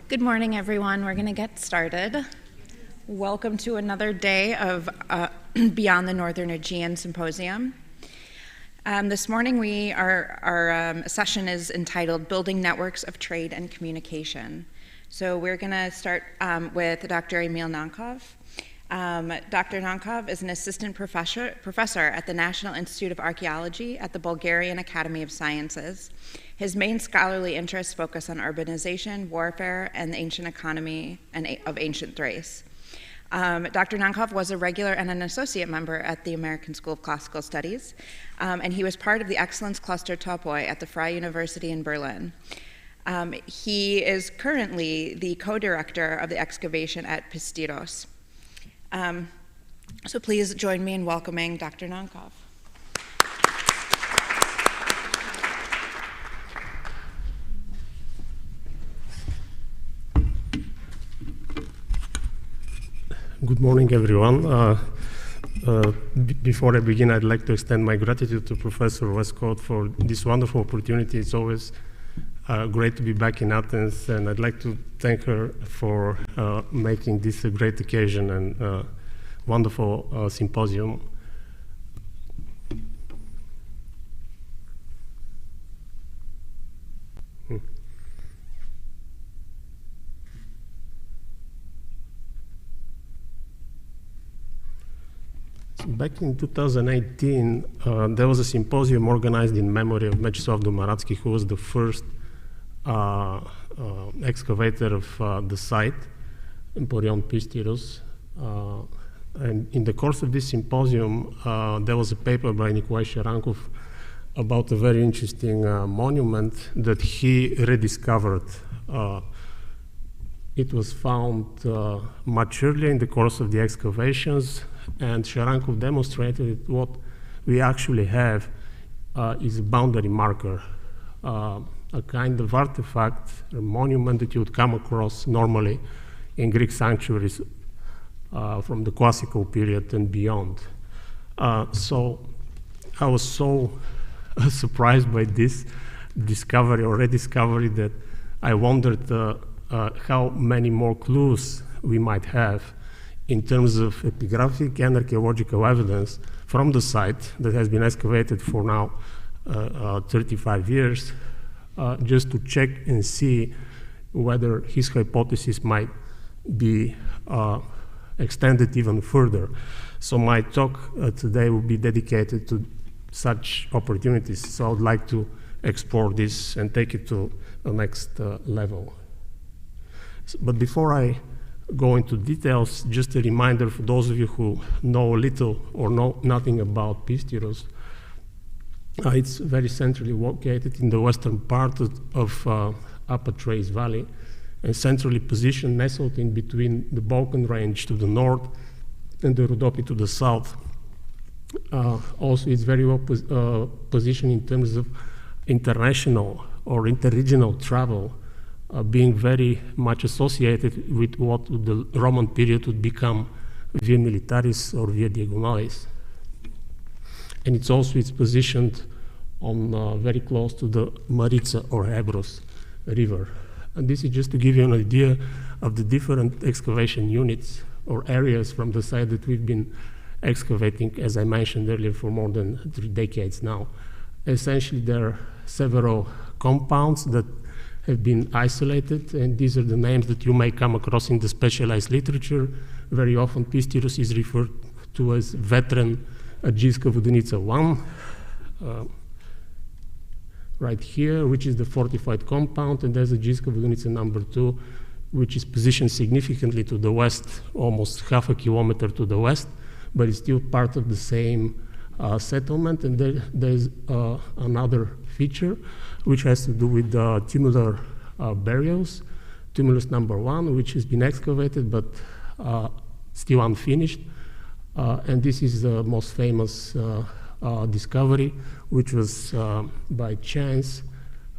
Good morning, everyone. We're going to get started. Welcome to another day of Beyond the Northern Aegean Symposium. This morning, our session is entitled Building Networks of Trade and Communication. So we're going to start with Dr. Emil Nankov. Dr. Nankov is an assistant professor at the National Institute of Archaeology at the Bulgarian Academy of Sciences. His main scholarly interests focus on urbanization, warfare, and the ancient economy of ancient Thrace. Dr. Nankov was a regular and an associate member at the American School of Classical Studies, and he was part of the Excellence Cluster Topoi at the Freie University in Berlin. He is currently the co-director of the excavation at Pistiros. So please join me in welcoming Dr. Nankov. Good morning, everyone. Before I begin, I'd like to extend my gratitude to Professor Westcott for this wonderful opportunity. It's always great to be back in Athens, and I'd like to thank her for making this a great occasion and wonderful symposium. Back in 2018, there was a symposium organized in memory of Mieczysław Domaracki, who was the first excavator of the site, Emporion Pistiros. And in the course of this symposium, there was a paper by Nicolae Sharankov about a very interesting monument that he rediscovered. It was found much earlier in the course of the excavations, and Sharankov demonstrated that what we actually have is a boundary marker, a kind of artifact, a monument that you would come across normally in Greek sanctuaries from the classical period and beyond. So I was so surprised by this discovery or rediscovery that I wondered how many more clues we might have in terms of epigraphic and archaeological evidence from the site that has been excavated for now 35 years, just to check and see whether his hypothesis might be extended even further. So my talk today will be dedicated to such opportunities. So I would like to explore this and take it to the next level. But before I go into details, just a reminder for those of you who know little or know nothing about Pistiros. It's very centrally located in the western part of Upper Thrace Valley, and centrally positioned, nestled in between the Balkan Range to the north and the Rhodope to the south. Also, it's very well positioned in terms of international or interregional travel, being very much associated with what the Roman period would become Via Militaris or Via Diagonalis. And it's positioned on very close to the Maritsa or Hebros river. And this is just to give you an idea of the different excavation units or areas from the site that we've been excavating, as I mentioned earlier, for more than 3 decades now. Essentially, there are several compounds that have been isolated, and these are the names that you may come across in the specialized literature. Very often, Pistiros is referred to as veteran Aegiska Vodonica 1, right here, which is the fortified compound, and there's Aegiska Vodonica number 2, which is positioned significantly to the west, almost half a kilometer to the west, but it's still part of the same settlement. And there's another feature which has to do with the tumular burials. Tumulus number 1, which has been excavated but still unfinished. And this is the most famous discovery, which was by chance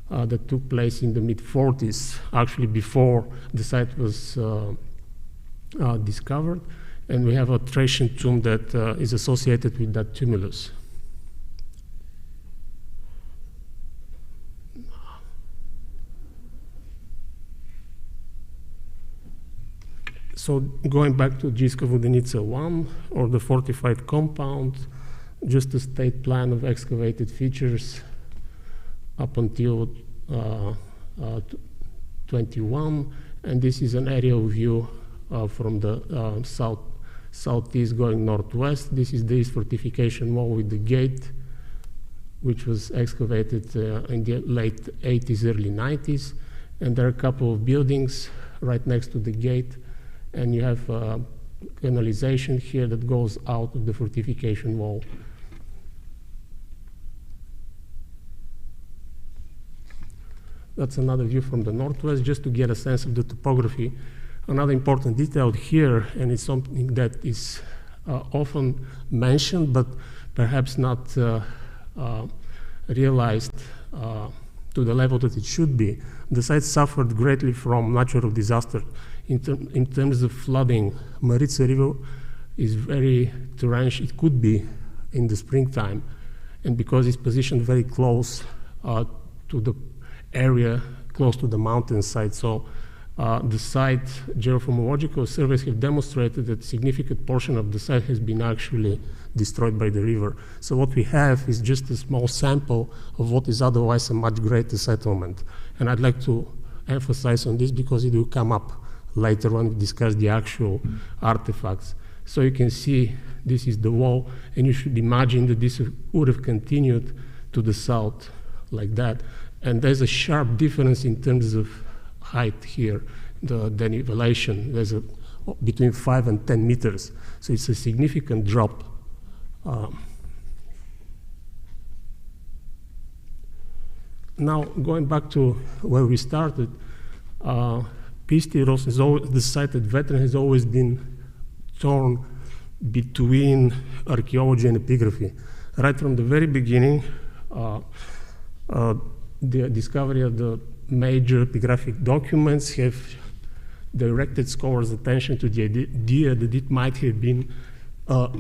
that took place in the mid-40s, actually before the site was discovered. And we have a Thracian tomb that is associated with that tumulus. So going back to Giska Vodenica 1, or the fortified compound, just a state plan of excavated features up until 21, and this is an aerial view from the southeast going northwest. This is the east fortification wall with the gate, which was excavated in the late 80s, early 90s. And there are a couple of buildings right next to the gate, and you have canalization here that goes out of the fortification wall. That's another view from the northwest, just to get a sense of the topography. Another important detail here, and it's something that is often mentioned, but perhaps not realized to the level that it should be. The site suffered greatly from natural disaster. In terms of flooding, Marica River is very torrential. It could be in the springtime, and because it's positioned very close to the area, close to the mountainside. So the site, geomorphological surveys have demonstrated that a significant portion of the site has been actually destroyed by the river. So what we have is just a small sample of what is otherwise a much greater settlement. And I'd like to emphasize on this because it will come up later when we discuss the actual artifacts. So you can see this is the wall, and you should imagine that this would have continued to the south like that. And there's a sharp difference in terms of height here, the denivellation. There's between 5 and 10 meters. So it's a significant drop. Now, going back to where we started, Pistiros is always, the site at Veteran has always been torn between archaeology and epigraphy. Right from the very beginning, the discovery of the major epigraphic documents have directed scholars' attention to the idea that it might have been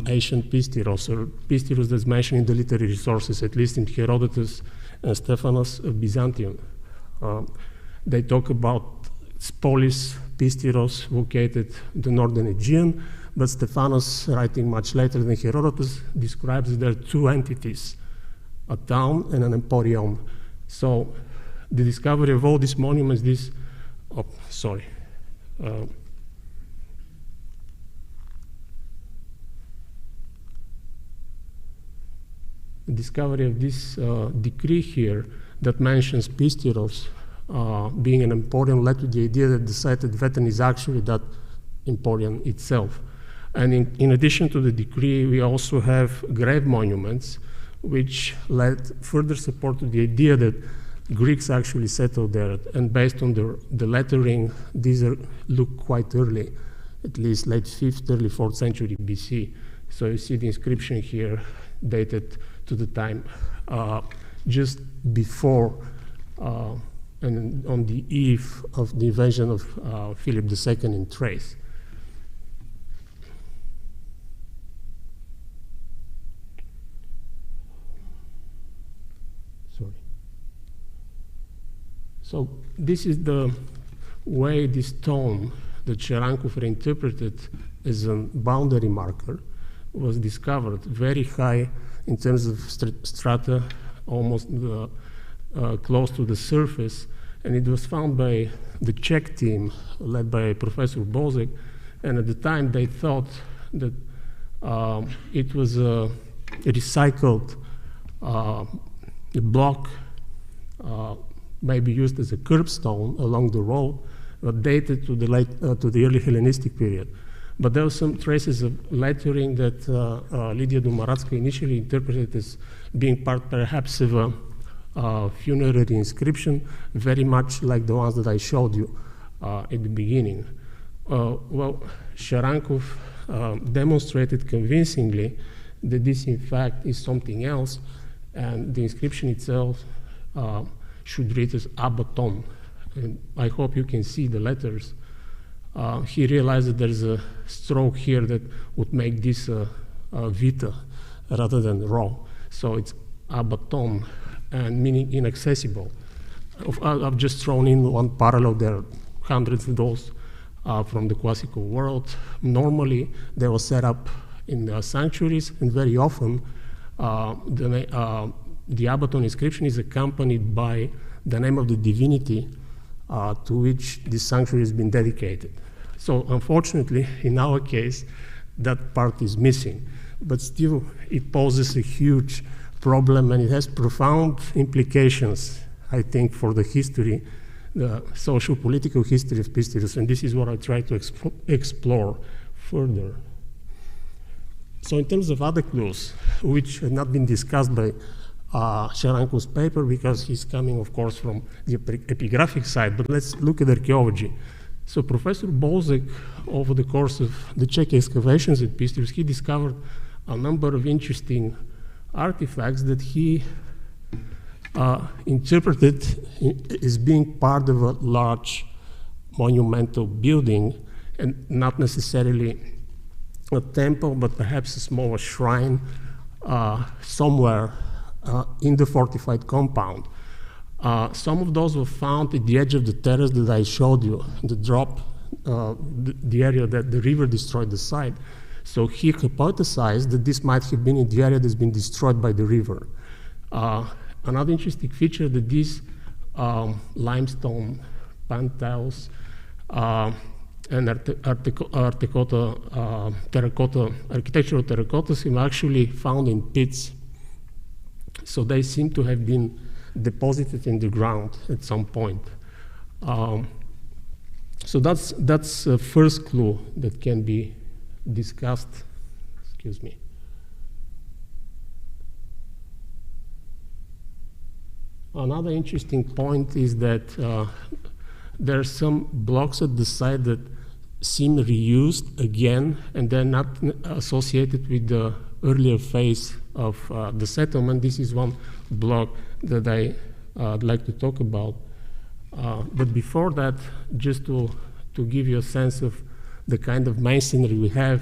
ancient Pistiros, or Pistiros that's mentioned in the literary sources, at least in Herodotus and Stephanos of Byzantium. They talk about Spolis Pistiros located in the northern Aegean, but Stephanos, writing much later than Herodotus, describes there are two entities, a town and an emporion. So the discovery of all these monuments, the discovery of this decree here that mentions Pistiros being an emporion led to the idea that the site at Veteran is actually that emporion itself. And in addition to the decree, we also have grave monuments, which led further support to the idea that Greeks actually settled there. And based on the lettering, these look quite early, at least late 5th, early 4th century BC. So you see the inscription here dated to the time just before and on the eve of the invasion of Philip II in Thrace. Sorry. So this is the way this stone that Sharankov reinterpreted as a boundary marker was discovered, very high in terms of strata, almost close to the surface, and it was found by the Czech team led by Professor Bozek, and at the time they thought that it was a recycled block, maybe used as a curbstone along the road, but dated to the early Hellenistic period. But there were some traces of lettering that Lydia Dumaratska initially interpreted as being part, perhaps, of a funerary inscription, very much like the ones that I showed you at the beginning. Well, Sharankov demonstrated convincingly that this, in fact, is something else, and the inscription itself should read as Abaton. And I hope you can see the letters. He realized that there's a stroke here that would make this vita rather than raw. So it's Abaton, and meaning inaccessible. I've just thrown in one parallel. There are hundreds of those from the classical world. Normally, they were set up in sanctuaries, and very often the Abaton inscription is accompanied by the name of the divinity to which this sanctuary has been dedicated. So unfortunately, in our case, that part is missing. But still, it poses a huge problem, and it has profound implications, I think, for the history, the social-political history of Pistiros, and this is what I try to explore further. So in terms of other clues, which have not been discussed by Sharankov's paper, because he's coming, of course, from the epigraphic side, but let's look at archaeology. So Professor Bolzek, over the course of the Czech excavations at Pistiros, he discovered a number of interesting artifacts that he interpreted as being part of a large monumental building, and not necessarily a temple, but perhaps a smaller shrine somewhere in the fortified compound. Some of those were found at the edge of the terrace that I showed you, the area that the river destroyed the site. So he hypothesized that this might have been in the area that's been destroyed by the river. Another interesting feature that these limestone pan tiles and architectural terracottas are actually found in pits. So they seem to have been deposited in the ground at some point. So that's a first clue that can be discussed. Excuse me. Another interesting point is that there are some blocks at the site that seem reused again, and they're not associated with the earlier phase of the settlement. This is one block that I'd like to talk about. But before that, just to give you a sense of the kind of masonry we have,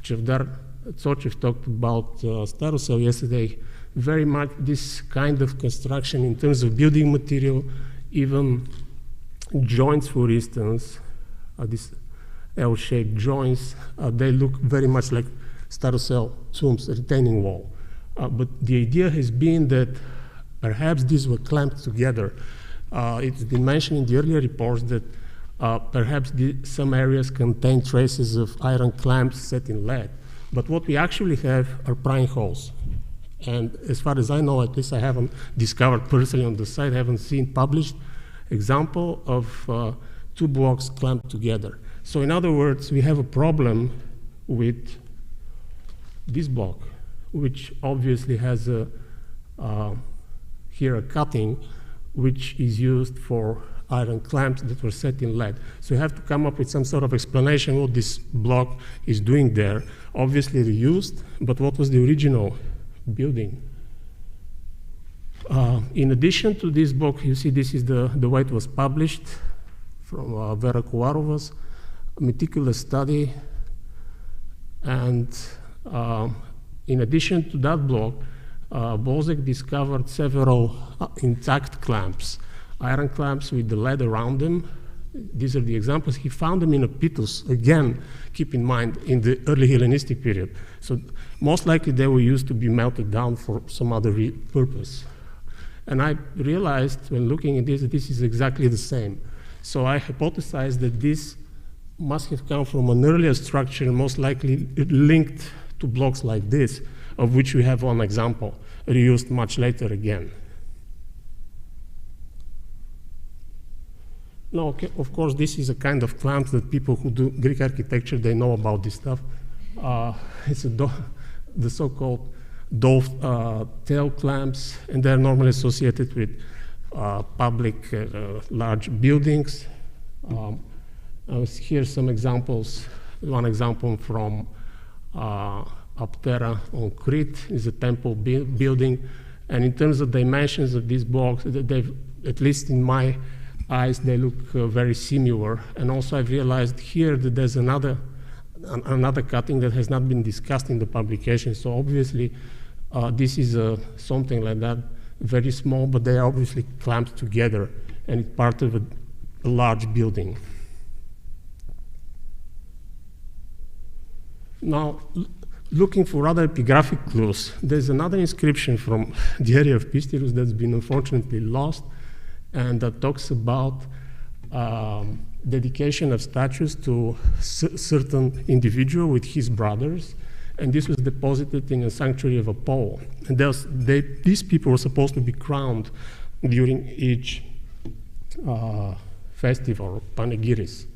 Čavdar Tsochev talked about Starosel yesterday. Very much this kind of construction in terms of building material, even joints, for instance, these L-shaped joints, they look very much like Starosel tombs, a retaining wall. But the idea has been that perhaps these were clamped together. It's been mentioned in the earlier reports that perhaps some areas contain traces of iron clamps set in lead. But what we actually have are prying holes. And as far as I know, at least I haven't discovered personally on the site, I haven't seen published example of two blocks clamped together. So in other words, we have a problem with this block, which obviously has here a cutting, which is used for iron clamps that were set in lead. So you have to come up with some sort of explanation what this block is doing there. Obviously reused, but what was the original building? In addition to this book, you see this is the way it was published from Vera Kolarova's meticulous study. And in addition to that block, Bolzek discovered several intact clamps, iron clamps with the lead around them. These are the examples. He found them in a pitus, again, keep in mind, in the early Hellenistic period. So most likely they were used to be melted down for some other purpose. And I realized when looking at this that this is exactly the same. So I hypothesized that this must have come from an earlier structure, most likely linked to blocks like this, of which we have one example, reused much later again. No, okay, of course, this is a kind of clamp that people who do Greek architecture, they know about this stuff. It's the so-called dove tail clamps, and they're normally associated with public large buildings. Here's some examples. One example from Aptera on Crete is a temple building, and in terms of dimensions of these blocks, they've, at least in my eyes, they look very similar. And also I've realized here that there's another cutting that has not been discussed in the publication. So obviously this is something like that, very small, but they are obviously clamped together, and it's part of a large building. Now, looking for other epigraphic clues, there's another inscription from the area of Pistiros that's been unfortunately lost, and that talks about dedication of statues to certain individual with his brothers, and this was deposited in a sanctuary of Apollo. And these people were supposed to be crowned during each festival, panegyris.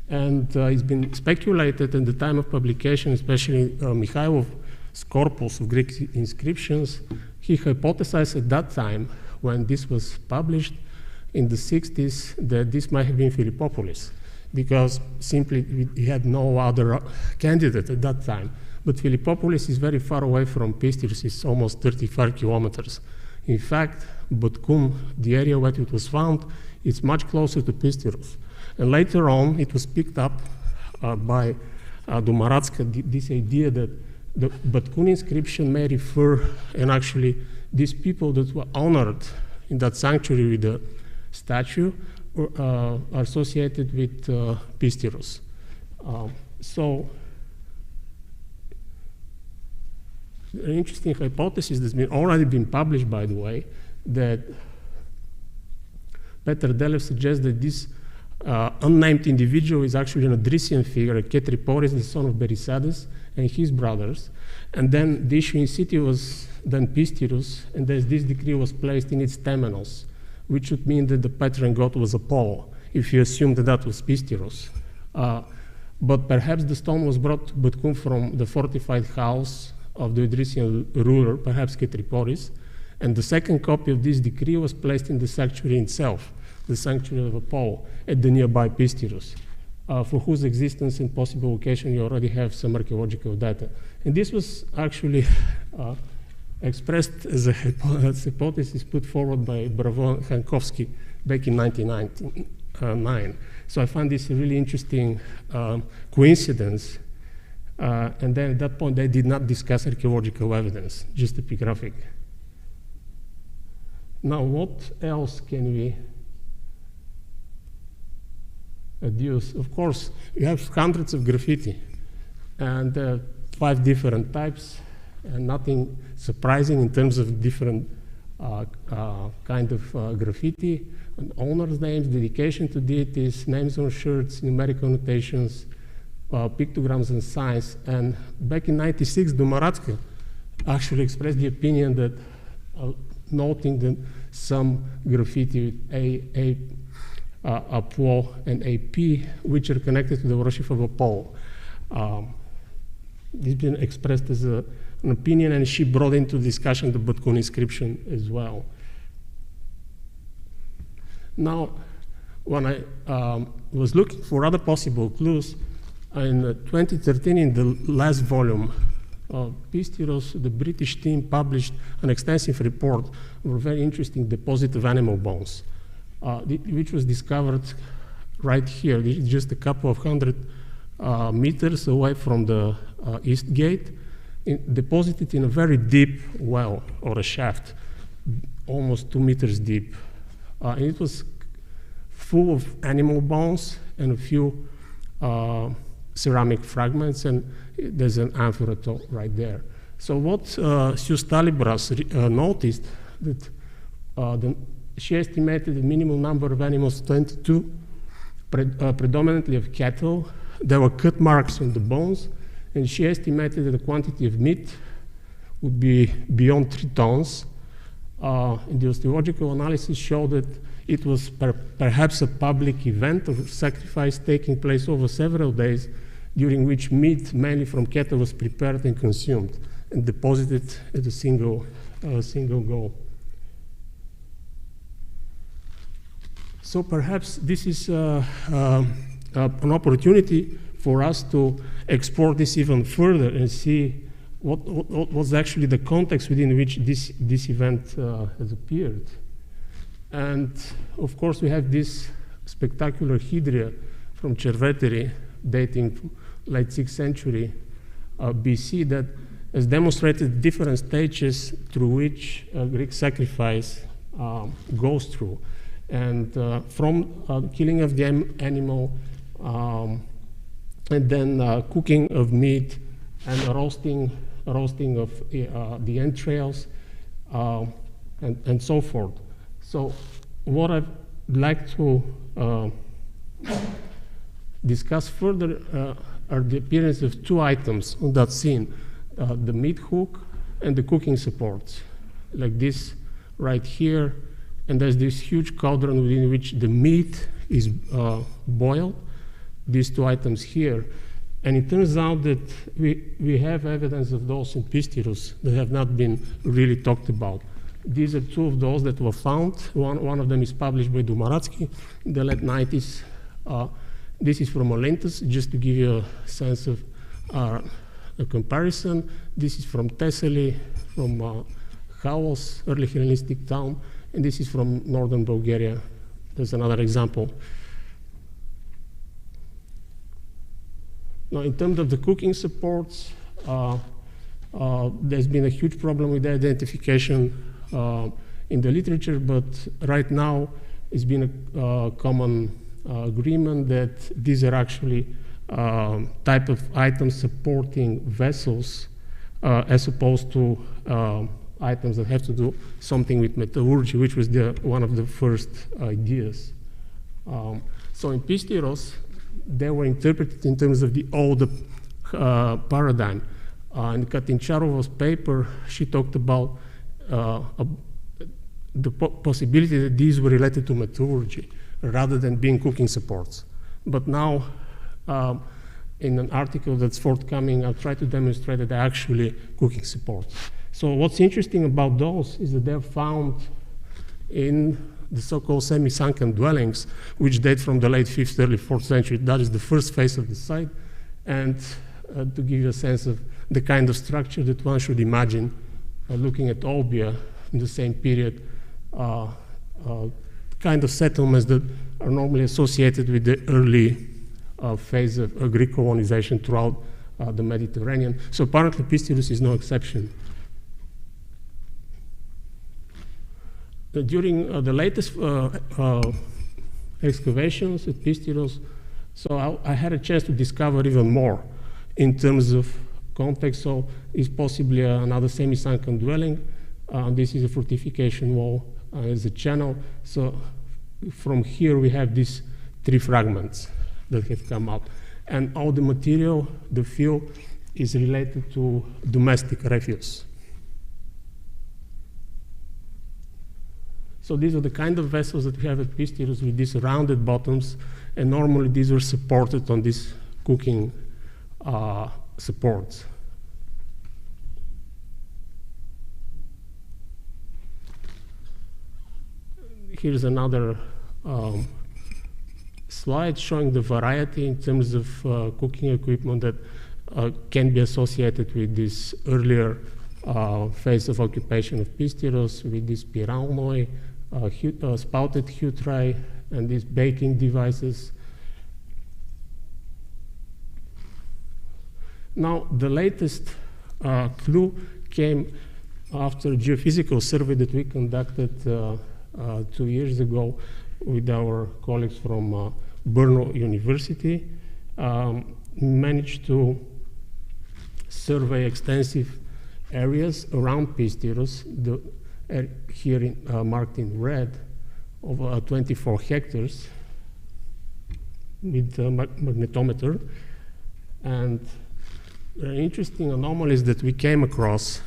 And it's been speculated at the time of publication, especially Mikhailov's corpus of Greek inscriptions, he hypothesized at that time, when this was published in the 60s, that this might have been Philippopolis, because simply he had no other candidate at that time. But Philippopolis is very far away from Pistiros, it's almost 35 kilometers. In fact, Botkum, the area where it was found, is much closer to Pistiros. And later on, it was picked up by Dumaratska, this idea that the Botkum inscription may refer, and actually these people that were honored in that sanctuary with the statue are associated with Pistiros. So, an interesting hypothesis that's already been published, by the way, that Peter Delev suggests that this unnamed individual is actually an Odrysian figure, Ketriporis, the son of Berisades, and his brothers. And then the issuing city was then Pistiros, and this decree was placed in its temenos, which would mean that the patron god was Apollo, if you assume that that was Pistiros. But perhaps the stone was brought to Botkum from the fortified house of the Odrysian ruler, perhaps Ketriporis, and the second copy of this decree was placed in the sanctuary itself, the sanctuary of Apollo, at the nearby Pistiros, for whose existence and possible location you already have some archaeological data. And this was actually expressed as a hypothesis put forward by Bravo and Hankovsky back in 1999. So I find this a really interesting coincidence. And then at that point, they did not discuss archaeological evidence, just epigraphic. Now, what else can we adduce? Of course, we have hundreds of graffiti, and 5 different types, and nothing surprising in terms of different kind of graffiti, and owners' names, dedication to deities, names on shirts, numerical notations, pictograms and signs. And back in '96, Dumaratska actually expressed the opinion that, noting that some graffiti with Apollo and AP, which are connected to the worship of Apollo. This has been expressed as an opinion, and she brought into discussion the Botkum inscription as well. Now, when I was looking for other possible clues, in 2013, in the last volume of Pistiros, the British team published an extensive report of a very interesting deposit of animal bones, which was discovered right here. This is just a couple of hundred meters away from the east gate, deposited in a very deep well or a shaft, almost 2 meters deep. And it was full of animal bones and a few ceramic fragments, and there's an amphora right there. So what Stalibras noticed, that she estimated the minimum number of animals, 22, predominantly of cattle. There were cut marks on the bones, and she estimated that the quantity of meat would be beyond 3 tons. And the osteological analysis showed that it was perhaps a public event of sacrifice taking place over several days, during which meat, mainly from cattle, was prepared and consumed and deposited at a single go. So perhaps this is an opportunity for us to explore this even further and see what was actually the context within which this event has appeared. And of course, we have this spectacular hydria from Cerveteri, dating from late 6th century BC, that has demonstrated different stages through which Greek sacrifice goes through. And from killing of the animal, and then cooking of meat, and roasting of the entrails, and so forth. So what I'd like to discuss further are the appearance of two items on that scene, the meat hook and the cooking supports, like this right here, and there's this huge cauldron within which the meat is boiled, these two items here. And it turns out that we have evidence of those in Pistiros that have not been really talked about. These are two of those that were found. One of them is published by Dumaratsky in the late 90s. This is from Olentus, just to give you a sense of a comparison. This is from Thessaly, from Chaos, early Hellenistic town, and this is from northern Bulgaria. There's another example. Now, in terms of the cooking supports, there's been a huge problem with the identification in the literature, but right now it's been a common agreement that these are actually type of items supporting vessels as opposed to items that have to do something with metallurgy, which was one of the first ideas. So in Pistiros, they were interpreted in terms of the old paradigm. In Katincharova's paper, she talked about the possibility that these were related to metallurgy rather than being cooking supports. But now, in an article that's forthcoming, I'll try to demonstrate that they're actually cooking supports. So what's interesting about those is that they're found in the so-called semi-sunken dwellings, which date from the late 5th, early 4th century. That is the first phase of the site. And to give you a sense of the kind of structure that one should imagine looking at Olbia in the same period, kind of settlements that are normally associated with the early phase of Greek colonization throughout the Mediterranean. So apparently Pistiros is no exception. During the latest excavations at Pistiros, so I had a chance to discover even more in terms of context. So it's possibly another semi-sunken dwelling. This is a fortification wall as a channel. So from here we have these three fragments that have come out. And all the material, the fill, is related to domestic refuse. So these are the kind of vessels that we have at Pistiros with these rounded bottoms, and normally these are supported on these cooking supports. Here's another slide showing the variety in terms of cooking equipment that can be associated with this earlier phase of occupation of Pistiros, with this piraunoi, spouted hutri, and these baking devices. Now, the latest clue came after a geophysical survey that we conducted 2 years ago with our colleagues from Brno University. Managed to survey extensive areas around Pistiros, here marked in red, of 24 hectares with a magnetometer. And interesting anomalies that we came across,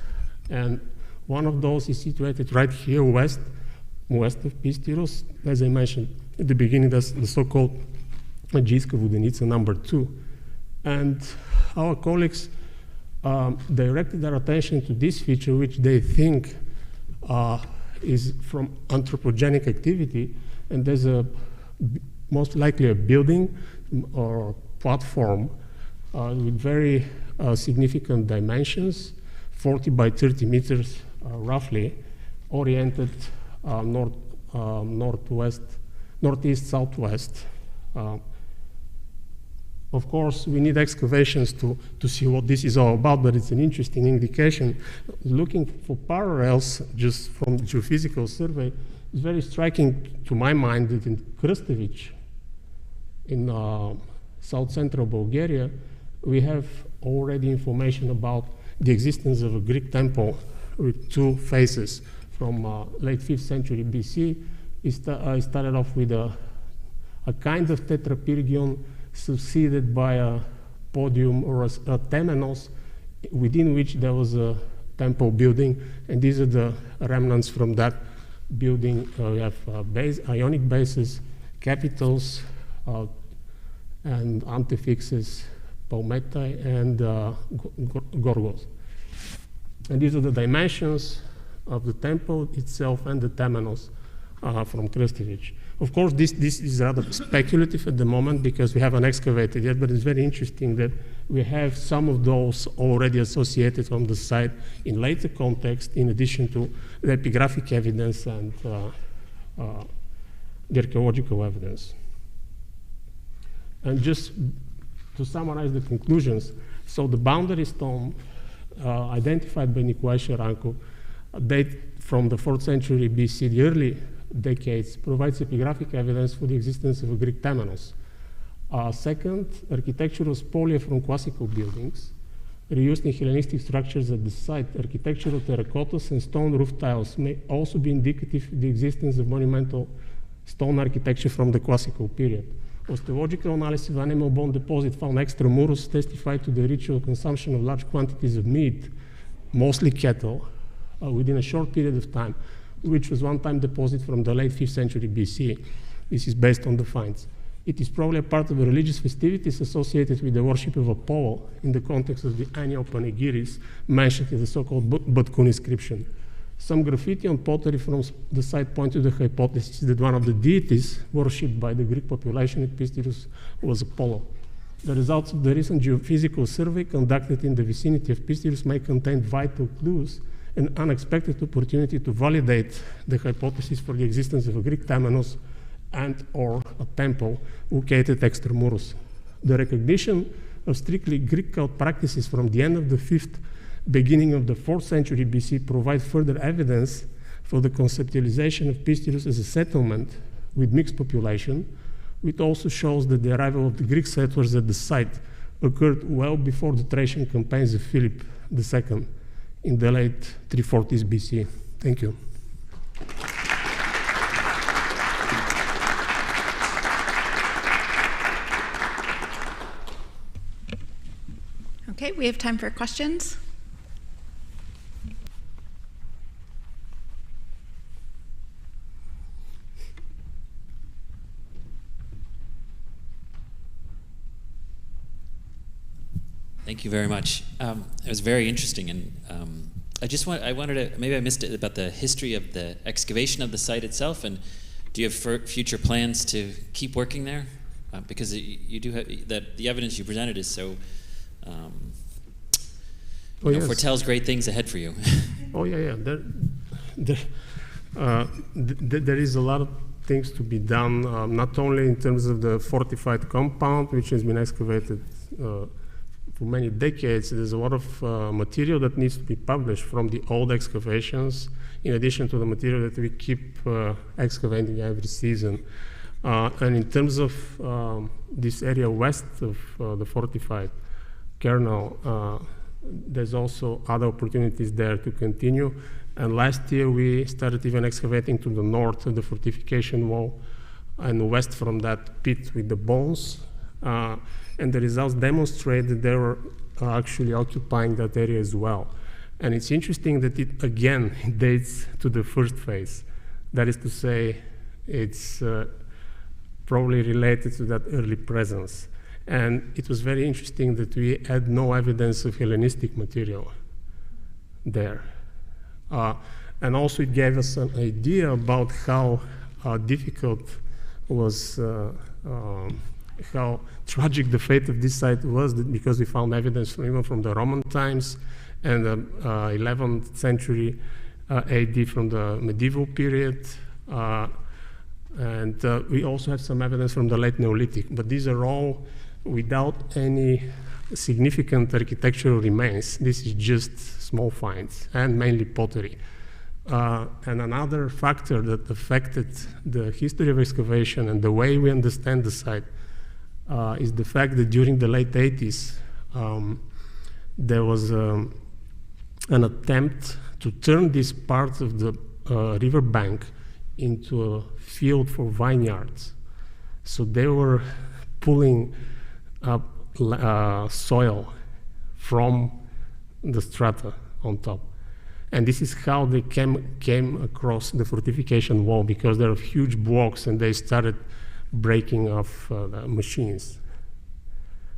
and one of those is situated right here west of Pistiros. As I mentioned at the beginning, that's the so-called Aegean Vodenica number 2. And our colleagues directed their attention to this feature, which they think is from anthropogenic activity, and there's most likely a building or platform with very significant dimensions, 40 by 30 meters roughly, oriented northeast, southwest. Of course, we need excavations to see what this is all about, but it's an interesting indication. Looking for parallels just from the geophysical survey, it's very striking to my mind that in Krstovic, in south central Bulgaria, we have already information about the existence of a Greek temple with two phases from late 5th century BC. It started off with a kind of tetrapyrgion succeeded by a podium or a temenos, within which there was a temple building, and these are the remnants from that building. We have Ionic bases, capitals, and antefixes, palmetai, and gorgos. And these are the dimensions of the temple itself and the temenos from Krstović. Of course, this is rather speculative at the moment because we haven't excavated yet, but it's very interesting that we have some of those already associated on the site in later context, in addition to the epigraphic evidence and the archaeological evidence. And just to summarize the conclusions, so the boundary stone identified by Nicolae Sharankov date from the 4th century BC, the early decades, provides epigraphic evidence for the existence of a Greek temenos. Second, architectural spolia from classical buildings reused in Hellenistic structures at the site. Architectural terracottas and stone roof tiles may also be indicative of the existence of monumental stone architecture from the classical period. Osteological analysis of animal bone deposit found extramuros testified to the ritual consumption of large quantities of meat, mostly cattle, within a short period of time, which was one-time deposit from the late 5th century BC. This is based on the finds. It is probably a part of the religious festivities associated with the worship of Apollo in the context of the annual panegyris mentioned in the so-called Batkun inscription. Some graffiti on pottery from the site point to the hypothesis that one of the deities worshipped by the Greek population at Pistiros was Apollo. The results of the recent geophysical survey conducted in the vicinity of Pistiros may contain vital clues, an unexpected opportunity to validate the hypothesis for the existence of a Greek temenos and or a temple located extramuros. The recognition of strictly Greek cult practices from the end of the 5th, beginning of the 4th century BC provide further evidence for the conceptualization of Pistiros as a settlement with mixed population, which also shows that the arrival of the Greek settlers at the site occurred well before the Thracian campaigns of Philip II in the late 340s BC. Thank you. Okay, we have time for questions. Thank you very much. It was very interesting, and I wanted to, maybe I missed it, about the history of the excavation of the site itself, and do you have future plans to keep working there? Because you do have, the evidence you presented is so, yes. Foretells great things ahead for you. Oh yeah. There is a lot of things to be done, not only in terms of the fortified compound, which has been excavated for many decades. There's a lot of material that needs to be published from the old excavations, in addition to the material that we keep excavating every season. And in terms of this area west of the fortified kernel, there's also other opportunities there to continue. And last year we started even excavating to the north of the fortification wall and west from that pit with the bones. And the results demonstrate that they were actually occupying that area as well. And it's interesting that it, again, dates to the first phase. That is to say, it's probably related to that early presence. And it was very interesting that we had no evidence of Hellenistic material there. And also it gave us an idea about how difficult was, how tragic the fate of this site was, because we found evidence even from the Roman times and the 11th century AD from the medieval period. And we also have some evidence from the late Neolithic, but these are all without any significant architectural remains. This is just small finds and mainly pottery. And another factor that affected the history of excavation and the way we understand the site is the fact that during the late 80s, there was an attempt to turn this part of the river bank into a field for vineyards. So they were pulling up soil from the strata on top. And this is how they came across the fortification wall, because there are huge blocks and they started breaking off the machines.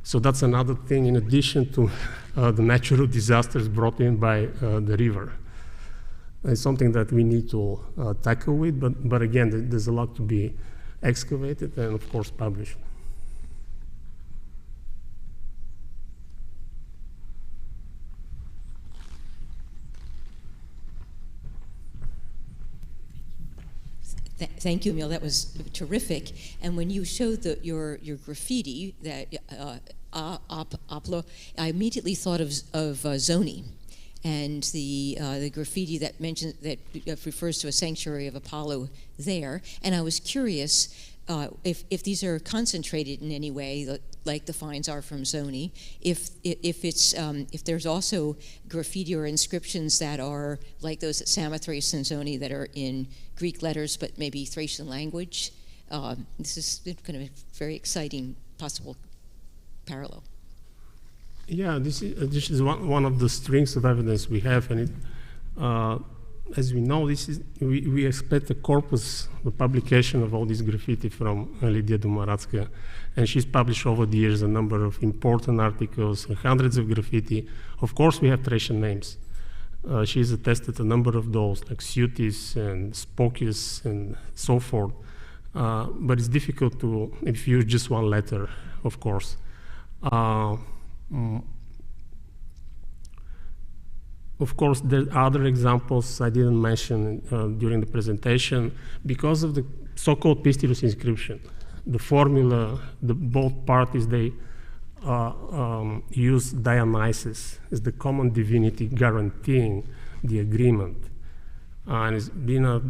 So that's another thing in addition to the natural disasters brought in by the river. It's something that we need to tackle with, but again, there's a lot to be excavated and of course published. Thank you, Emil. That was terrific. And when you showed your graffiti, that Apollo, I immediately thought of Zoni, and the graffiti that mentions that refers to a sanctuary of Apollo there. And I was curious if these are concentrated in any way, like the finds are from Zoni, if there's also graffiti or inscriptions that are like those at Samothrace and Zoni that are in Greek letters, but maybe Thracian language. This is kind of a very exciting possible parallel. Yeah, this is one of the strengths of evidence we have, and as we know, we expect a corpus, the publication of all this graffiti from Lydia Dumaratska, and she's published over the years a number of important articles, hundreds of graffiti. Of course, we have Thracian names. She's attested a number of those, like Sutis and Spokis and so forth. But it's difficult to infuse just one letter, of course. Of course, there are other examples I didn't mention during the presentation. Because of the so-called Pistiros inscription, the formula, both parties, they use Dionysus as the common divinity guaranteeing the agreement. And it's been a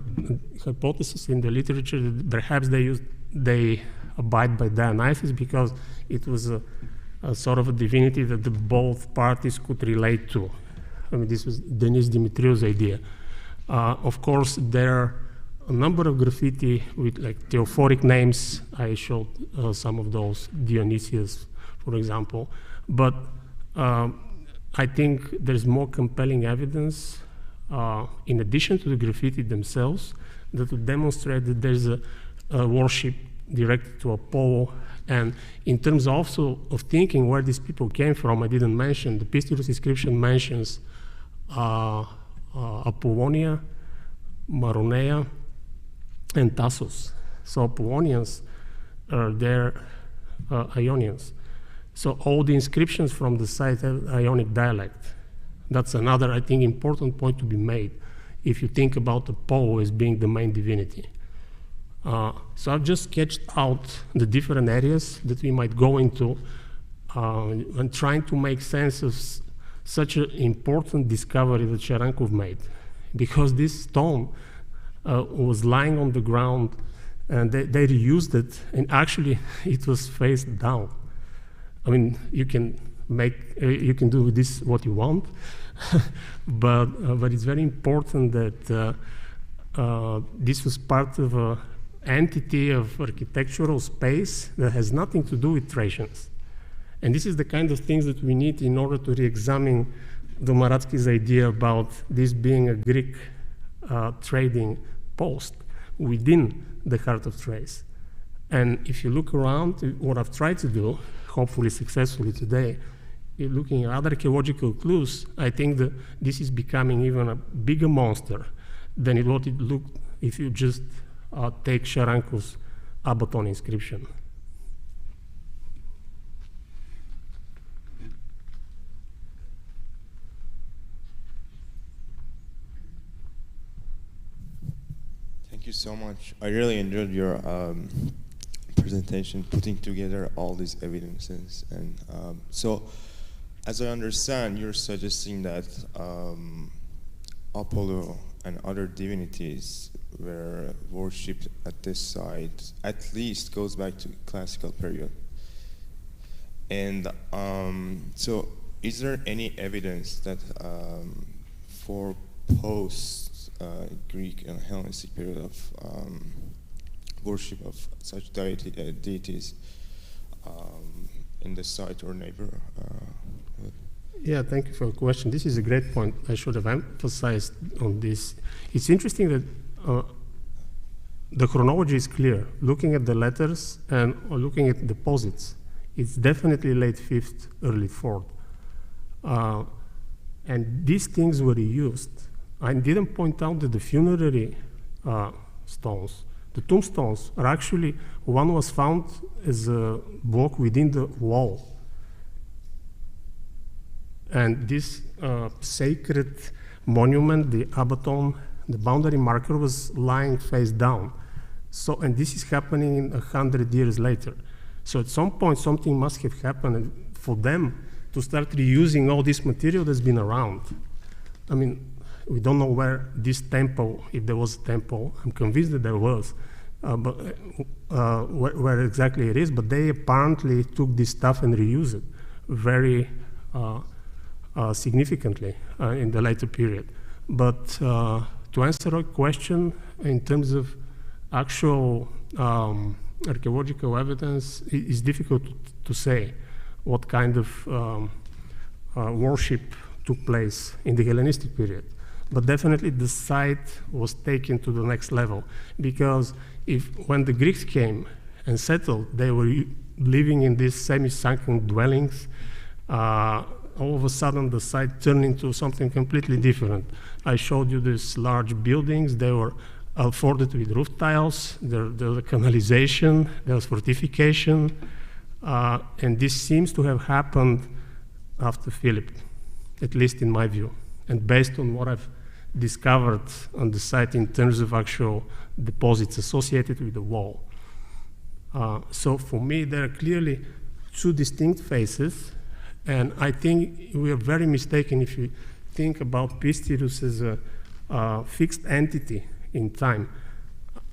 hypothesis in the literature that perhaps they abide by Dionysus because it was a sort of a divinity that both parties could relate to. I mean, this was Denis Dimitriou's idea. Of course, there are a number of graffiti with like theophoric names. I showed some of those, Dionysius, for example. But I think there's more compelling evidence, in addition to the graffiti themselves, that would demonstrate that there's a worship directed to Apollo. And in terms also of thinking where these people came from, I didn't mention, the Pistiros inscription mentions Apollonia, Maronea, and Tassos. So Apollonians are their Ionians. So all the inscriptions from the site have Ionic dialect. That's another, I think, important point to be made if you think about Apollo as being the main divinity. So I've just sketched out the different areas that we might go into and trying to make sense of such an important discovery that Sharankov made. Because this stone was lying on the ground and they reused it, and actually it was face down. I mean, you can do with this what you want, but it's very important that this was part of an entity of architectural space that has nothing to do with Thracians. And this is the kind of things that we need in order to re-examine Domaratsky's idea about this being a Greek trading post within the heart of Thrace. And if you look around, what I've tried to do, hopefully successfully today, looking at other archaeological clues, I think that this is becoming even a bigger monster than what it looked if you just take Sharankov's Abaton inscription. Thank you so much. I really enjoyed your presentation, putting together all these evidences. And so, as I understand, you're suggesting that Apollo and other divinities were worshipped at this site, at least goes back to classical period. And so is there any evidence that for post-Greek and Hellenistic period of worship of such deities in the site or neighborhood? Yeah, thank you for the question. This is a great point. I should have emphasized on this. It's interesting that the chronology is clear. Looking at the letters and looking at deposits, it's definitely late 5th, early 4th. And these things were used. I didn't point out that the funerary stones, the tombstones, are actually, one was found as a block within the wall. And this sacred monument, the abaton, the boundary marker, was lying face down. So, and this is happening 100 years later. So at some point, something must have happened for them to start reusing all this material that's been around. I mean, we don't know where this temple, if there was a temple, I'm convinced that there was, but where exactly it is, but they apparently took this stuff and reused it very significantly in the later period. But to answer your question, in terms of actual archaeological evidence, it's difficult to say what kind of worship took place in the Hellenistic period. But definitely the site was taken to the next level, because when the Greeks came and settled, they were living in these semi-sunken dwellings. All of a sudden, the site turned into something completely different. I showed you these large buildings. They were afforded with roof tiles. There was a canalization. There was fortification. And this seems to have happened after Philip, at least in my view. And based on what I've discovered on the site in terms of actual deposits associated with the wall. So for me, there are clearly two distinct phases. And I think we are very mistaken if you think about Pistiros as a fixed entity in time.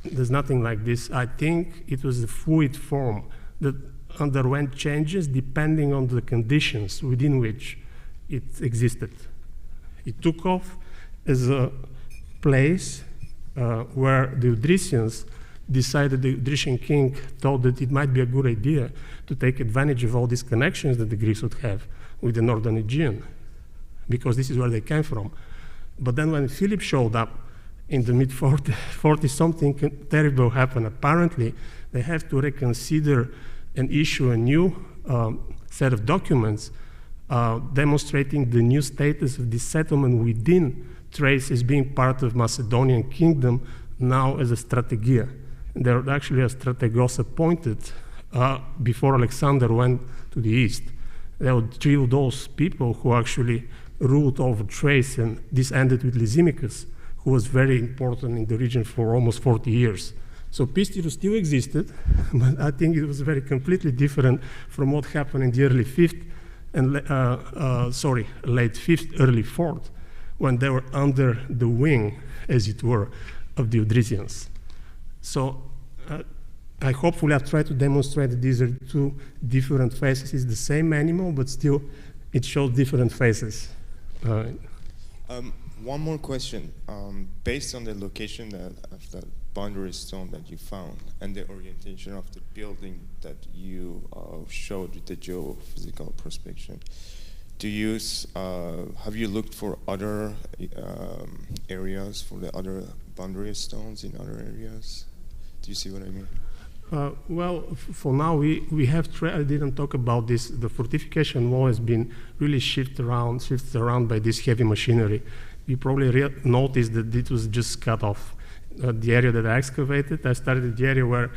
There's nothing like this. I think it was a fluid form that underwent changes depending on the conditions within which it existed. It took off as a place where the Odrysians decided, the Odrysian king thought that it might be a good idea to take advantage of all these connections that the Greeks would have with the northern Aegean, because this is where they came from. But then when Philip showed up in the mid-40s, something terrible happened. Apparently, they have to reconsider and issue a new set of documents demonstrating the new status of this settlement within Thrace as being part of Macedonian kingdom, now as a strategia. There were actually a strategos appointed before Alexander went to the east. There were three of those people who actually ruled over Thrace, and this ended with Lysimachus, who was very important in the region for almost 40 years. So Pistiros still existed, but I think it was very completely different from what happened in the early 5th and late 5th, early 4th, when they were under the wing, as it were, of the Odrysians. So I hopefully have tried to demonstrate that these are two different phases. It's the same animal, but still it shows different phases. One more question. Based on the location of the boundary stone that you found and the orientation of the building that you showed with the geophysical prospection, have you looked for other areas, for the other boundary stones in other areas? Do you see what I mean? Well, for now, we have I didn't talk about this. The fortification wall has been really shifted around by this heavy machinery. You probably noticed that it was just cut off. The area that I excavated, I started at the area where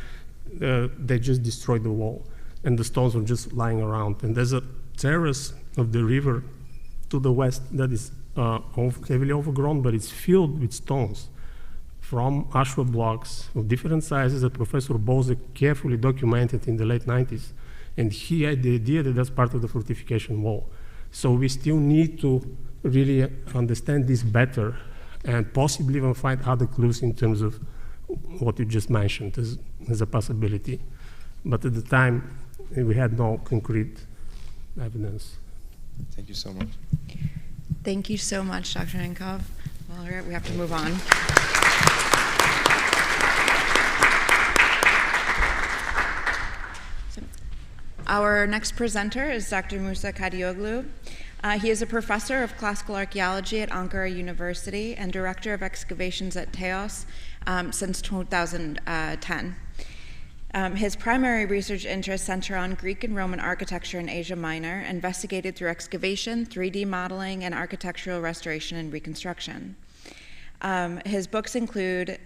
they just destroyed the wall, and the stones were just lying around. And there's a terrace of the river to the west that is heavily overgrown, but it's filled with stones from Ashwa blocks of different sizes that Professor Bose carefully documented in the late 90s. And he had the idea that that's part of the fortification wall. So we still need to really understand this better and possibly even find other clues in terms of what you just mentioned as a possibility. But at the time, we had no concrete evidence. Thank you so much. Thank you so much, Dr. Nankov. All right, we have to move on. Our next presenter is Dr. Musa Kadioğlu. He is a professor of classical archaeology at Ankara University and director of excavations at Teos since 2010. His primary research interests center on Greek and Roman architecture in Asia Minor, investigated through excavation, 3D modeling, and architectural restoration and reconstruction. His books include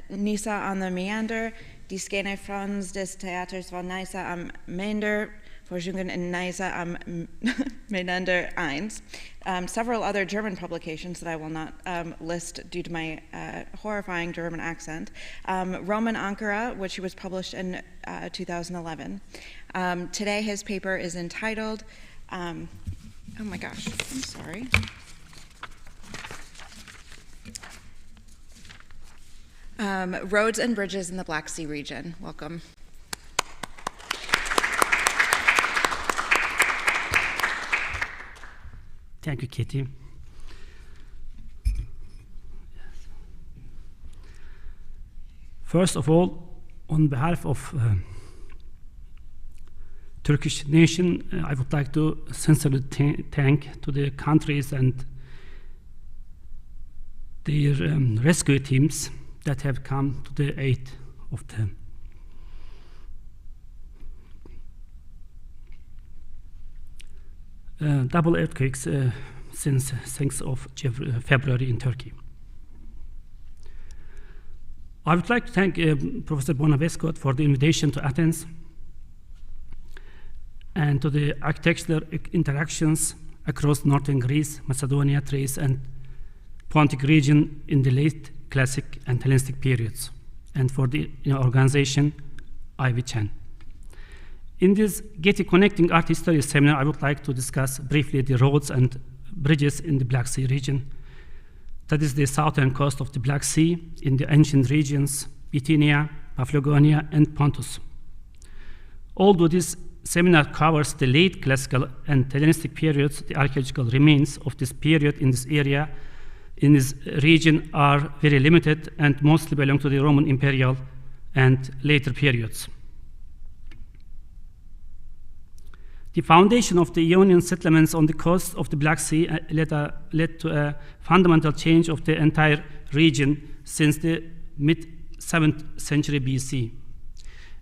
Nisa on the Meander, Die Skene Frans des Theaters van Nisa am Meander, Forschungen in Nisa am Meander 1, several other German publications that I will not list due to my horrifying German accent, Roman Ankara, which was published in 2011. Today his paper is entitled, oh my gosh, I'm sorry. Roads and Bridges in the Black Sea region. Welcome. Thank you, Katie. First of all, on behalf of Turkish nation, I would like to sincerely thank to the countries and their rescue teams that have come to the aid of the double earthquakes since 6th of February in Turkey. I would like to thank Professor Bonavescot for the invitation to Athens and to the architectural interactions across northern Greece, Macedonia, Thrace, and Pontic region in the late Classic and Hellenistic periods, and for the organization IVCHAN. In this Getty Connecting Art History seminar, I would like to discuss briefly the roads and bridges in the Black Sea region. That is the southern coast of the Black Sea in the ancient regions, Bithynia, Paphlagonia, and Pontus. Although this seminar covers the late Classical and Hellenistic periods, the archaeological remains of this period in this area, in this region, are very limited and mostly belong to the Roman imperial and later periods. The foundation of the Ionian settlements on the coast of the Black Sea led to a fundamental change of the entire region since the mid-7th century BC.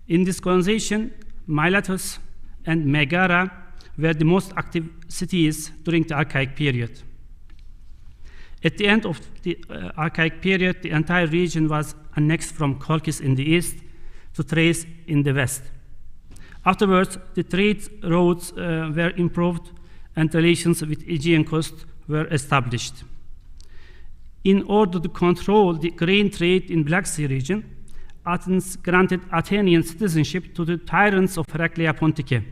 In this colonization, Miletus and Megara were the most active cities during the Archaic period. At the end of the Archaic period, the entire region was annexed from Colchis in the east to Thrace in the west. Afterwards, the trade roads were improved and relations with Aegean coast were established. In order to control the grain trade in Black Sea region, Athens granted Athenian citizenship to the tyrants of Heraclea Pontica,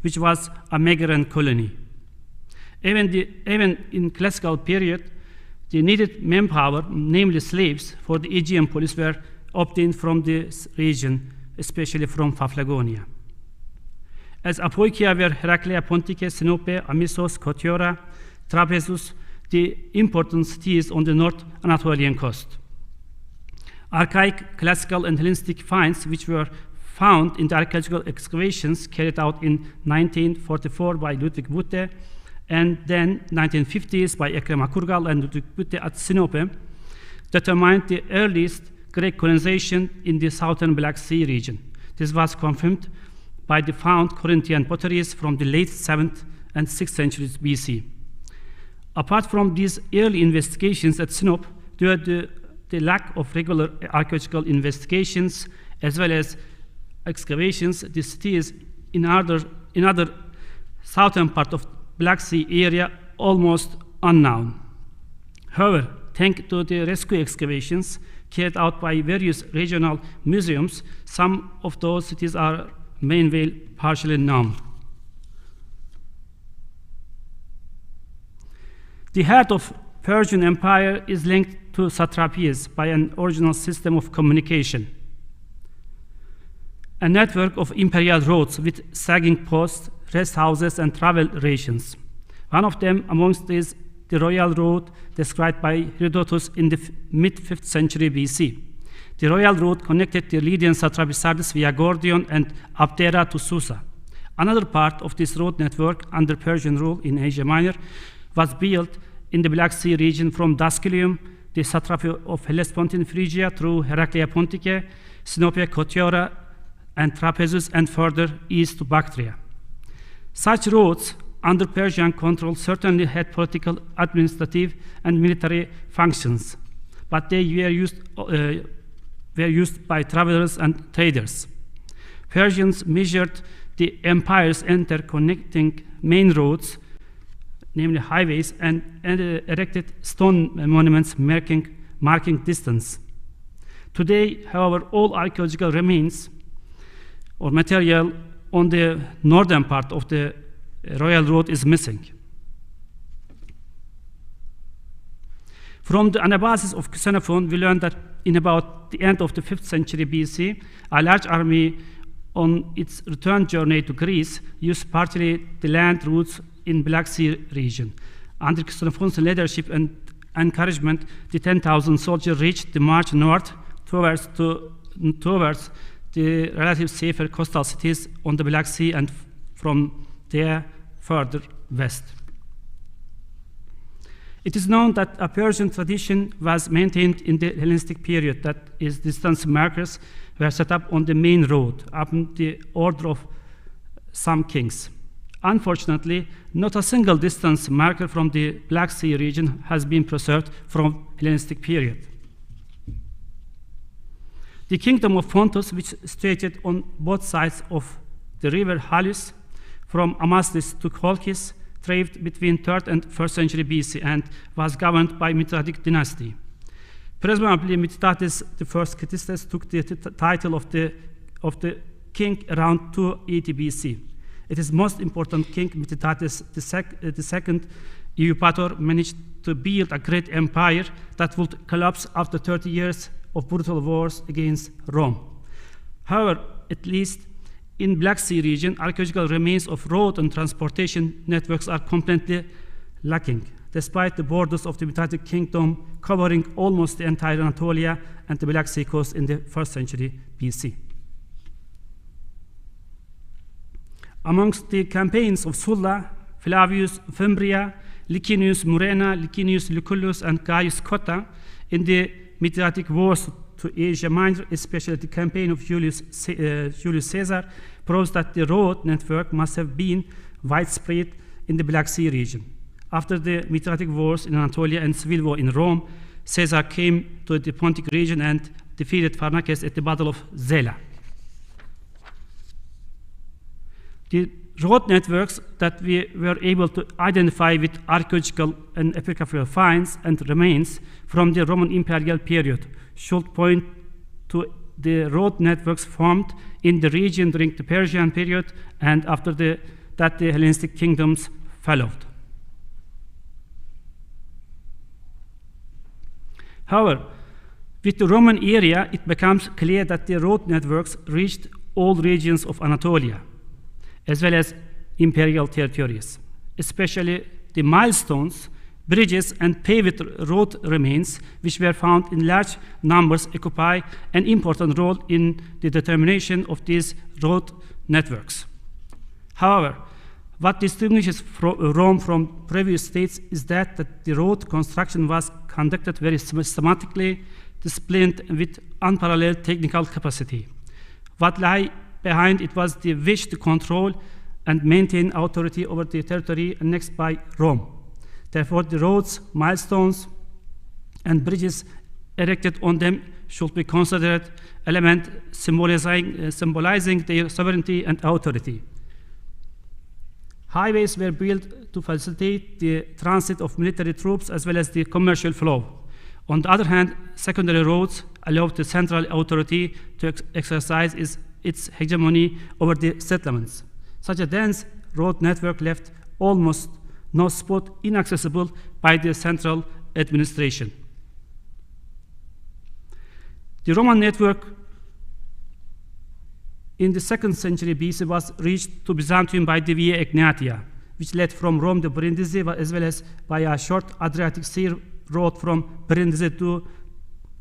which was a Megaran colony. Even in classical period, the needed manpower, namely slaves, for the Aegean police were obtained from this region, especially from Paphlagonia. As Apoikia were Heraclea Pontica, Sinope, Amisos, Kotiora, Trapezus, the important cities on the North Anatolian coast. Archaic, classical, and Hellenistic finds, which were found in the archaeological excavations carried out in 1944 by Ludwig Butte, and then 1950s by Ekrem Akurgal and Ludwig Butte at Sinope, determined the earliest Greek colonization in the southern Black Sea region. This was confirmed by the found Corinthian potteries from the late 7th and 6th centuries BC. Apart from these early investigations at Sinope, due to the lack of regular archaeological investigations as well as excavations, the city is in other southern part of Black Sea area almost unknown. However, thanks to the rescue excavations carried out by various regional museums, some of those cities are meanwhile partially known. The heart of Persian Empire is linked to satrapies by an original system of communication. A network of imperial roads with sagging posts rest houses and travel rations. One of them amongst these, the Royal Road, described by Herodotus in the mid-5th century BC. The Royal Road connected the Lydian satrapy Sardis via Gordion and Abdera to Susa. Another part of this road network under Persian rule in Asia Minor was built in the Black Sea region from Daskylium, the satrapy of Hellespont in Phrygia, through Heraclea Pontique, Sinope, Kotiora, and Trapezus, and further east to Bactria. Such roads under Persian control certainly had political, administrative, and military functions, but they were used by travelers and traders. Persians measured the empire's interconnecting main roads, namely highways, and erected stone monuments marking distance. Today, however, all archaeological remains or material on the northern part of the Royal Road is missing. From the Anabasis of Xenophon, we learned that in about the end of the 5th century BC, a large army on its return journey to Greece used partly the land routes in Black Sea region. Under Xenophon's leadership and encouragement, the 10,000 soldiers reached the march north towards the relative safer coastal cities on the Black Sea, and from there further west. It is known that a Persian tradition was maintained in the Hellenistic period, that is, distance markers were set up on the main road, upon the order of some kings. Unfortunately, not a single distance marker from the Black Sea region has been preserved from Hellenistic period. The kingdom of Pontus, which stretched on both sides of the river Halys, from Amaslis to Kolkis, thrived between 3rd and 1st century BC and was governed by Mitratic dynasty. Presumably, Mithridates I Kitistes took the title of the king around 280 BC. It is most important king Mithridates II Eupator managed to build a great empire that would collapse after 30 years of brutal wars against Rome. However, at least in Black Sea region, archaeological remains of road and transportation networks are completely lacking, despite the borders of the Mithridatic kingdom covering almost the entire Anatolia and the Black Sea coast in the 1st century BC. Amongst the campaigns of Sulla, Flavius Fimbria, Licinius Murena, Licinius Lucullus, and Gaius Cotta, in the Mithridatic wars to Asia Minor, especially the campaign of Julius Caesar, proves that the road network must have been widespread in the Black Sea region. After the Mithridatic wars in Anatolia and civil war in Rome, Caesar came to the Pontic region and defeated Pharnaces at the Battle of Zela. The road networks that we were able to identify with archaeological and epigraphical finds and remains from the Roman imperial period should point to the road networks formed in the region during the Persian period and after that the Hellenistic kingdoms followed. However, with the Roman era, it becomes clear that the road networks reached all regions of Anatolia, as well as imperial territories. Especially the milestones, bridges, and paved road remains, which were found in large numbers, occupy an important role in the determination of these road networks. However, what distinguishes Rome from previous states is that the road construction was conducted very systematically, disciplined, with unparalleled technical capacity. What lay behind it was the wish to control and maintain authority over the territory annexed by Rome. Therefore, the roads, milestones, and bridges erected on them should be considered elements symbolizing their sovereignty and authority. Highways were built to facilitate the transit of military troops as well as the commercial flow. On the other hand, secondary roads allowed the central authority to exercise its hegemony over the settlements. Such a dense road network left almost no spot inaccessible by the central administration. The Roman network in the 2nd century BC was reached to Byzantium by the Via Egnatia, which led from Rome to Brindisi, as well as by a short Adriatic Sea road from Brindisi to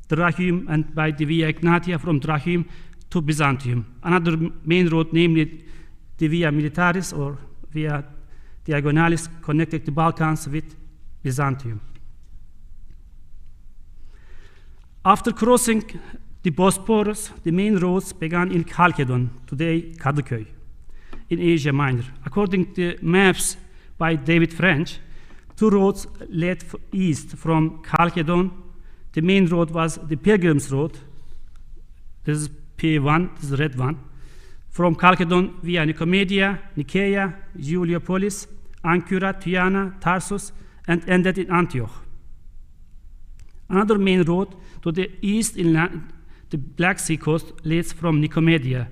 Dyrrhachium, and by the Via Egnatia from Dyrrhachium to Byzantium. Another main road, namely the Via Militaris or Via Diagonalis, connected the Balkans with Byzantium. After crossing the Bosporus, the main roads began in Chalcedon, today Kadıköy, in Asia Minor. According to maps by David French, 2 roads led east from Chalcedon. The main road was the Pilgrims Road. This is P1, this is the red one. From Chalcedon via Nicomedia, Nicaea, Heliopolis, Ancyra, Tyana, Tarsus, and ended in Antioch. Another main road to the east inland, the Black Sea coast, leads from Nicomedia,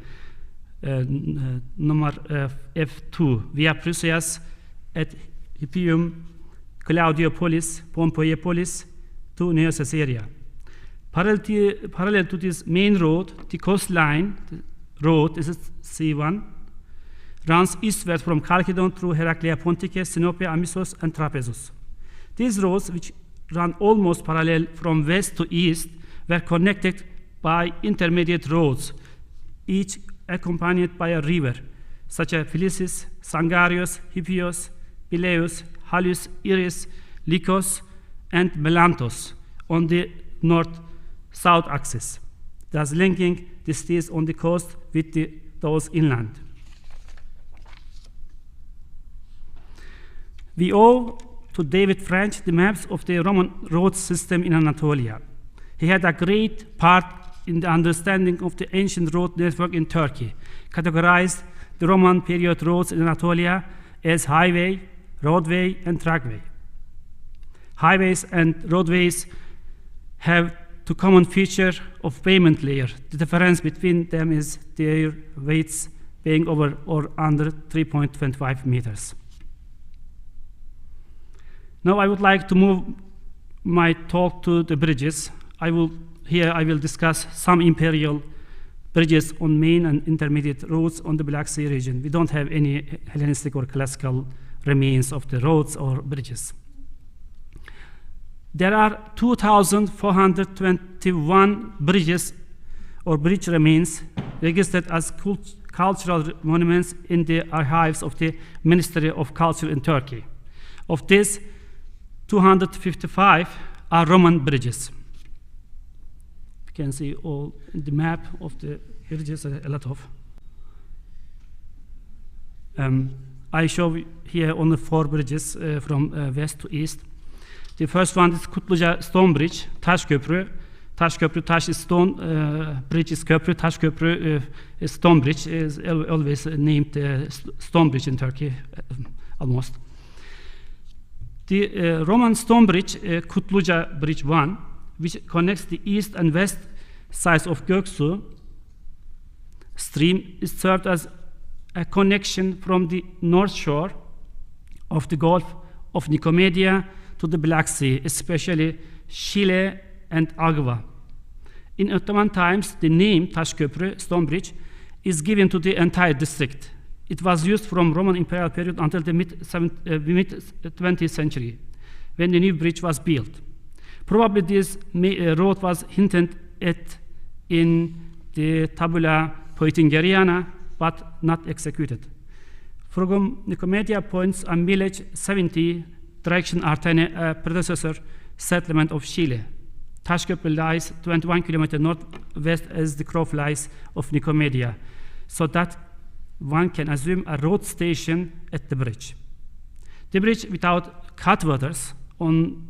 number F2, via Prusias at Hippium, Claudiopolis, Pompeiapolis, to Neo Caesarea. Parallel to this main road, the coastline road, this is C1, runs eastward from Chalcedon through Heraclea Pontica, Sinope, Amisos, and Trapezus. These roads, which run almost parallel from west to east, were connected by intermediate roads, each accompanied by a river, such as Philisis, Sangarios, Hippios, Pileus, Halys, Iris, Lycos, and Melanthos on the north-south axis, thus linking the cities on the coast with those inland. We owe to David French the maps of the Roman road system in Anatolia. He had a great part in the understanding of the ancient road network in Turkey, categorized the Roman period roads in Anatolia as highway, roadway, and trackway. Highways and roadways have the common feature of pavement layer. The difference between them is their weights being over or under 3.25 meters. Now I would like to move my talk to the bridges. Here I will discuss some imperial bridges on main and intermediate roads on the Black Sea region. We don't have any Hellenistic or classical remains of the roads or bridges. There are 2,421 bridges or bridge remains registered as cultural monuments in the archives of the Ministry of Culture in Turkey. Of this, 255 are Roman bridges. You can see all in the map of the bridges, a lot of. I show here only 4 bridges from west to east. The first one is Kutluca Stone Bridge, Taş Köprü. Taş Köprü, Taş is stone, bridge is köprü, Taş Köprü is stone bridge, is always named stone bridge in Turkey, almost. The Roman stone bridge, Kutluca Bridge 1, which connects the east and west sides of Göksu stream, is served as a connection from the north shore of the Gulf of Nicomedia to the Black Sea, especially Şile and Agva. In Ottoman times, the name Taş Köprü, Stone Bridge, is given to the entire district. It was used from Roman imperial period until the mid-20th century, when the new bridge was built. Probably this road was hinted at in the Tabula Peutingeriana, but not executed. From Nicomedia points a village 70 direction Artene, a predecessor settlement of Şile. Taş Köprü lies 21 kilometers northwest as the crow flies of Nicomedia, so that one can assume a road station at the bridge. The bridge without cutwaters on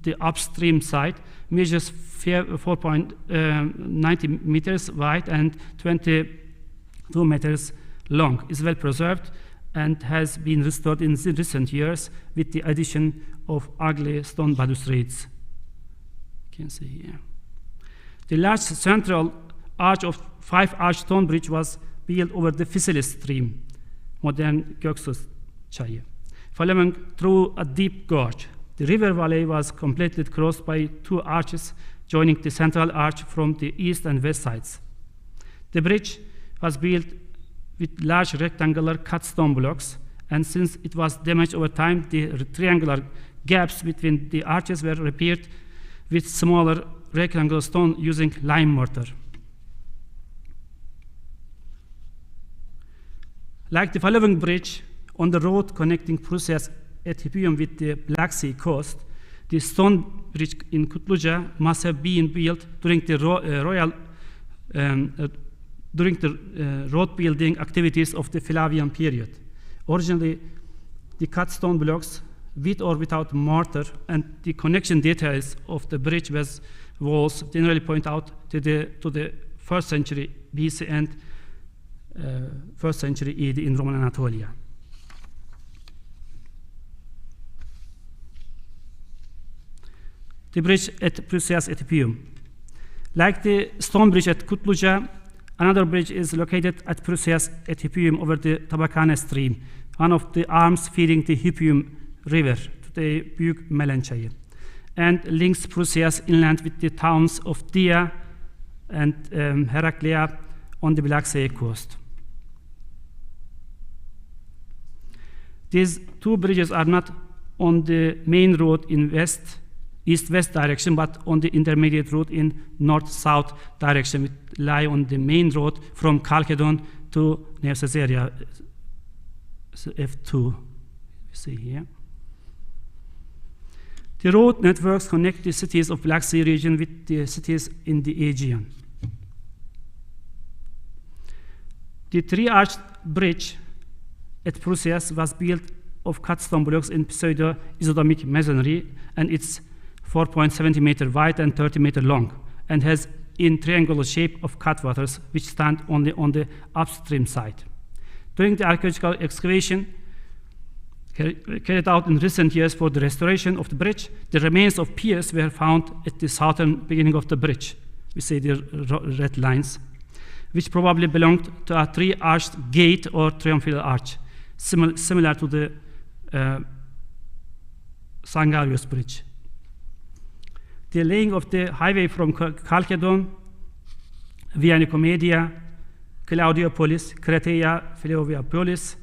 the upstream side measures 4.90 meters wide and 22 meters long, is well preserved, and has been restored in recent years with the addition of ugly stone balustrades. You can see here. The large central arch of 5-arch stone bridge was built over the Fisilis stream, modern Göksu Çayı, following through a deep gorge. The river valley was completely crossed by 2 arches joining the central arch from the east and west sides. The bridge was built with large rectangular cut stone blocks, and since it was damaged over time, the triangular gaps between the arches were repaired with smaller rectangular stone using lime mortar. Like the following bridge on the road connecting Prussia's Etipium with the Black Sea coast, the stone bridge in Kutluca must have been built during the road building activities of the Flavian period. Originally, the cut stone blocks, with or without mortar, and the connection details of the bridge walls generally point out to the 1st century BC and 1st century AD in Roman Anatolia. The bridge at Prussia's Etipium. Like the stone bridge at Kutluca, another bridge is located at Prussia's Etipium over the Tabakane stream, one of the arms feeding the Hypium River, today Büyük Melençay, and links Prussia's inland with the towns of Dia and Herakleia on the Black Sea coast. These two bridges are not on the main road in east-west direction, but on the intermediate route in north-south direction, which lie on the main road from Chalcedon to Neo Caesarea, F2, you see here. The road networks connect the cities of Black Sea region with the cities in the Aegean. The three-arched bridge at Prussias was built of cut stone blocks in pseudo-isodomic masonry, and it's 4.70 meter wide and 30 meter long, and has in triangular shape of cutwaters which stand only on the upstream side. During the archaeological excavation carried out in recent years for the restoration of the bridge, the remains of piers were found at the southern beginning of the bridge. We see the red lines, which probably belonged to a three-arched gate or triumphal arch, similar to the Sangarius bridge. The laying of the highway from Chalcedon via Nicomedia, Claudiopolis, Creteia, Philiopolis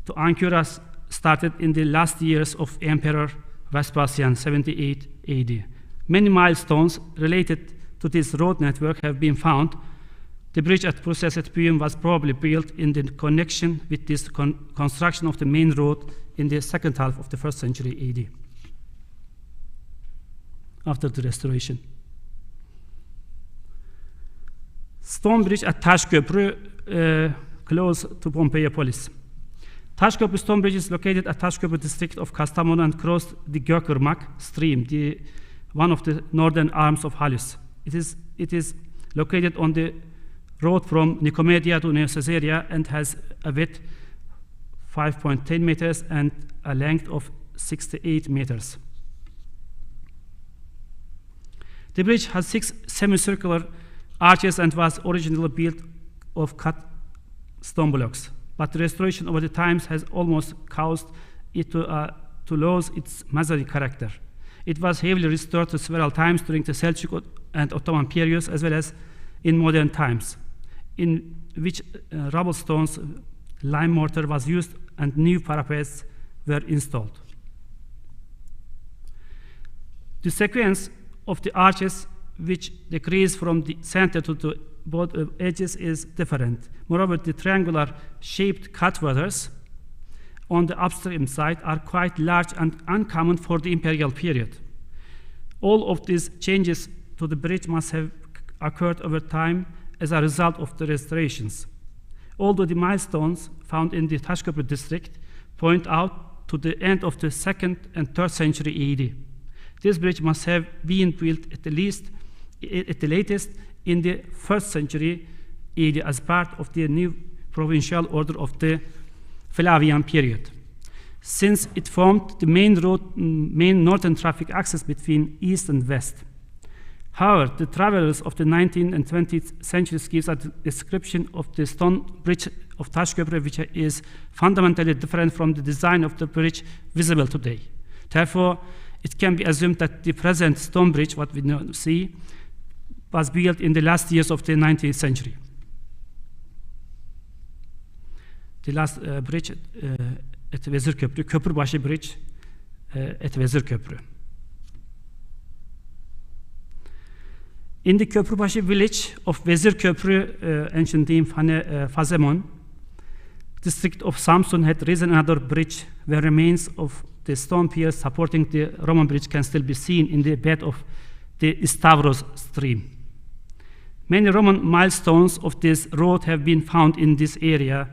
to Ankyras started in the last years of Emperor Vespasian, 78 AD. Many milestones related to this road network have been found. The bridge at Prussia's Etipium was probably built in the connection with this construction of the main road in the second half of the 1st century AD, after the restoration. Stone bridge at Taşköprü, close to Pompeiapolis. Taşköprü stone bridge is located at Taşköprü district of Kastamonu and crossed the Gökırmak stream, one of the northern arms of Halys. It is located on the road from Nicomedia to Neo Caesarea and has a width 5.10 meters and a length of 68 meters. The bridge has 6 semicircular arches and was originally built of cut stone blocks, but the restoration over the times has almost caused it to lose its masonry character. It was heavily restored several times during the Selçuk and Ottoman periods, as well as in modern times, in which rubble stones, lime mortar was used and new parapets were installed. The sequence of the arches, which decrease from the center to both edges, is different. Moreover, the triangular shaped cutwaters on the upstream side are quite large and uncommon for the imperial period. All of these changes to the bridge must have occurred over time as a result of the restorations. Although the milestones found in the Taşköprü district point out to the end of the 2nd and 3rd century AD. This bridge must have been built at the latest in the 1st century AD as part of the new provincial order of the Flavian period, since it formed the main northern traffic access between east and west. However, the travelers of the 19th and 20th centuries gives a description of the stone bridge of Taşköprü, which is fundamentally different from the design of the bridge visible today. Therefore, it can be assumed that the present stone bridge, what we now see, was built in the last years of the 19th century. the last bridge at Vezir Köprü, Köprübaşı Bridge at Vezir Köprü. In the Köprübaşı village of Vezir Köprü, ancient name Fazemon, district of Samsun, had risen another bridge where remains of the stone piers supporting the Roman bridge can still be seen in the bed of the Stavros stream. Many Roman milestones of this road have been found in this area,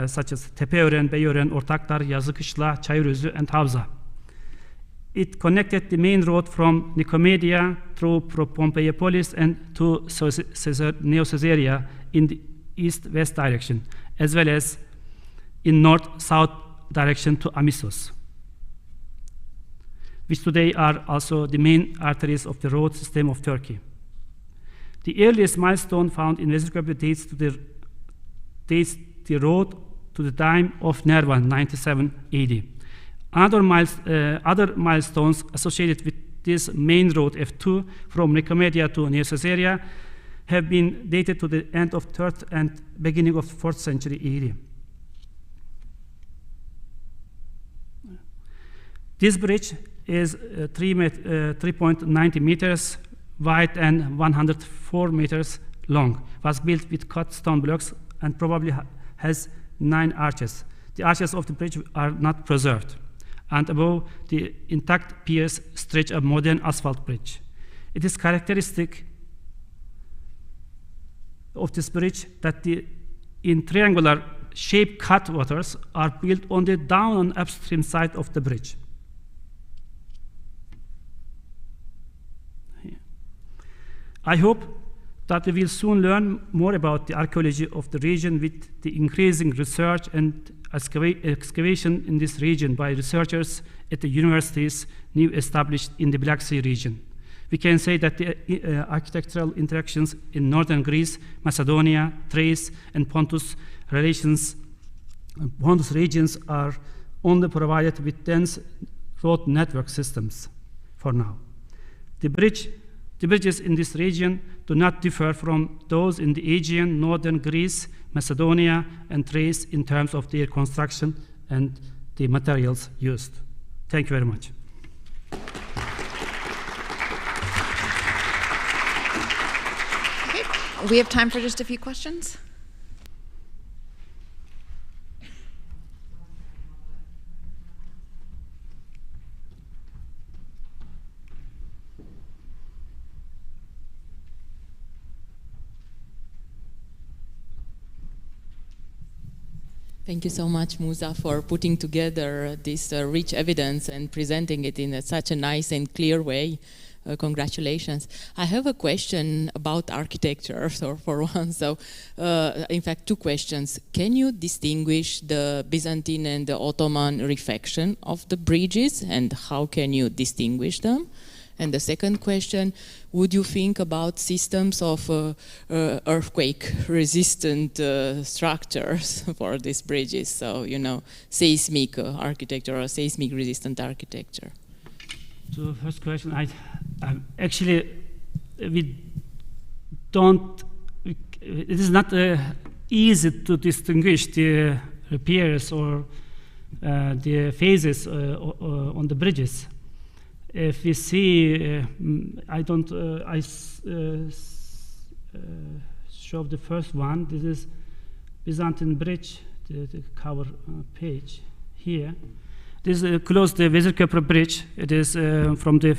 such as Tepeören, Beyoren, Ortaklar, Yazıkışla, Çayırözü, and Havza. It connected the main road from Nicomedia through Pompeiapolis and to Neo-Caesarea in the east-west direction, as well as in north-south direction to Amisos, which today are also the main arteries of the road system of Turkey. The earliest milestone found in Vezir Köprü dates the road to the time of Nerva, 97 AD. Other milestones associated with this main road, F2, from Nicomedia to Neo-Caesarea, have been dated to the end of 3rd and beginning of 4th century AD. This bridge is 3.90 meters wide and 104 meters long, was built with cut stone blocks and probably has 9 arches. The arches of the bridge are not preserved, and above the intact piers stretch a modern asphalt bridge. It is characteristic of this bridge that in triangular shaped cutwaters are built on the down and upstream side of the bridge. I hope that we will soon learn more about the archaeology of the region with the increasing research and excavation in this region by researchers at the universities new established in the Black Sea region. We can say that the architectural interactions in northern Greece, Macedonia, Thrace, and Pontus regions are only provided with dense road network systems for now. The bridges in this region do not differ from those in the Aegean, northern Greece, Macedonia, and Thrace in terms of their construction and the materials used. Thank you very much. Okay, we have time for just a few questions. Thank you so much, Musa, for putting together this rich evidence and presenting it in such a nice and clear way. Congratulations. I have a question about architecture, for one. So, in fact, 2 questions. Can you distinguish the Byzantine and the Ottoman refection of the bridges, and how can you distinguish them? And the second question, would you think about systems of earthquake-resistant structures for these bridges? So, you know, seismic architecture or seismic-resistant architecture. So the first question, actually, we don't, it is not easy to distinguish the piers or the phases on the bridges. If we see, I show the first one. This is Byzantine bridge, the cover page here. This is close to the Vezir Köprü bridge. It is from the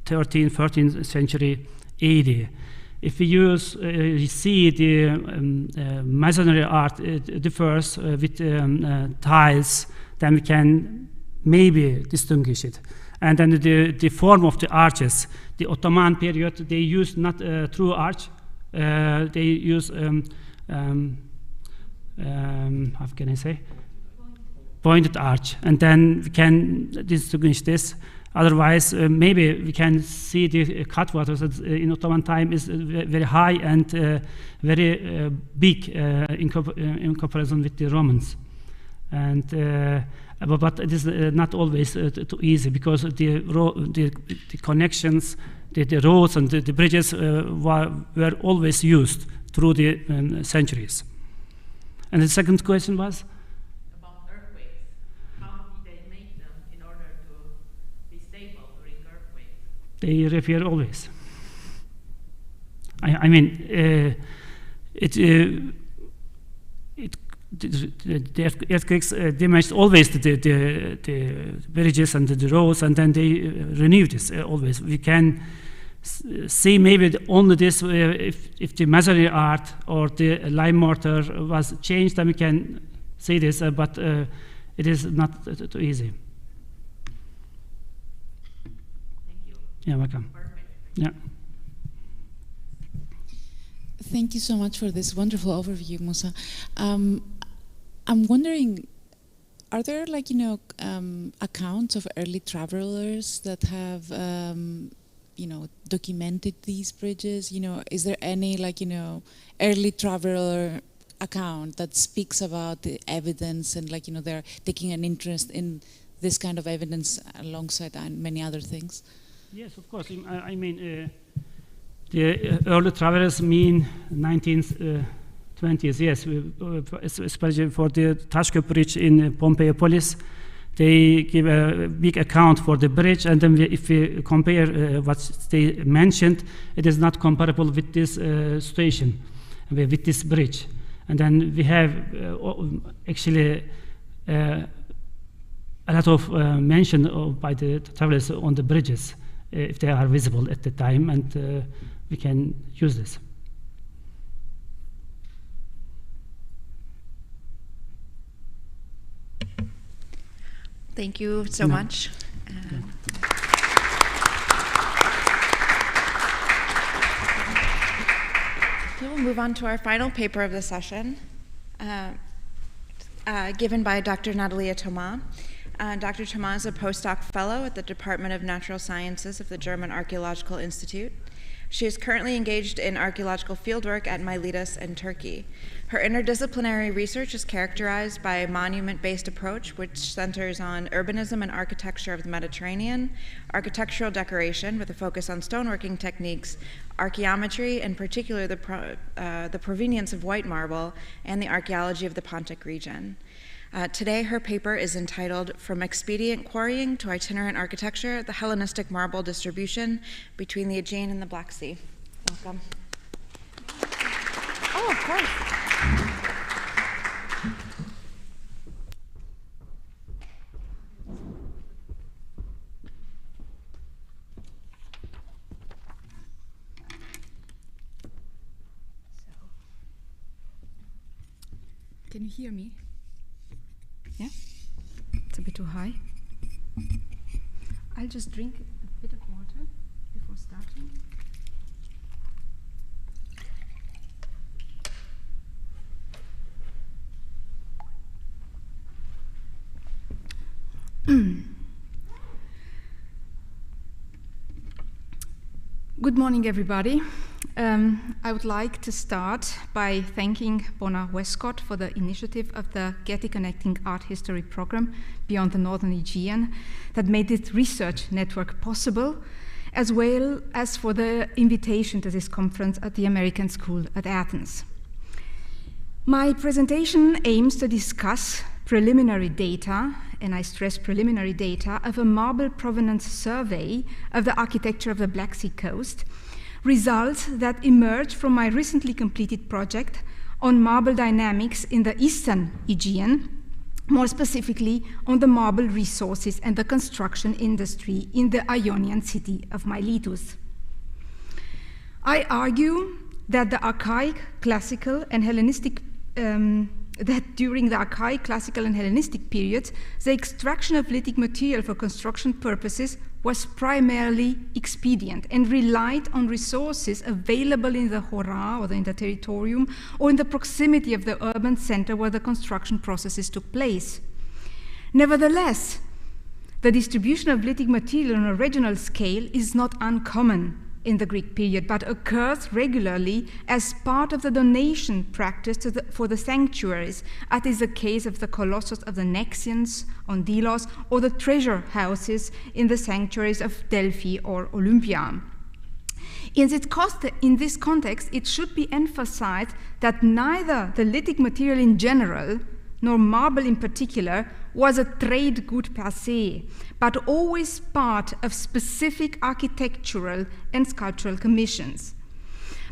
13th, 14th century AD. If we use, you see the masonry art, it differs with tiles, then we can maybe distinguish it. And then the form of the arches, the Ottoman period, they use not true arch, they use, how can I say? Pointed arch, and then we can distinguish this. Otherwise, maybe we can see the cutwaters in Ottoman time is very high and very big in comparison with the Romans. And but it is not always too easy, because the connections, the roads and the bridges were always used through the centuries. And the second question was? About earthquakes. How did they make them in order to be stable during earthquakes? They repair always. I mean, the earthquakes damaged always the bridges and the roads, and then they renew this always. We can see maybe only this if the masonry art or the lime mortar was changed, then we can see this, but it is not too easy. Thank you. Yeah, welcome. Perfect. Yeah. Thank you so much for this wonderful overview, Musa. I'm wondering, are there accounts of early travelers that have documented these bridges? Is there any early traveler account that speaks about the evidence and they're taking an interest in this kind of evidence alongside many other things? Yes, of course. I mean, the early travelers mean 19th, 20th, yes, especially for the Tashkent Bridge in Pompeiipolis. They give a big account for the bridge, and then if we compare what they mentioned, it is not comparable with this station, with this bridge. And then we have actually a lot of mention by the travelers on the bridges, if they are visible at the time, and we can use this. Thank you so much. We will move on to our final paper of the session, given by Dr. Natalia Toma. Dr. Toma is a postdoc fellow at the Department of Natural Sciences of the German Archaeological Institute. She is currently engaged in archaeological fieldwork at Miletus in Turkey. Her interdisciplinary research is characterized by a monument-based approach which centers on urbanism and architecture of the Mediterranean, architectural decoration with a focus on stoneworking techniques, archaeometry, in particular the provenience of white marble, and the archaeology of the Pontic region. Today, her paper is entitled From Expedient Quarrying to Itinerant Architecture, the Hellenistic Marble Distribution Between the Aegean and the Black Sea. Welcome. Oh, of course. Can you hear me? Yeah? It's a bit too high. I'll just drink a bit of water before starting. Good morning, everybody. I would like to start by thanking Bona Westcott for the initiative of the Getty Connecting Art History program beyond the Northern Aegean that made this research network possible, as well as for the invitation to this conference at the American School at Athens. My presentation aims to discuss preliminary data, and I stress preliminary data, of a marble provenance survey of the architecture of the Black Sea coast, results that emerge from my recently completed project on marble dynamics in the Eastern Aegean, more specifically on the marble resources and the construction industry in the Ionian city of Miletus. I argue that the archaic, classical, and Hellenistic that during the archaic, classical, and Hellenistic periods, the extraction of lithic material for construction purposes was primarily expedient and relied on resources available in the hora, or in the territorium, or in the proximity of the urban center where the construction processes took place. Nevertheless, the distribution of lithic material on a regional scale is not uncommon in the Greek period, but occurs regularly as part of the donation practice for the sanctuaries, as is the case of the colossus of the Nexians on Delos, or the treasure houses in the sanctuaries of Delphi or Olympia. In this context, it should be emphasized that neither the lithic material in general, nor marble in particular, was a trade good per se, but always part of specific architectural and sculptural commissions.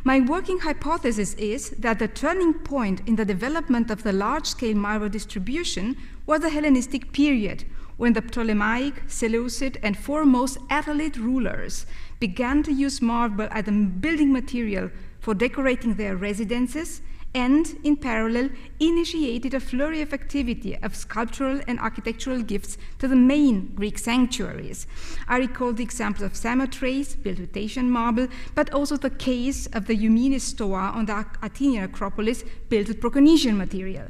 My working hypothesis is that the turning point in the development of the large-scale marble distribution was the Hellenistic period, when the Ptolemaic, Seleucid, and foremost Attalid rulers began to use marble as a building material for decorating their residences, and, in parallel, initiated a flurry of activity of sculptural and architectural gifts to the main Greek sanctuaries. I recall the examples of Samothrace, built with Dacian marble, but also the case of the Eumene Stoa on the Athenian Acropolis, built with Proconnesian material.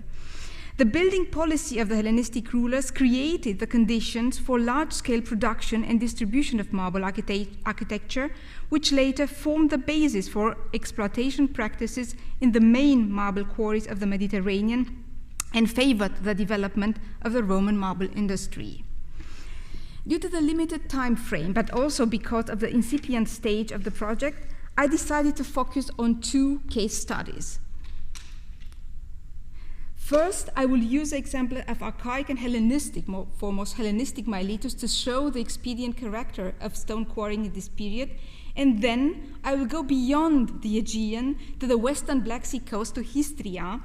The building policy of the Hellenistic rulers created the conditions for large-scale production and distribution of marble architecture, which later formed the basis for exploitation practices in the main marble quarries of the Mediterranean and favored the development of the Roman marble industry. Due to the limited time frame, but also because of the incipient stage of the project, I decided to focus on 2 case studies. First, I will use the example of archaic and Hellenistic, foremost Hellenistic Miletus, to show the expedient character of stone quarrying in this period, and then I will go beyond the Aegean to the western Black Sea coast to Histria,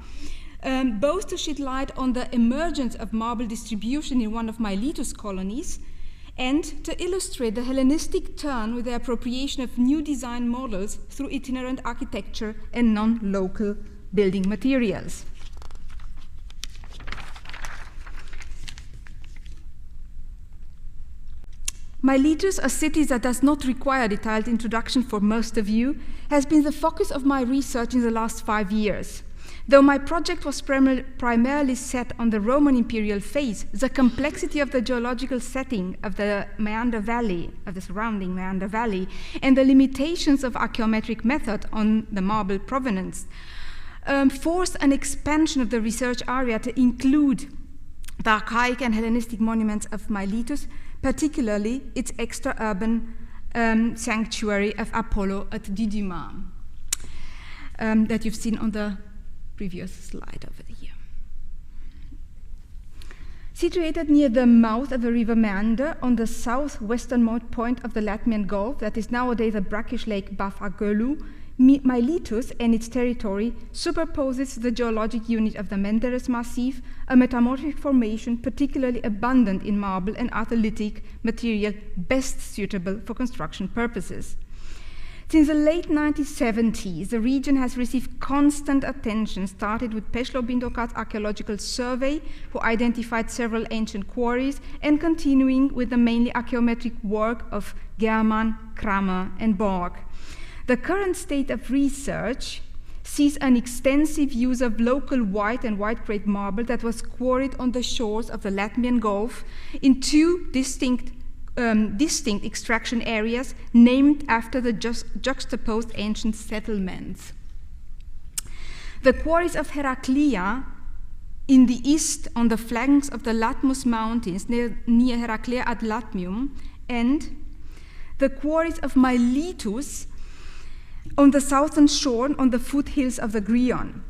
both to shed light on the emergence of marble distribution in one of Miletus' colonies, and to illustrate the Hellenistic turn with the appropriation of new design models through itinerant architecture and non-local building materials. Miletus, a city that does not require a detailed introduction for most of you, has been the focus of my research in the last 5 years. Though my project was primarily set on the Roman imperial phase, the complexity of the geological setting of the Meander Valley, of the surrounding Meander Valley, and the limitations of archaeometric method on the marble provenance forced an expansion of the research area to include the archaic and Hellenistic monuments of Miletus, particularly its extra-urban sanctuary of Apollo at Didyma, that you've seen on the previous slide over here. Situated near the mouth of the river Meander, on the southwesternmost point of the Latmian Gulf, that is nowadays the brackish lake Bafa Gölü, Miletus and its territory superposes the geologic unit of the Menderes Massif, a metamorphic formation particularly abundant in marble and other lithic material best suitable for construction purposes. Since the late 1970s, the region has received constant attention, started with Peshlo Bindokat's archaeological survey, who identified several ancient quarries, and continuing with the mainly archaeometric work of German, Kramer, and Borg. The current state of research sees an extensive use of local white and white-grade marble that was quarried on the shores of the Latmian Gulf in 2 distinct extraction areas named after the juxtaposed ancient settlements. The quarries of Heraclea in the east on the flanks of the Latmus Mountains near Heraclea ad Latmium, and the quarries of Miletus on the southern shore on the foothills of the Grion.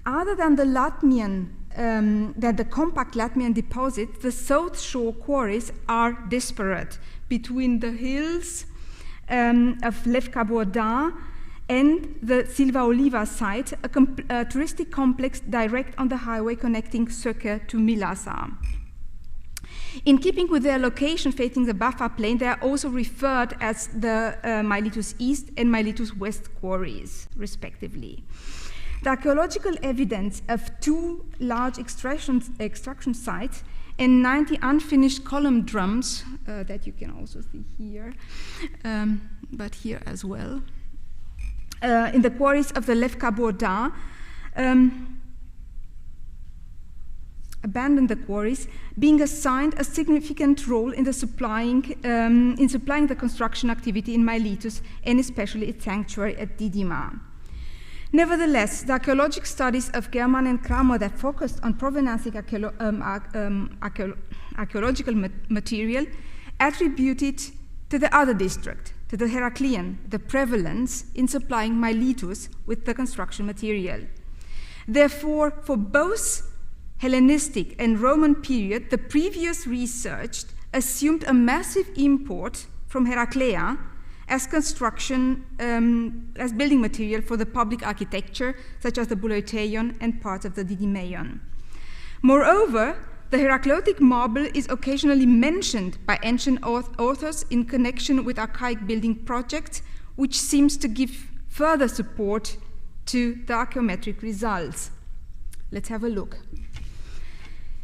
Other than the Latmian, the compact Latmian deposits, the south shore quarries are disparate between the hills of Levka Borda and the Silva Oliva site, a touristic complex direct on the highway connecting Söke to Milasa. In keeping with their location facing the Bafa Plain, they are also referred as the Miletus East and Miletus West quarries, respectively. The archaeological evidence of 2 large extraction sites and 90 unfinished column drums, that you can also see here, but here as well, in the quarries of the Levka Borda, abandoned the quarries, being assigned a significant role in supplying the construction activity in Miletus, and especially its sanctuary at Didyma. Nevertheless, the archaeological studies of German and Kramer that focused on provenantic archaeological material attributed to the other district, to to the Heraclean, the prevalence in supplying Miletus with the construction material. Therefore, for both Hellenistic and Roman period, the previous research assumed a massive import from Heraclea as construction, as building material for the public architecture, such as the Bouleuterion and parts of the Didymaion. Moreover, the Heracleotic marble is occasionally mentioned by ancient authors in connection with archaic building projects, which seems to give further support to the archaeometric results. Let's have a look.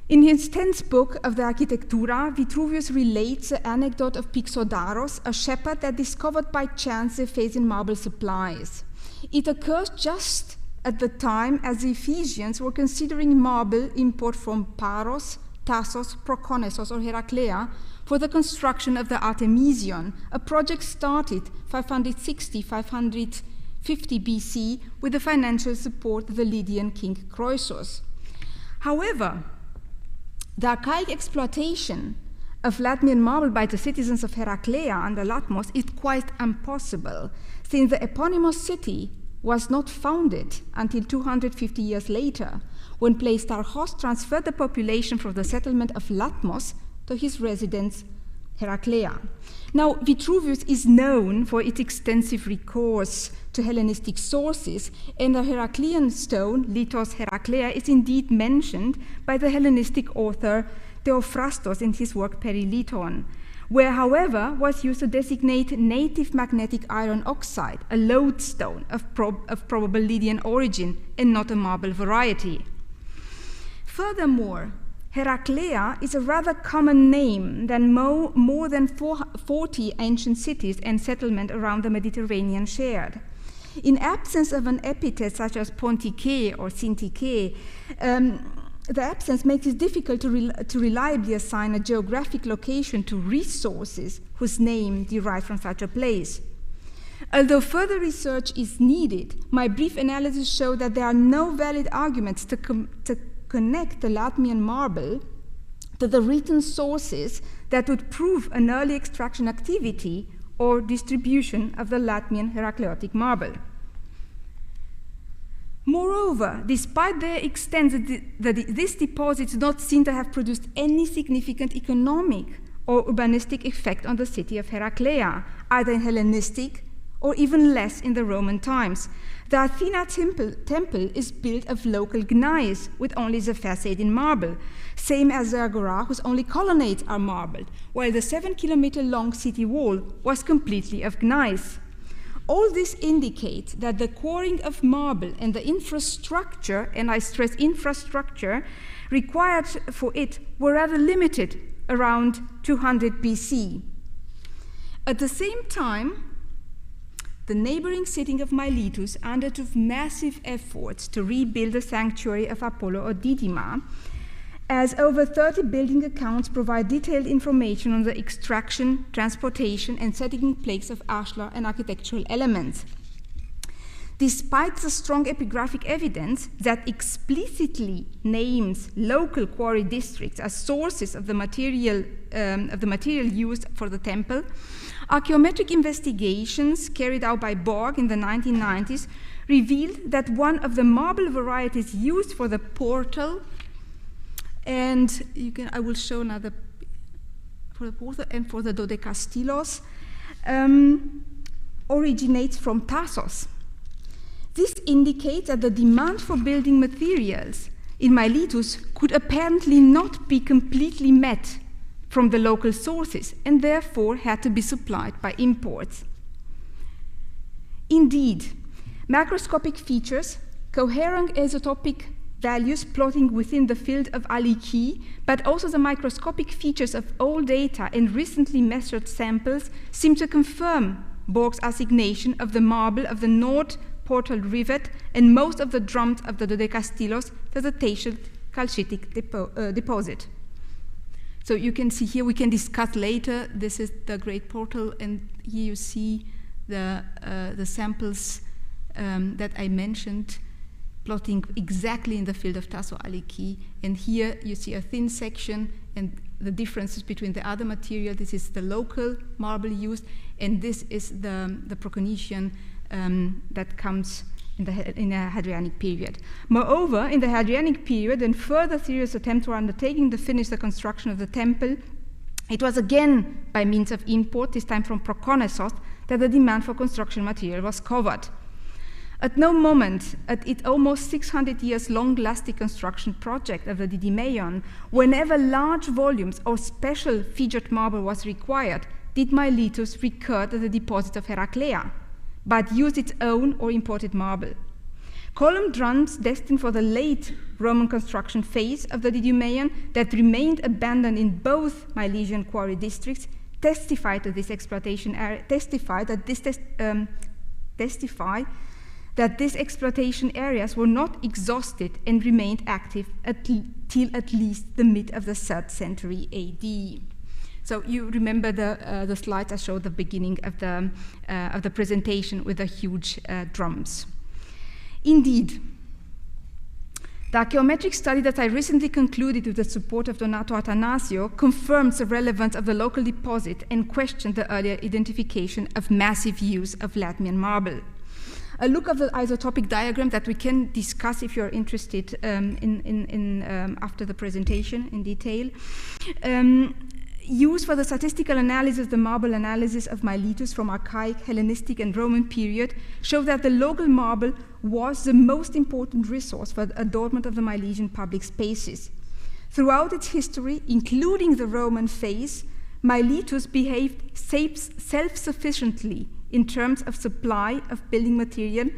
In his 10th book of the Architectura, Vitruvius relates the anecdote of Pixodaros, a shepherd that discovered by chance the Ephesian marble supplies. It occurs just at the time as the Ephesians were considering marble import from Paros, Tassos, Proconnesos, or Heraclea for the construction of the Artemision, a project started 560-550 BC with the financial support of the Lydian king Croesus. However, the archaic exploitation of Latmian marble by the citizens of Heraclea under Latmos is quite impossible, since the eponymous city was not founded until 250 years later, when Pleistarchos transferred the population from the settlement of Latmos to his residence Heraclea. Now, Vitruvius is known for its extensive recourse to Hellenistic sources, and the Heraclean stone, Litos Heraclea, is indeed mentioned by the Hellenistic author Theophrastos in his work Periliton, where, however, was used to designate native magnetic iron oxide, a lodestone of probable Lydian origin and not a marble variety. Furthermore, Heraclea is a rather common name than more than 40 ancient cities and settlements around the Mediterranean shared. In absence of an epithet such as Pontic or Sintike, the absence makes it difficult to reliably assign a geographic location to resources whose name derives from such a place. Although further research is needed, my brief analysis shows that there are no valid arguments to connect the Latmian marble to the written sources that would prove an early extraction activity or distribution of the Latmian Heracleotic marble. Moreover, despite their extent, these deposits do not seem to have produced any significant economic or urbanistic effect on the city of Heraclea, either in Hellenistic or even less in the Roman times. The Athena temple is built of local gneiss with only the facade in marble, same as the agora whose only colonnades are marbled, while the 7-kilometer-long city wall was completely of gneiss. All this indicates that the quarrying of marble and the infrastructure, and I stress infrastructure, required for it were rather limited around 200 BC. At the same time, the neighboring city of Miletus undertook massive efforts to rebuild the sanctuary of Apollo or Didyma, as over 30 building accounts provide detailed information on the extraction, transportation, and setting in place of ashlar and architectural elements. Despite the strong epigraphic evidence that explicitly names local quarry districts as sources of the material used for the temple, archaeometric investigations carried out by Borg in the 1990s revealed that one of the marble varieties used for the portal, and I will show another for the portal and for the dodekastylos, originates from Tassos. This indicates that the demand for building materials in Miletus could apparently not be completely met from the local sources and therefore had to be supplied by imports. Indeed, macroscopic features, coherent isotopic values plotting within the field of Aliki, but also the microscopic features of old data and recently measured samples seem to confirm Borg's assignation of the marble of the North Portal rivet and most of the drums of the dodekastylos to the Thracian calcitic deposit. So you can see here, we can discuss later, this is the Great Portal, and here you see the samples that I mentioned, plotting exactly in the field of Tasso Aliki. And here you see a thin section, and the differences between the other material. This is the local marble used, and this is the Proconnesian that comes in the Hadrianic period. Moreover, in the Hadrianic period, and further serious attempts were undertaken to finish the construction of the temple, it was again by means of import, this time from Proconnesos, that the demand for construction material was covered. At no moment, at its almost 600 years long-lasting construction project of the Didymaion, whenever large volumes or special featured marble was required, did Miletus recur to the deposit of Heraclea, but used its own or imported marble. Column drums destined for the late Roman construction phase of the Didymaion that remained abandoned in both Milesian quarry districts testify to this exploitation area, testify that these exploitation areas were not exhausted and remained active till at least the mid of the 3rd century AD. So you remember the slides I showed at the beginning of the presentation with the huge drums. Indeed, the archaeometric study that I recently concluded with the support of Donato Atanasio confirms the relevance of the local deposit and questioned the earlier identification of massive use of Latmian marble. A look at the isotopic diagram that we can discuss if you're interested after the presentation in detail. Used for the statistical analysis, the marble analysis of Miletus from Archaic, Hellenistic, and Roman period show that the local marble was the most important resource for the adornment of the Milesian public spaces. Throughout its history, including the Roman phase, Miletus behaved self-sufficiently in terms of supply of building material,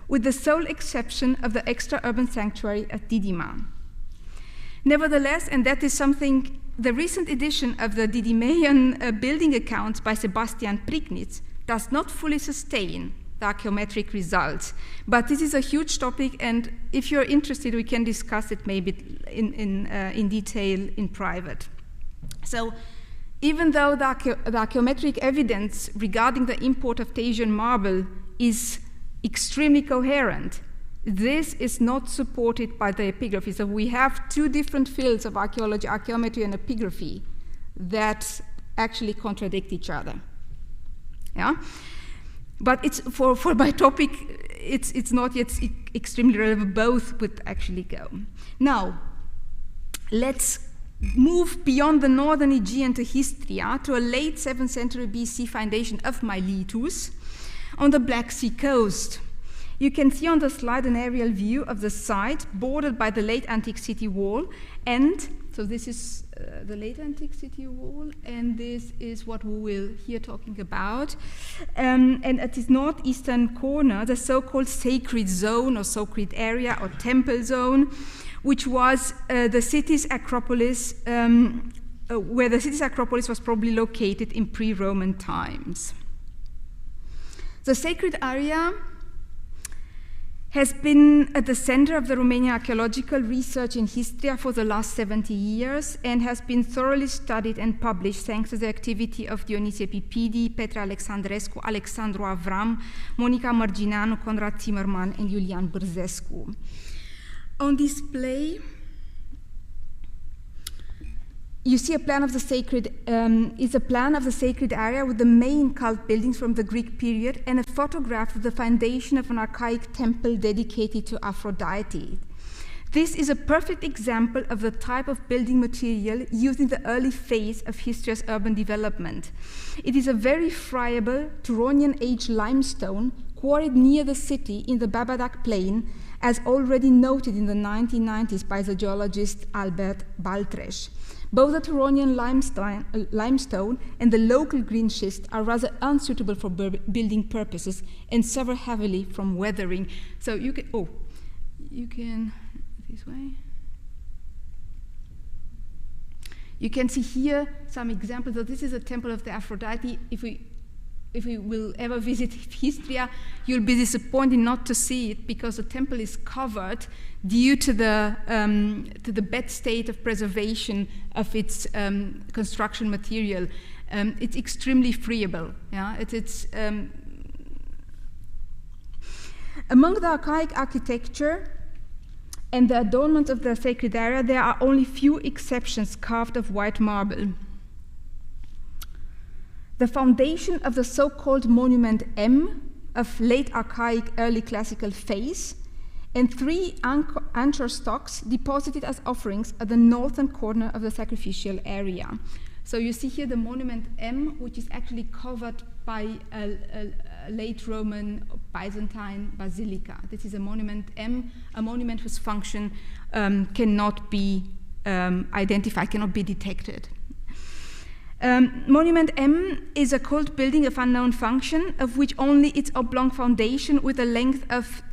with the sole exception of the extra-urban sanctuary at Didyma. Nevertheless, and that is something, the recent edition of the Didymaion building accounts by Sebastian Prignitz does not fully sustain the archaeometric results. But this is a huge topic, and if you're interested, we can discuss it maybe in detail in private. So, even though the archaeometric evidence regarding the import of Thasian marble is extremely coherent, this is not supported by the epigraphy. So we have two different fields of archaeology, archaeometry and epigraphy, that actually contradict each other. Yeah? But it's for my topic, it's not yet extremely relevant. Both would actually go. Now, let's move beyond the northern Aegean to Histria, to a late 7th century BC foundation of Miletus on the Black Sea coast. You can see on the slide an aerial view of the site bordered by the late antique city wall, and so this is the late antique city wall, and this is what we will hear talking about. And at its northeastern corner, the so-called sacred zone or sacred area or temple zone, which was the city's acropolis, where the city's acropolis was probably located in pre-Roman times. The sacred area has been at the center of the Romanian archaeological research in Histria for the last 70 years and has been thoroughly studied and published thanks to the activity of Dionisie Pipidi, Petre Alexandrescu, Alexandru Avram, Monica Margineanu, Conrad Zimmermann, and Iulian Bârzescu. On display, you see a plan of the sacred, is a plan of the sacred area with the main cult buildings from the Greek period and a photograph of the foundation of an archaic temple dedicated to Aphrodite. This is a perfect example of the type of building material used in the early phase of Histria's urban development. It is a very friable Turonian age limestone quarried near the city in the Babadak plain, as already noted in the 1990s by the geologist Albert Baltresch. Both the Turonian limestone and the local green schist are rather unsuitable for building purposes and suffer heavily from weathering. So you can, this way. You can see here some examples. So this is a temple of the Aphrodite. If we will ever visit Histria, you'll be disappointed not to see it because the temple is covered due to the bad state of preservation of its construction material. It's extremely friable. Yeah? Among the archaic architecture, and the adornments of the sacred area, there are only few exceptions carved of white marble. The foundation of the so-called monument M of late archaic, early classical phase, and 3 anchor stocks deposited as offerings at the northern corner of the sacrificial area. So you see here the monument M, which is actually covered by a late Roman Byzantine basilica. This is a monument M, a monument whose function cannot be identified, cannot be detected. Monument M is a cult building of unknown function, of which only its oblong foundation with a length of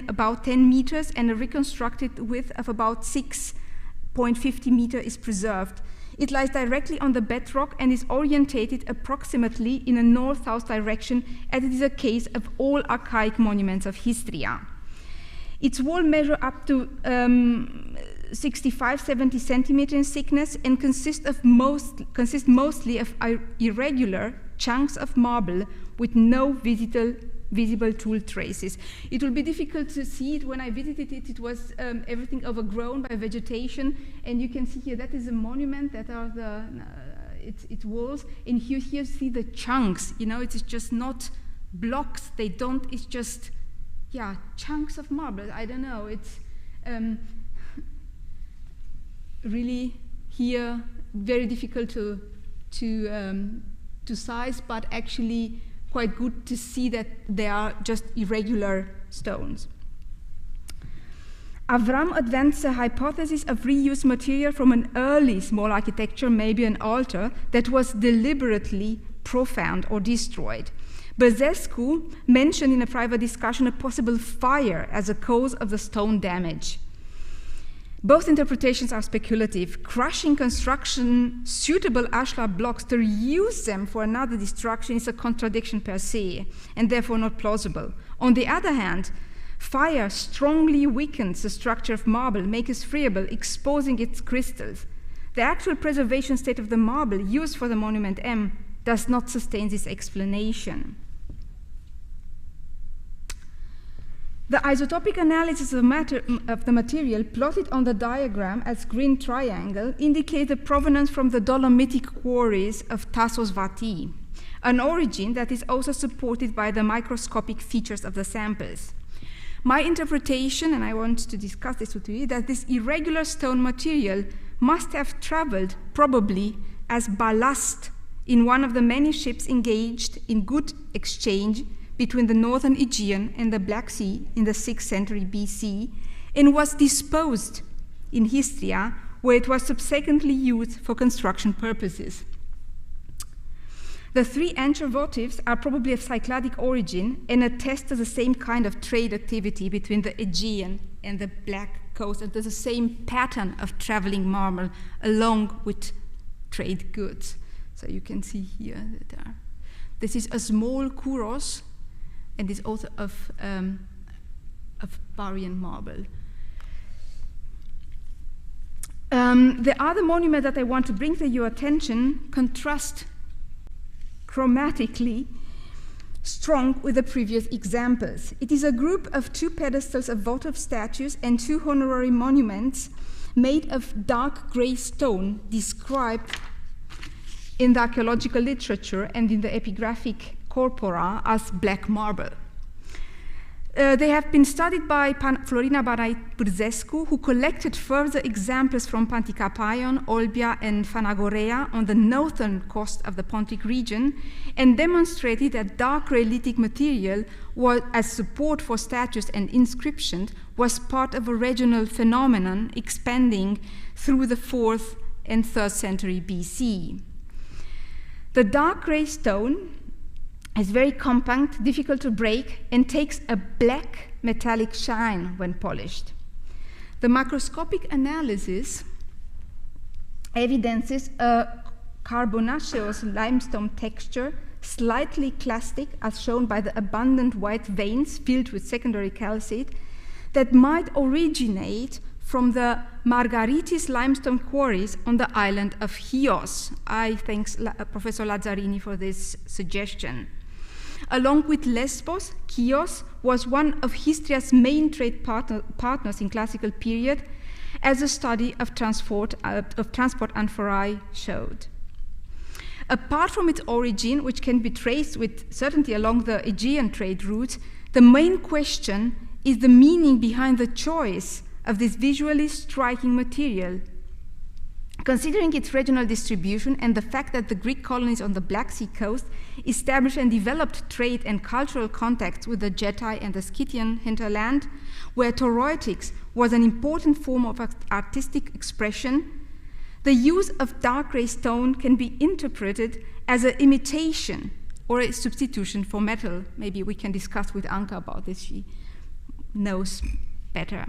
about 10 meters and a reconstructed width of about 6.50 meters is preserved. It lies directly on the bedrock and is orientated approximately in a north-south direction, as it is a case of all archaic monuments of Histria. Its wall measures up to 65-70 centimeters in thickness and consists mostly of irregular chunks of marble with no visible tool traces. It will be difficult to see it. When I visited it, it was everything overgrown by vegetation, and you can see here that is a monument, that are its walls, and here you see the chunks. You know, it's just not blocks. It's just, yeah, chunks of marble. I don't know. It's really here very difficult to size, but actually quite good to see that they are just irregular stones. Avram advanced the hypothesis of reused material from an early small architecture, maybe an altar, that was deliberately profaned or destroyed. Băsescu mentioned in a private discussion a possible fire as a cause of the stone damage. Both interpretations are speculative. Crushing construction suitable ashlar blocks to reuse them for another destruction is a contradiction per se, and therefore not plausible. On the other hand, fire strongly weakens the structure of marble, makes it friable, exposing its crystals. The actual preservation state of the marble used for the monument M does not sustain this explanation. The isotopic analysis of the material plotted on the diagram as green triangle indicates the provenance from the dolomitic quarries of Tassos Vati, an origin that is also supported by the microscopic features of the samples. My interpretation, and I want to discuss this with you, that this irregular stone material must have traveled probably as ballast in one of the many ships engaged in good exchange between the northern Aegean and the Black Sea in the 6th century BC, and was disposed in Histria, where it was subsequently used for construction purposes. The 3 anchor votives are probably of Cycladic origin and attest to the same kind of trade activity between the Aegean and the Black Coast, and to the same pattern of traveling marble along with trade goods. So you can see here that this is a small kouros, and is also of Parian marble. The other monument that I want to bring to your attention contrasts chromatically strong with the previous examples. It is a group of 2 pedestals of votive statues and 2 honorary monuments made of dark gray stone, described in the archaeological literature and in the epigraphic corpora as black marble. They have been studied by Florina Barai-Băsescu, who collected further examples from Panticapaion, Olbia, and Phanagorea on the northern coast of the Pontic region, and demonstrated that dark Rhaetic material as support for statues and inscriptions was part of a regional phenomenon expanding through the 4th and 3rd century BC. The dark gray stone is very compact, difficult to break, and takes a black metallic shine when polished. The macroscopic analysis evidences a carbonaceous limestone texture, slightly clastic, as shown by the abundant white veins filled with secondary calcite, that might originate from the Margaritis limestone quarries on the island of Chios. I thank Professor Lazzarini for this suggestion. Along with Lesbos, Chios was one of Histria's main trade partners in classical period, as the study of transport amphorae showed. Apart from its origin, which can be traced with certainty along the Aegean trade route, the main question is the meaning behind the choice of this visually striking material. Considering its regional distribution and the fact that the Greek colonies on the Black Sea coast established and developed trade and cultural contacts with the Getae and the Scythian hinterland, where toroietics was an important form of artistic expression, the use of dark gray stone can be interpreted as an imitation or a substitution for metal. Maybe we can discuss with Anka about this, she knows better.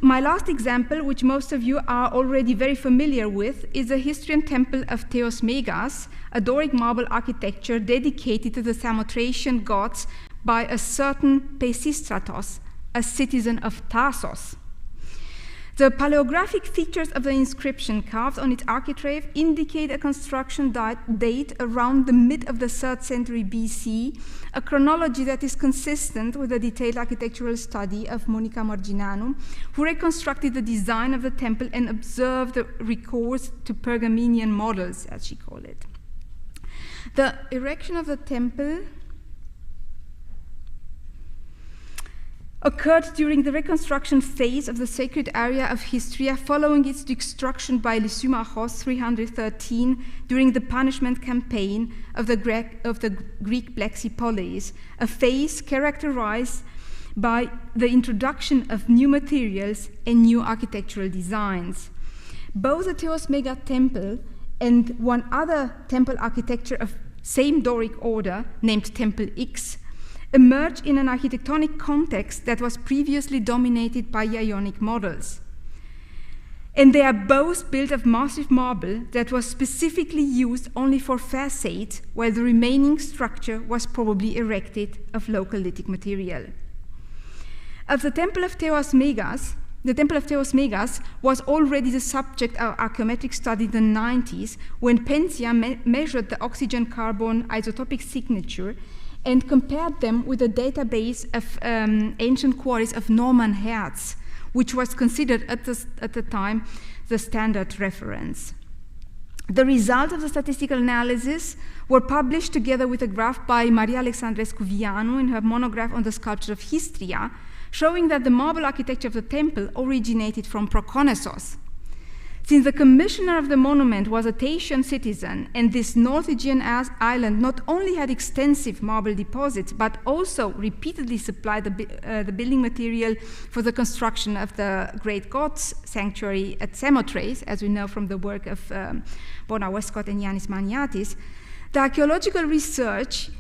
My last example, which most of you are already very familiar with, is the Histrian temple of Theos Megas, a Doric marble architecture dedicated to the Samothracian gods by a certain Pisistratos, a citizen of Tarsos. The paleographic features of the inscription carved on its architrave indicate a construction date around the mid of the 3rd century BC, a chronology that is consistent with the detailed architectural study of Monica Marginanu, who reconstructed the design of the temple and observed the recourse to Pergamenian models, as she called it. The erection of the temple occurred during the reconstruction phase of the sacred area of Histria following its destruction by Lysimachos 313 during the punishment campaign of the Greek Black Sea police, a phase characterized by the introduction of new materials and new architectural designs. Both the Theos Mega temple and one other temple architecture of same Doric order, named Temple X, emerged in an architectonic context that was previously dominated by Ionic models. And they are both built of massive marble that was specifically used only for facades, while the remaining structure was probably erected of local lithic material. Of the Temple of Theos Megas, the Temple of Theos Megas was already the subject of archaeometric study in the 90s when Pensia measured the oxygen-carbon isotopic signature and compared them with a database of ancient quarries of Norman Herz, which was considered at the time the standard reference. The results of the statistical analysis were published together with a graph by Maria Alexandrescu Vianu in her monograph on the sculpture of Histria, showing that the marble architecture of the temple originated from Proconnesos. Since the commissioner of the monument was a Thracian citizen, and this North Aegean island not only had extensive marble deposits, but also repeatedly supplied the building material for the construction of the Great Gods Sanctuary at Samothrace, as we know from the work of Bona Westcott and Yannis Maniatis, the archaeological research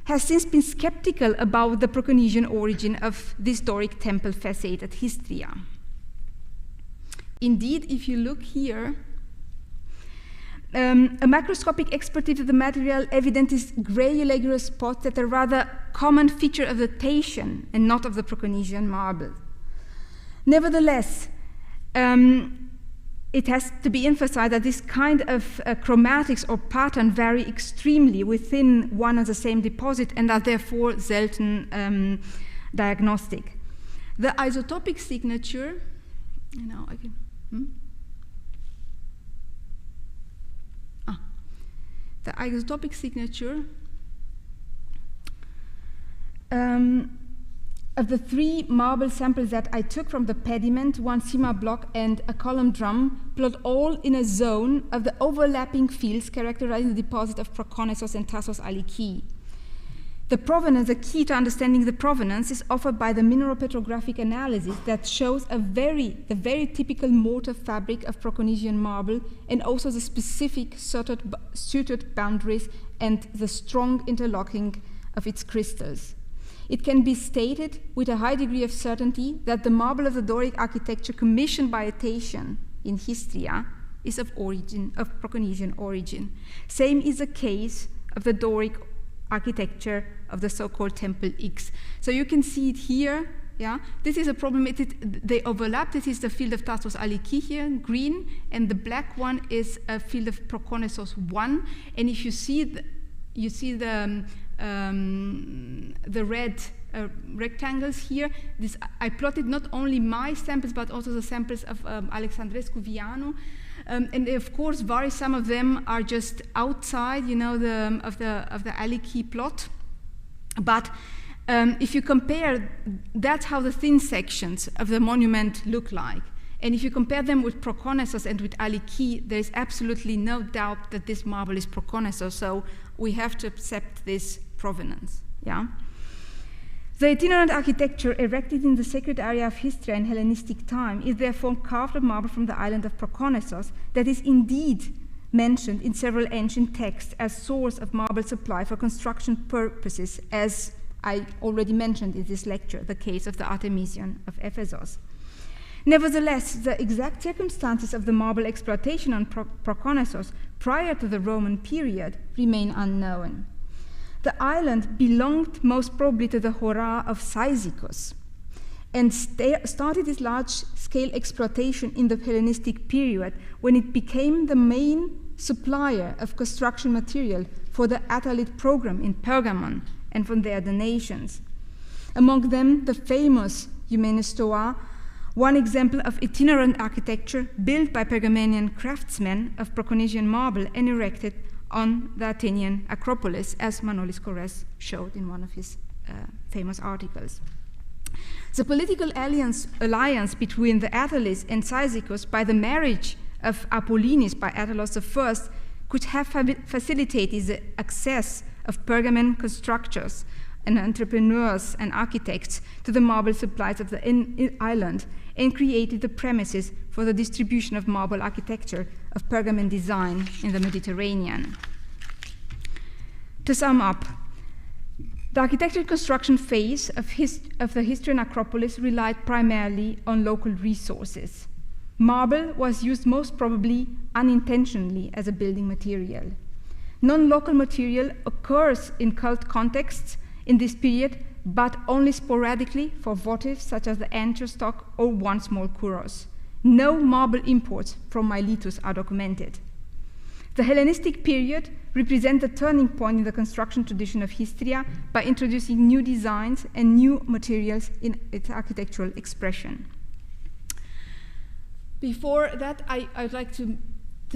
has since been skeptical about the Proconnesian origin of this Doric temple facade at Histria. Indeed, if you look here, a macroscopic expertise of the material evidences gray irregular spots that are rather common feature of the Thracian and not of the Proconnesian marble. Nevertheless, it has to be emphasized that this kind of chromatics or pattern vary extremely within one and the same deposit and are therefore selten diagnostic. The isotopic signature, the isotopic signature of the 3 marble samples that I took from the pediment, 1 cima block and a column drum, plot all in a zone of the overlapping fields characterizing the deposit of Proconnesos and Tassos Aliki. The provenance, the key to understanding the provenance, is offered by the mineropetrographic analysis that shows the very typical mortar fabric of Proconnesian marble and also the specific sutured boundaries and the strong interlocking of its crystals. It can be stated with a high degree of certainty that the marble of the Doric architecture commissioned by a Thracian in Histria is of Proconnesian origin. Same is the case of the Doric architecture of the so-called Temple X. So you can see it here Yeah, this is a problem. They overlap. This is the field of Tassos Aliki here, green, and the black one is a field of Proconnesos 1. And if you see the red rectangles here, I plotted not only my samples but also the samples of Alexandrescu Vianu. And of course vary. Some of them are just outside, you know, of the Aliki plot. But if you compare, that's how the thin sections of the monument look like. And if you compare them with Proconnesos and with Aliki, there is absolutely no doubt that this marble is Proconnesos. So we have to accept this provenance. Yeah. The itinerant architecture erected in the sacred area of Histria in Hellenistic time is therefore carved of marble from the island of Proconnesos that is indeed mentioned in several ancient texts as source of marble supply for construction purposes, as I already mentioned in this lecture, the case of the Artemision of Ephesus. Nevertheless, the exact circumstances of the marble exploitation on Proconnesos prior to the Roman period remain unknown. The island belonged most probably to the Hora of Cyzicus and started its large-scale exploitation in the Hellenistic period when it became the main supplier of construction material for the Attalid program in Pergamon and from their donations. Among them, the famous Eumenes Stoa, one example of itinerant architecture built by Pergamenian craftsmen of Proconnesian marble and erected on the Athenian Acropolis, as Manolis Kores showed in one of his famous articles. The political alliance between the Attalids and Cyzicus by the marriage of Apollonius by Attalos I could have facilitated the access of Pergamon constructors and entrepreneurs and architects to the marble supplies of the island and created the premises for the distribution of marble architecture of Pergamon design in the Mediterranean. To sum up, the architectural construction phase of the Histrian Acropolis relied primarily on local resources. Marble was used most probably unintentionally as a building material. Non-local material occurs in cult contexts in this period, but only sporadically for votives such as the anchor stock or one small kuros. No marble imports from Miletus are documented. The Hellenistic period represents the turning point in the construction tradition of Histria by introducing new designs and new materials in its architectural expression. Before that, I'd like to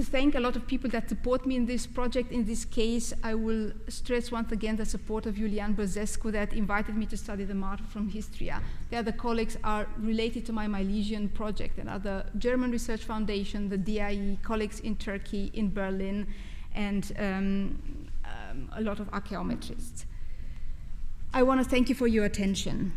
thank a lot of people that support me in this project. In this case, I will stress once again the support of Iulian Băsescu that invited me to study the marble from Histria. The other colleagues are related to my Milesian project and other German Research Foundation, the DIE, colleagues in Turkey, in Berlin, and a lot of archaeometrists. I want to thank you for your attention.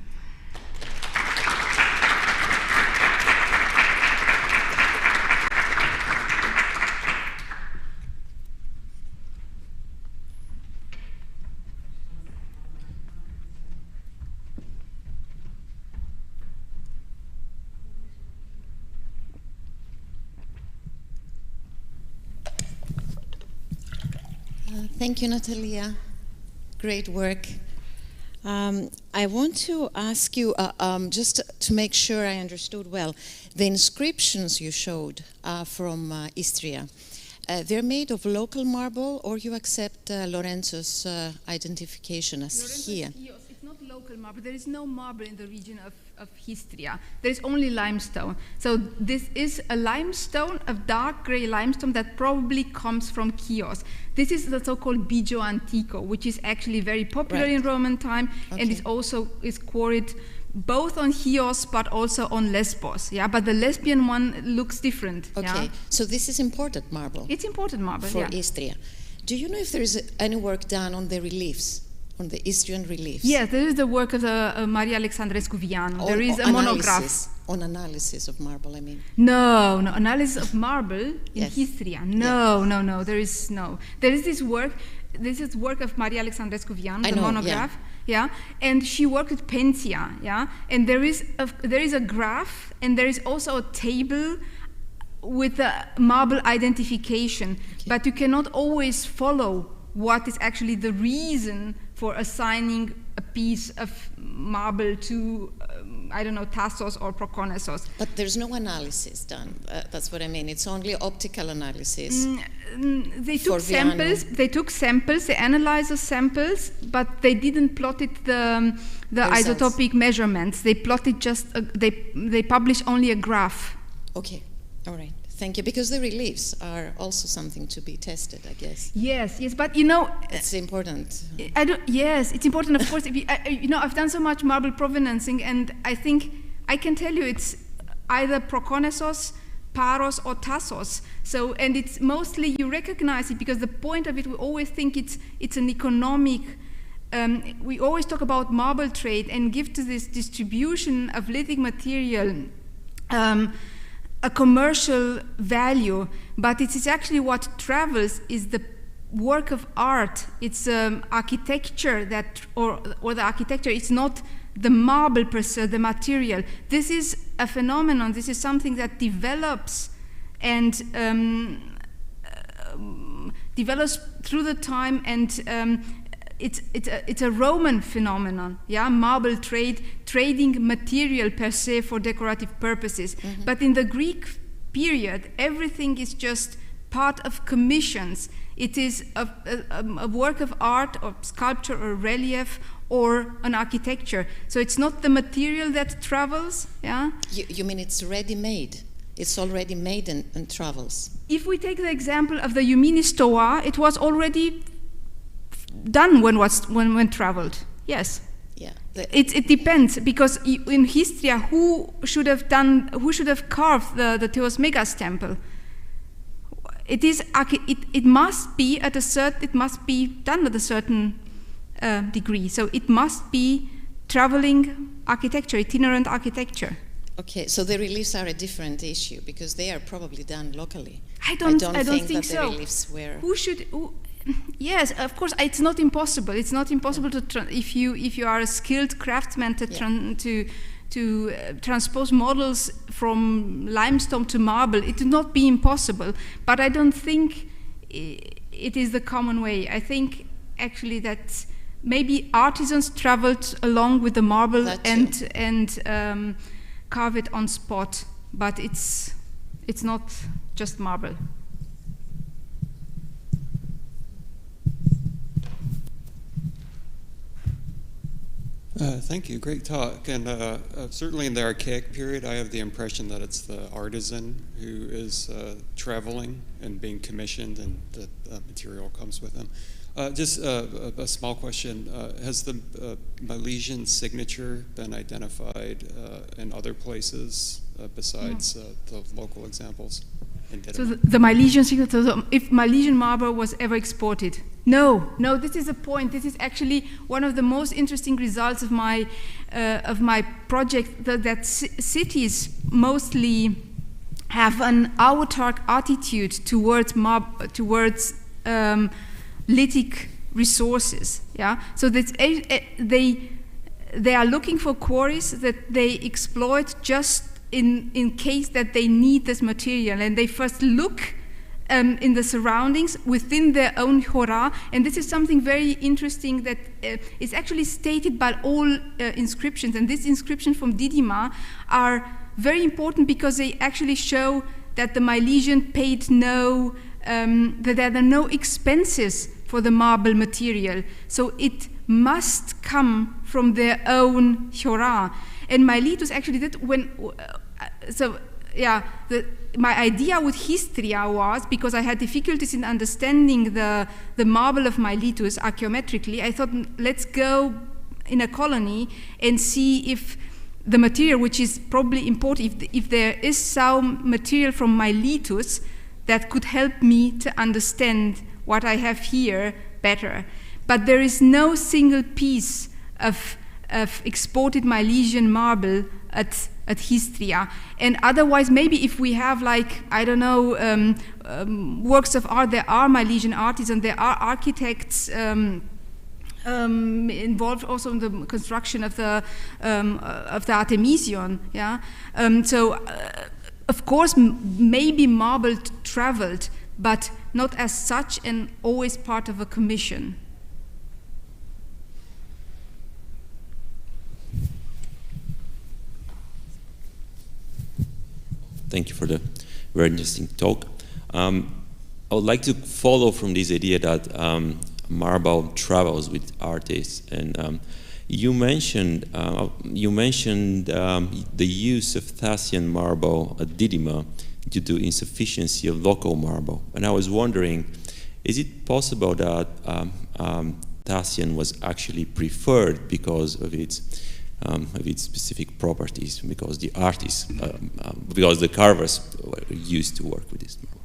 Thank you, Natalia. Great work. I want to ask you, just to make sure I understood well, the inscriptions you showed from Istria, they're made of local marble, or you accept Lorenzo's identification as here? It's not local marble. There is no marble in the region of Histria. There is only limestone. So this is a limestone, a dark gray limestone that probably comes from Chios. This is the so-called Bigio Antico, which is actually very popular in Roman time, and is also quarried both on Chios but also on Lesbos. Yeah, but the Lesbian one looks different. Okay, yeah? So this is imported marble. It's imported marble for Istria. Do you know if there is any work done on the reliefs? On the Istrian reliefs? Yes, there is the work of Maria Alexandrescu Vianu. There is a monograph. On analysis of marble, I mean. No, analysis of marble in Histria. No, there is no. There is this work. This is work of Maria Alexandrescu Vianu, the monograph. Yeah, and she worked with Pentia. Yeah, and there is a graph, and there is also a table with the marble identification. Okay. But you cannot always follow what is actually the reason for assigning a piece of marble to I don't know, Tassos or Proconnesos. But there's no analysis done. That's what I mean. It's only optical analysis. They took samples. They took samples. They analyzed the samples, but they didn't plot it the isotopic measurements. They plotted just. They published only a graph. Okay. All right. Thank you. Because the reliefs are also something to be tested, I guess. Yes, but you know, it's important. Yes, it's important. Of course, I've done so much marble provenancing, and I think I can tell you it's either Proconnesos, Paros, or Tassos. So, and it's mostly you recognize it because the point of it, we always think it's an economic. We always talk about marble trade and give to this distribution of lithic material. A commercial value, but it is actually what travels is the work of art. It's architecture or the architecture. It's not the marble per se, the material. This is a phenomenon. This is something that develops and develops through the time, and it's a Roman phenomenon, yeah, marble trading material per se for decorative purposes. Mm-hmm. But in the Greek period, everything is just part of commissions. It is a work of art or sculpture or relief or an architecture. So it's not the material that travels, yeah? You mean it's ready-made? It's already made and travels? If we take the example of the Eumeni Stoa, it was already done when traveled. Yes. Yeah. It depends, because in Histria, who should have carved the Theos Megas temple? It must be done at a certain degree. So it must be traveling architecture, itinerant architecture. Okay, so the reliefs are a different issue because they are probably done locally. I don't think that so. The reliefs were. Yes, of course, it's not impossible. It's not impossible if you are a skilled craftsman to transpose models from limestone to marble. It would not be impossible, but I don't think it is the common way. I think actually that maybe artisans traveled along with the marble and carve it on spot, but it's not just marble. Thank you. Great talk. And certainly in the Archaic period, I have the impression that it's the artisan who is traveling and being commissioned, and the material comes with them. Just a small question. Has the Milesian signature been identified in other places besides the local examples? So the Milesian signature, so if Milesian marble was ever exported? No, this is a point. This is actually one of the most interesting results of my project, that cities mostly have an autark attitude towards lithic resources. Yeah, so that they are looking for quarries that they exploit just in case that they need this material, and they first look in the surroundings within their own hora, and this is something very interesting that is actually stated by all inscriptions, and this inscription from Didyma are very important because they actually show that the Milesian paid that there are no expenses for the marble material, so it must come from their own hora. And Miletus actually did my idea with Histria was, because I had difficulties in understanding the marble of Miletus archaeometrically, I thought, let's go in a colony and see if the material, which is probably important, if there is some material from Miletus that could help me to understand what I have here better. But there is no single piece of exported Milesian marble at Histria. And otherwise, maybe if we have, like, I don't know, works of art, there are Milesian artisans, there are architects involved also in the construction of the Artemision. Yeah. Of course, maybe marble traveled, but not as such, and always part of a commission. thank you for the very interesting talk. I would like to follow from this idea that marble travels with artists, and you mentioned the use of Thracian marble at Didyma due to insufficiency of local marble, and I was wondering, is it possible that Thracian was actually preferred because of its specific properties, because the artists, because the carvers were used to work with this marble?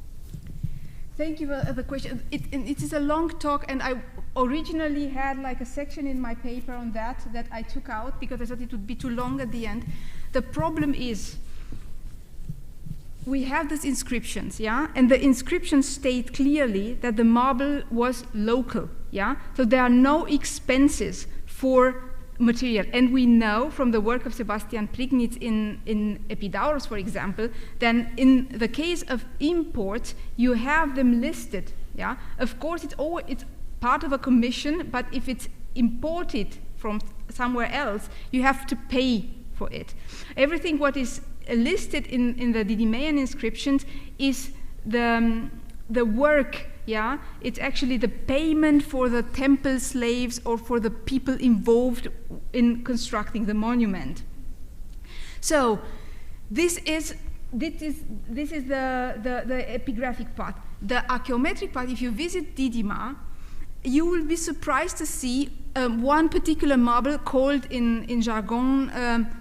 Thank you for the question. It is a long talk, and I originally had like a section in my paper on that I took out because I thought it would be too long at the end. The problem is we have these inscriptions, yeah, and the inscriptions state clearly that the marble was local, yeah, so there are no expenses for material, and we know from the work of Sebastian Prignitz in Epidaurus, for example, then in the case of imports, you have them listed, yeah. Of course, it's part of a commission, but if it's imported from somewhere else, you have to pay for it. Everything what is listed in the Didymaean inscriptions is the work, yeah? It's actually the payment for the temple slaves or for the people involved in constructing the monument. So this is the epigraphic part. The archaeometric part, if you visit Didyma, you will be surprised to see one particular marble called in jargon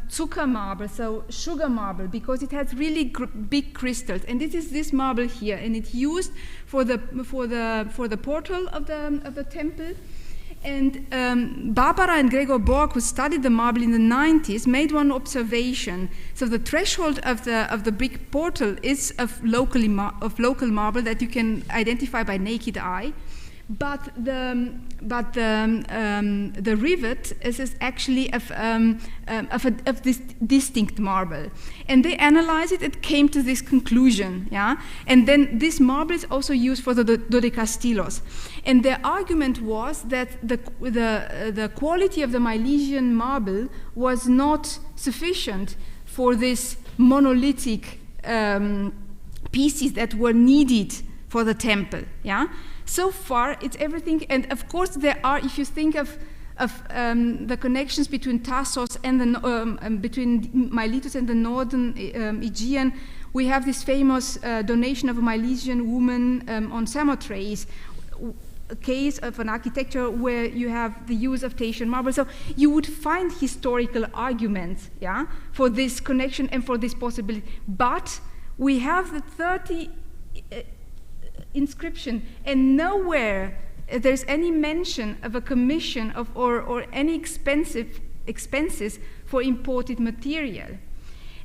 Zucker marble, so sugar marble, because it has really big crystals. And this is this marble here, and it's used for the portal of the temple. And Barbara and Gregor Borg, who studied the marble in the 90s, made one observation. So the threshold of the big portal is of local marble that you can identify by naked eye. But the rivet is actually of this distinct marble, and they analyzed it and came to this conclusion. Yeah, and then this marble is also used for the dodekastylos, and their argument was that the quality of the Milesian marble was not sufficient for this monolithic pieces that were needed for the temple. Yeah. So far, it's everything, and of course there are, if you think of the connections between Tassos and between Miletus and the northern Aegean, we have this famous donation of a Milesian woman on Samothrace, a case of an architecture where you have the use of Thracian marble. So you would find historical arguments, yeah, for this connection and for this possibility. But we have the 30 inscription, and nowhere there's any mention of a commission of or any expenses for imported material.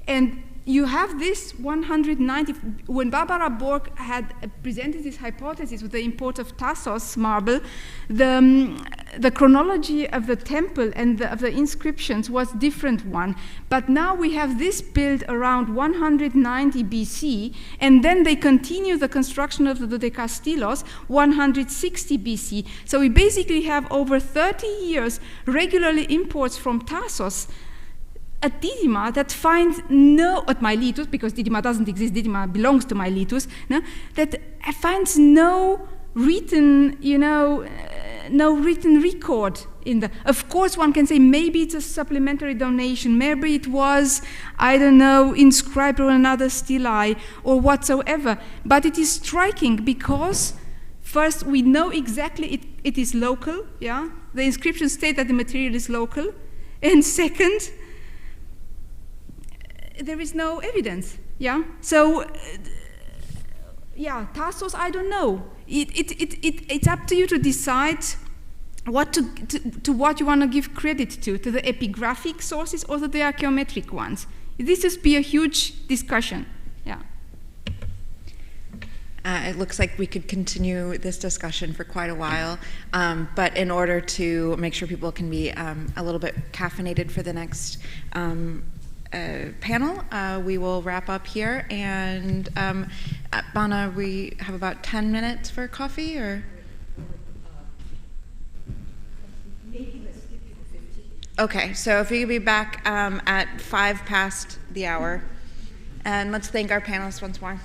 And you have this 190, when Barbara Borg had presented this hypothesis with the import of Tassos marble, the chronology of the temple and of the inscriptions was different one. But now we have this built around 190 BC, and then they continue the construction of the dodekastylos 160 BC. So we basically have over 30 years regularly imports from Tassos at Didyma that finds at Miletus, because Didyma doesn't exist, Didyma belongs to Miletus, no, that finds no written, no written record in the. Of course, one can say maybe it's a supplementary donation, maybe it was, I don't know, inscribed on another stelae or whatsoever. But it is striking because first we know exactly it is local, yeah. The inscriptions state that the material is local, and second, there is no evidence, yeah? So, yeah, Tassos, I don't know. It's up to you to decide what to what you want to give credit to the epigraphic sources or to the archaeometric ones. This would be a huge discussion, yeah. It looks like we could continue this discussion for quite a while, but in order to make sure people can be a little bit caffeinated for the next panel, we will wrap up here. And Bana, we have about 10 minutes for coffee, or? Maybe let's skip to 50. Okay, so if you could be back at 5 past the hour. And let's thank our panelists once more.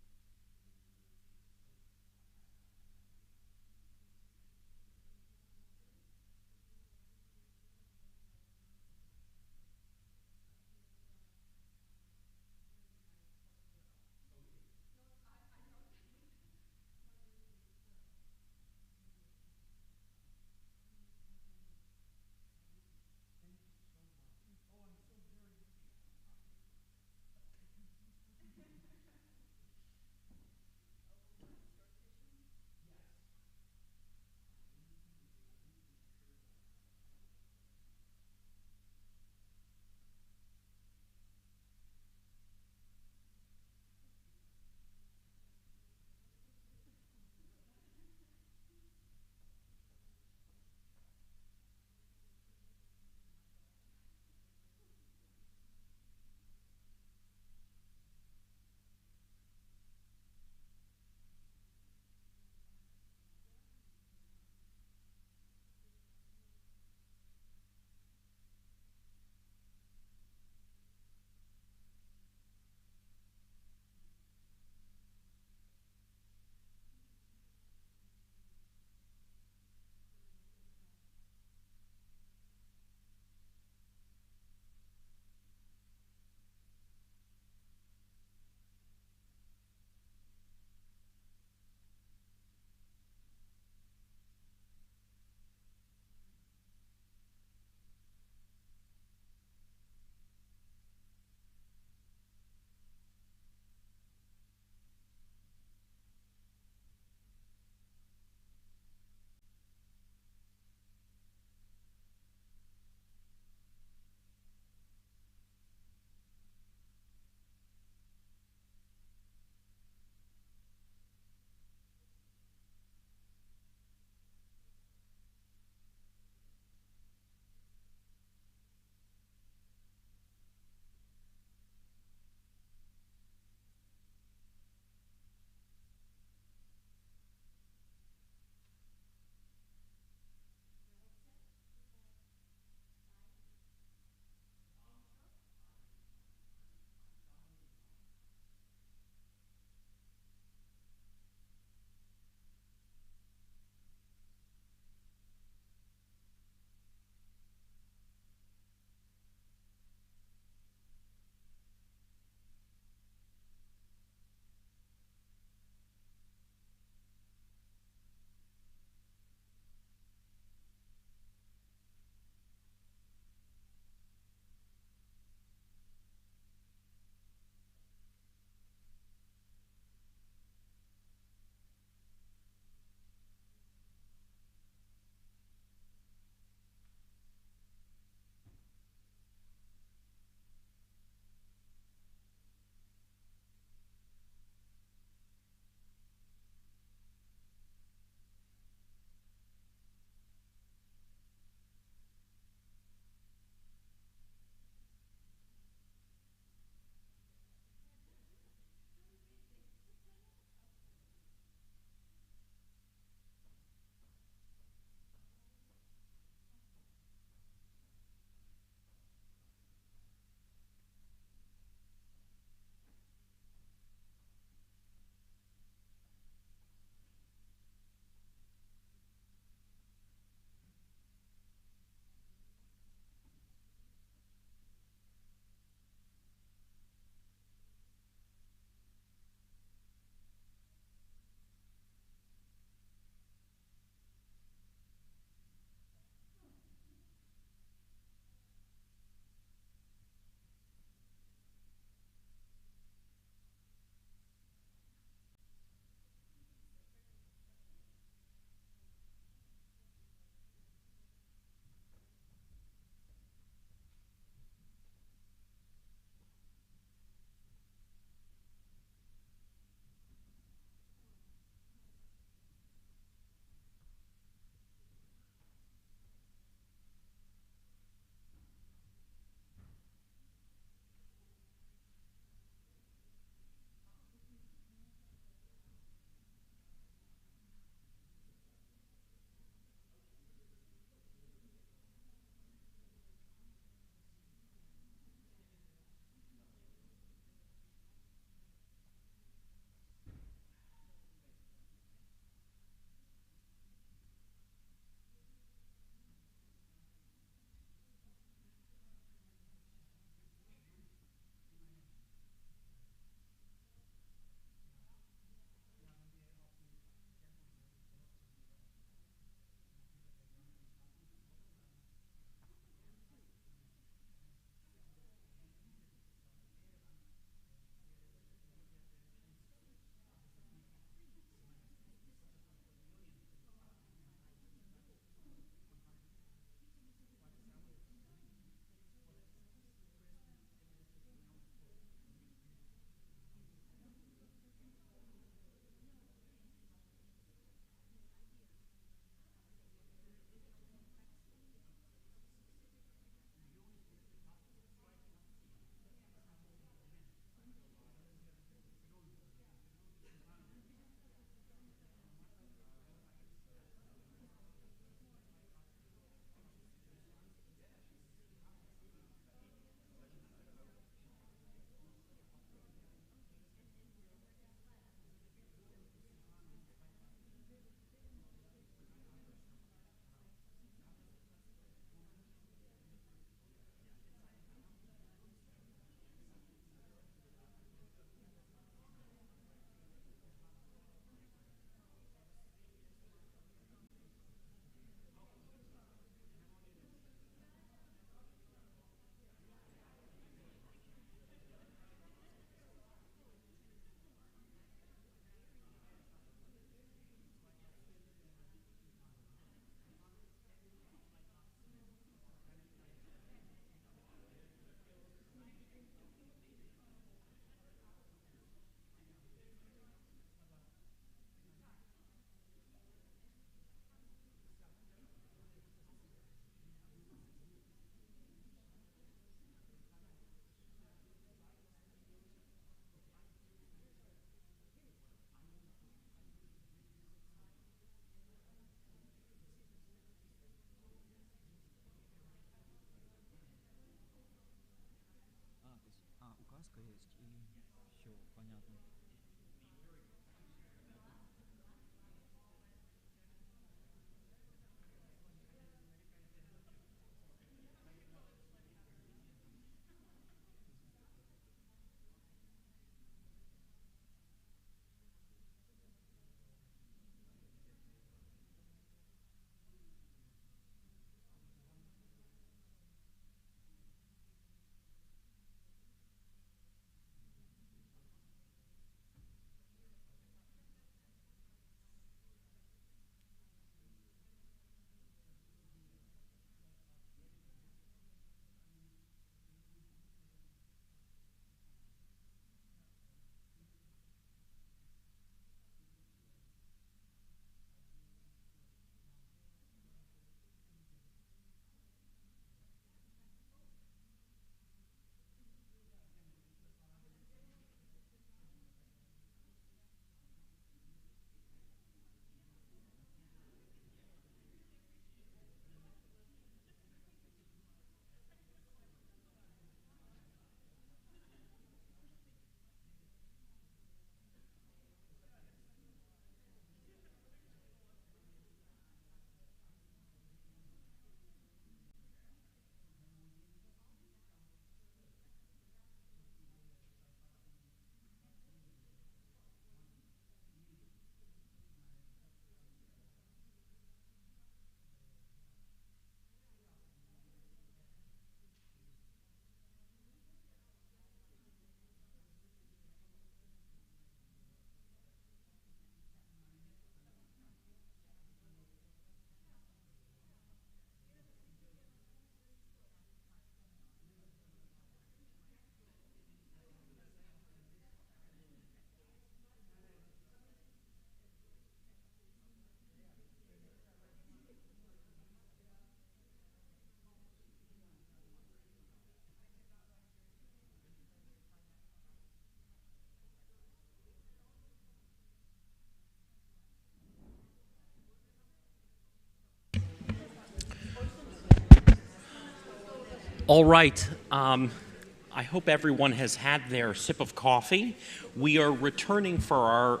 All right. I hope everyone has had their sip of coffee. We are returning for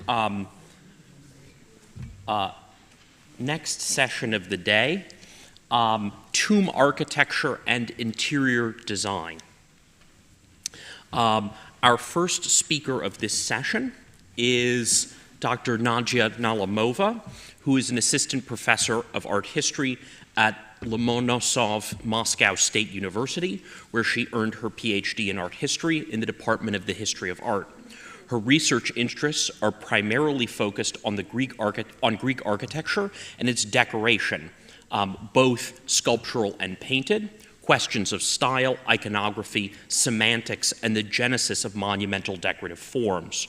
our next session of the day, tomb architecture and interior design. Our first speaker of this session is Dr. Nadezha Nalimova, who is an assistant professor of art history at Lomonosov Moscow State University, where she earned her PhD in art history in the Department of the History of Art. Her research interests are primarily focused on Greek architecture and its decoration, both sculptural and painted, questions of style, iconography, semantics, and the genesis of monumental decorative forms.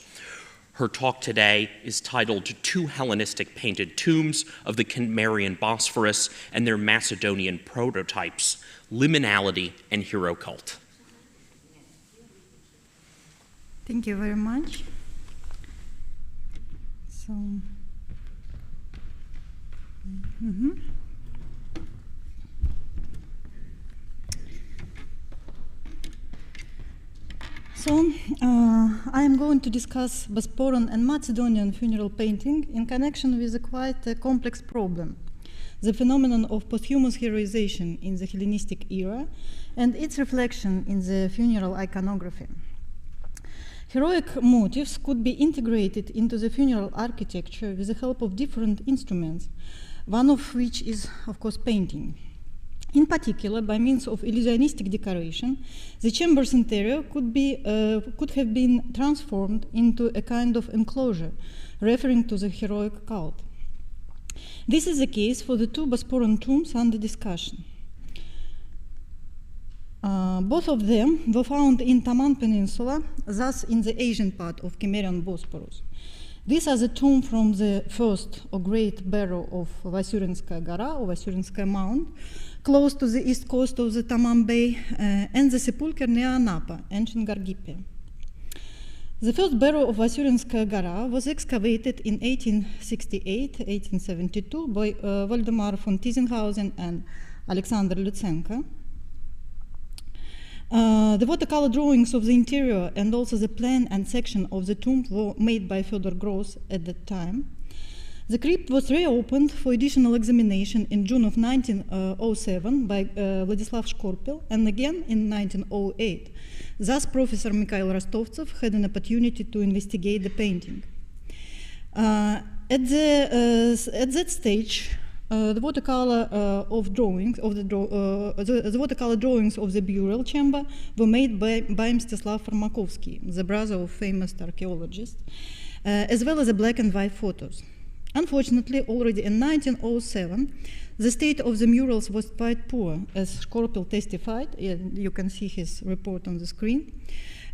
Her talk today is titled Two Hellenistic Painted Tombs of the Cimmerian Bosporus and Their Macedonian Prototypes, Liminality and Hero Cult. Thank you very much. So, I am going to discuss Bosporan and Macedonian funeral painting in connection with a quite complex problem, the phenomenon of posthumous heroization in the Hellenistic era and its reflection in the funeral iconography. Heroic motifs could be integrated into the funeral architecture with the help of different instruments, one of which is, of course, painting. In particular, by means of illusionistic decoration, the chamber's interior could have been transformed into a kind of enclosure, referring to the heroic cult. This is the case for the two Bosporan tombs under discussion. Both of them were found in Taman Peninsula, thus in the Asian part of Cimmerian Bosporus. These are the tomb from the first or great barrow of Vasyurinskaya Gora, or Vasyurinskaya Mound, close to the east coast of the Taman Bay, and the sepulchre near Anapa, ancient Gargippia. The first barrow of Vasyurinskaya Gora was excavated in 1868-1872 by Waldemar von Tiesenhausen and Alexander Lutsenko. The watercolor drawings of the interior and also the plan and section of the tomb were made by Fyodor Gross at that time. The crypt was reopened for additional examination in June of 1907 by Vladislav Shkorpil and again in 1908. Thus, Professor Mikhail Rostovtsev had an opportunity to investigate the painting. At that stage, the watercolor drawings of the burial chamber were made by Mstislav Farmakovsky, the brother of famous archaeologist, as well as the black and white photos. Unfortunately, already in 1907, the state of the murals was quite poor, as Shkorpil testified. You can see his report on the screen.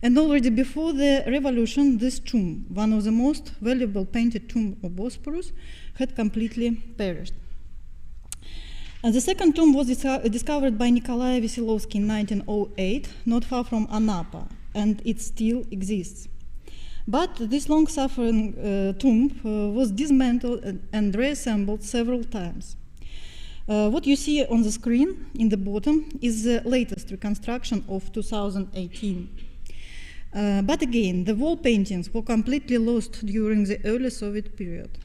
And already before the revolution, this tomb, one of the most valuable painted tombs of Bosporus, had completely perished. The second tomb was discovered by Nikolai Veselovsky in 1908, not far from Anapa, and it still exists. But this long-suffering tomb was dismantled and reassembled several times. What you see on the screen in the bottom is the latest reconstruction of 2018. But again, the wall paintings were completely lost during the early Soviet period.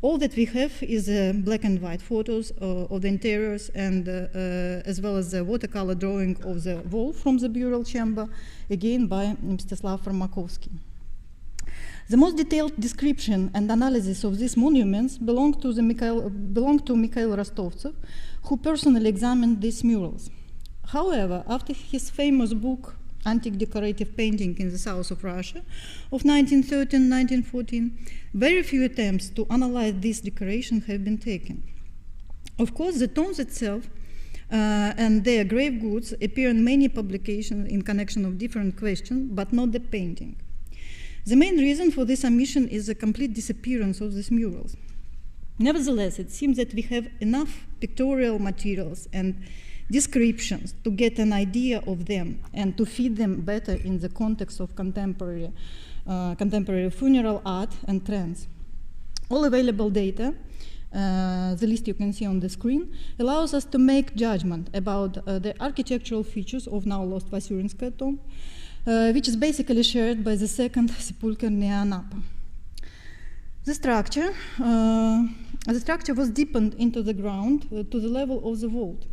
All that we have is black and white photos of the interiors and as well as the watercolor drawing of the wall from the burial chamber, again by Mstislav Farmakovsky. The most detailed description and analysis of these monuments belong to Mikhail Rostovtsev, who personally examined these murals. However, after his famous book, Antique Decorative Painting in the South of Russia, of 1913-1914, very few attempts to analyze this decoration have been taken. Of course, the tombs itself and their grave goods appear in many publications in connection of different questions, but not the painting. The main reason for this omission is the complete disappearance of these murals. Nevertheless, it seems that we have enough pictorial materials and descriptions to get an idea of them and to feed them better in the context of contemporary funeral art and trends. All available data the list you can see on the screen, allows us to make judgment about the architectural features of now lost Vasiurinskaya tomb, which is basically shared by the second sepulchre near Napa. The structure was deepened into the ground to the level of the vault.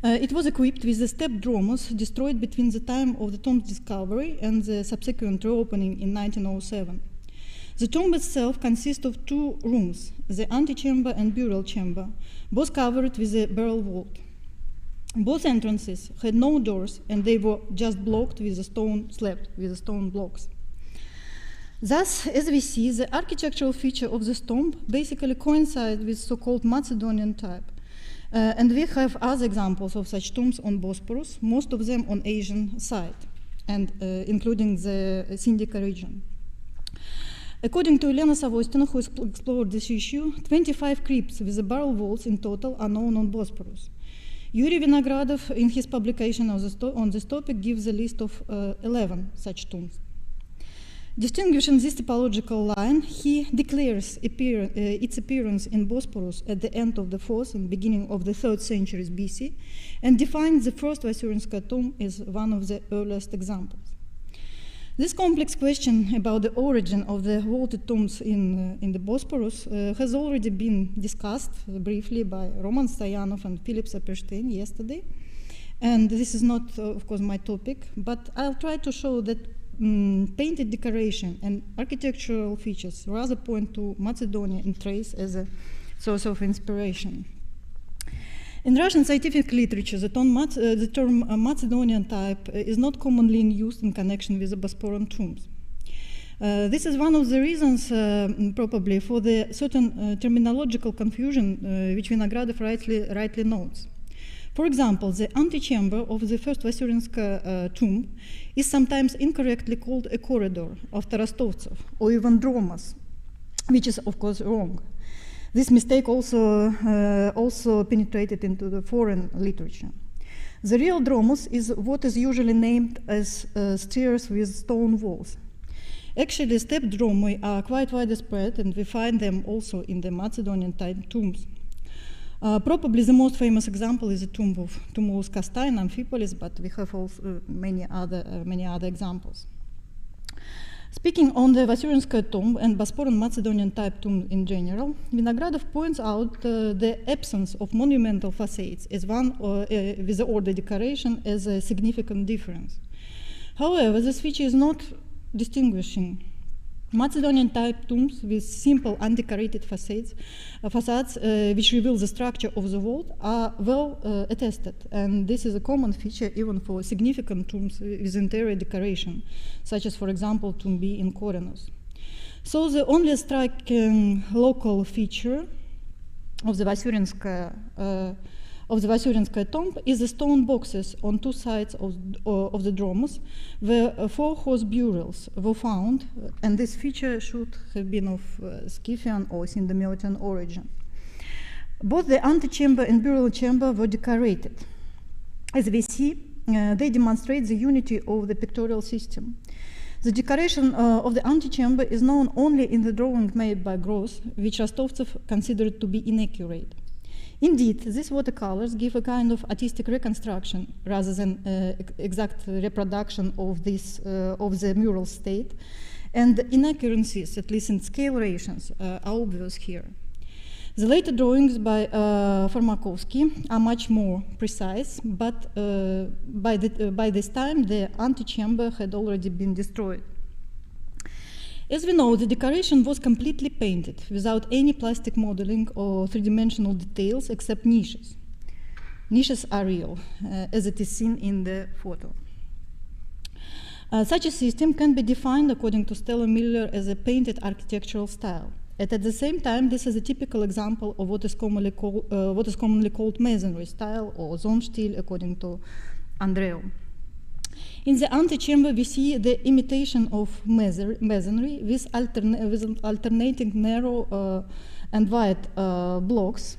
It was equipped with a stepped dromos destroyed between the time of the tomb's discovery and the subsequent reopening in 1907. The tomb itself consists of two rooms, the antechamber and burial chamber, both covered with a barrel vault. Both entrances had no doors, and they were just blocked with a stone slab, with the stone blocks. Thus, as we see, the architectural feature of this tomb basically coincides with so-called Macedonian type. And we have other examples of such tombs on Bosporus, most of them on Asian side, and including the Sindica region. According to Elena Savostina, who explored this issue, 25 crypts with the barrel vaults in total are known on Bosporus. Yuri Vinogradov, in his publication on this topic, gives a list of 11 such tombs. Distinguishing this typological line, he declares its appearance in Bosporus at the end of the 4th and beginning of the 3rd centuries BC, and defines the first Vasiurinskaya tomb as one of the earliest examples. This complex question about the origin of the vaulted tombs in the Bosporus has already been discussed briefly by Roman Stoyanov and Philip Saperstein yesterday, and this is not, of course, my topic, but I'll try to show that painted decoration and architectural features rather point to Macedonia and Thrace as a source of inspiration. In Russian scientific literature, the term Macedonian type is not commonly used in connection with the Bosporan tombs. This is one of the reasons, probably, for the certain terminological confusion which Vinogradov rightly notes. For example, the antechamber of the first Vasiurinskaya tomb is sometimes incorrectly called a corridor of Tarastovtsov, or even dromos, which is, of course, wrong. This mistake also penetrated into the foreign literature. The real dromos is what is usually named as stairs with stone walls. Actually, stepped dromoi are quite widespread, and we find them also in the Macedonian-type tombs. Probably the most famous example is the tomb of Tumulus Kasta in Amphipolis, but we have also many other examples. Speaking on the Vasiurinskaya tomb and Bosporan Macedonian type tomb in general, Vinogradov points out the absence of monumental facades as one with the order decoration as a significant difference. However, this feature is not distinguishing. Macedonian type tombs with simple undecorated facades which reveal the structure of the vault are well attested, and this is a common feature even for significant tombs with interior decoration, such as, for example, Tomb B in Korenos. So the only striking local feature of the Vasiurinskaya tomb is the stone boxes on two sides of the dromos, where 4 horse burials were found, and this feature should have been of Scythian or Sindemiotian origin. Both the antechamber and burial chamber were decorated. As we see, they demonstrate the unity of the pictorial system. The decoration of the antechamber is known only in the drawing made by Gross, which Rostovtsev considered to be inaccurate. Indeed, these watercolors give a kind of artistic reconstruction rather than exact reproduction of the mural state, and the inaccuracies, at least in scale rations, are obvious here. The later drawings by Formakovsky are much more precise, but by this time the antechamber had already been destroyed. As we know, the decoration was completely painted without any plastic modeling or three-dimensional details except niches. Niches are real, as it is seen in the photo. Such a system can be defined, according to Stella Miller, as a painted architectural style. And at the same time, this is a typical example of what is commonly called masonry style, or Zonstil, according to Andreu. In the antechamber, we see the imitation of masonry with alternating narrow and wide blocks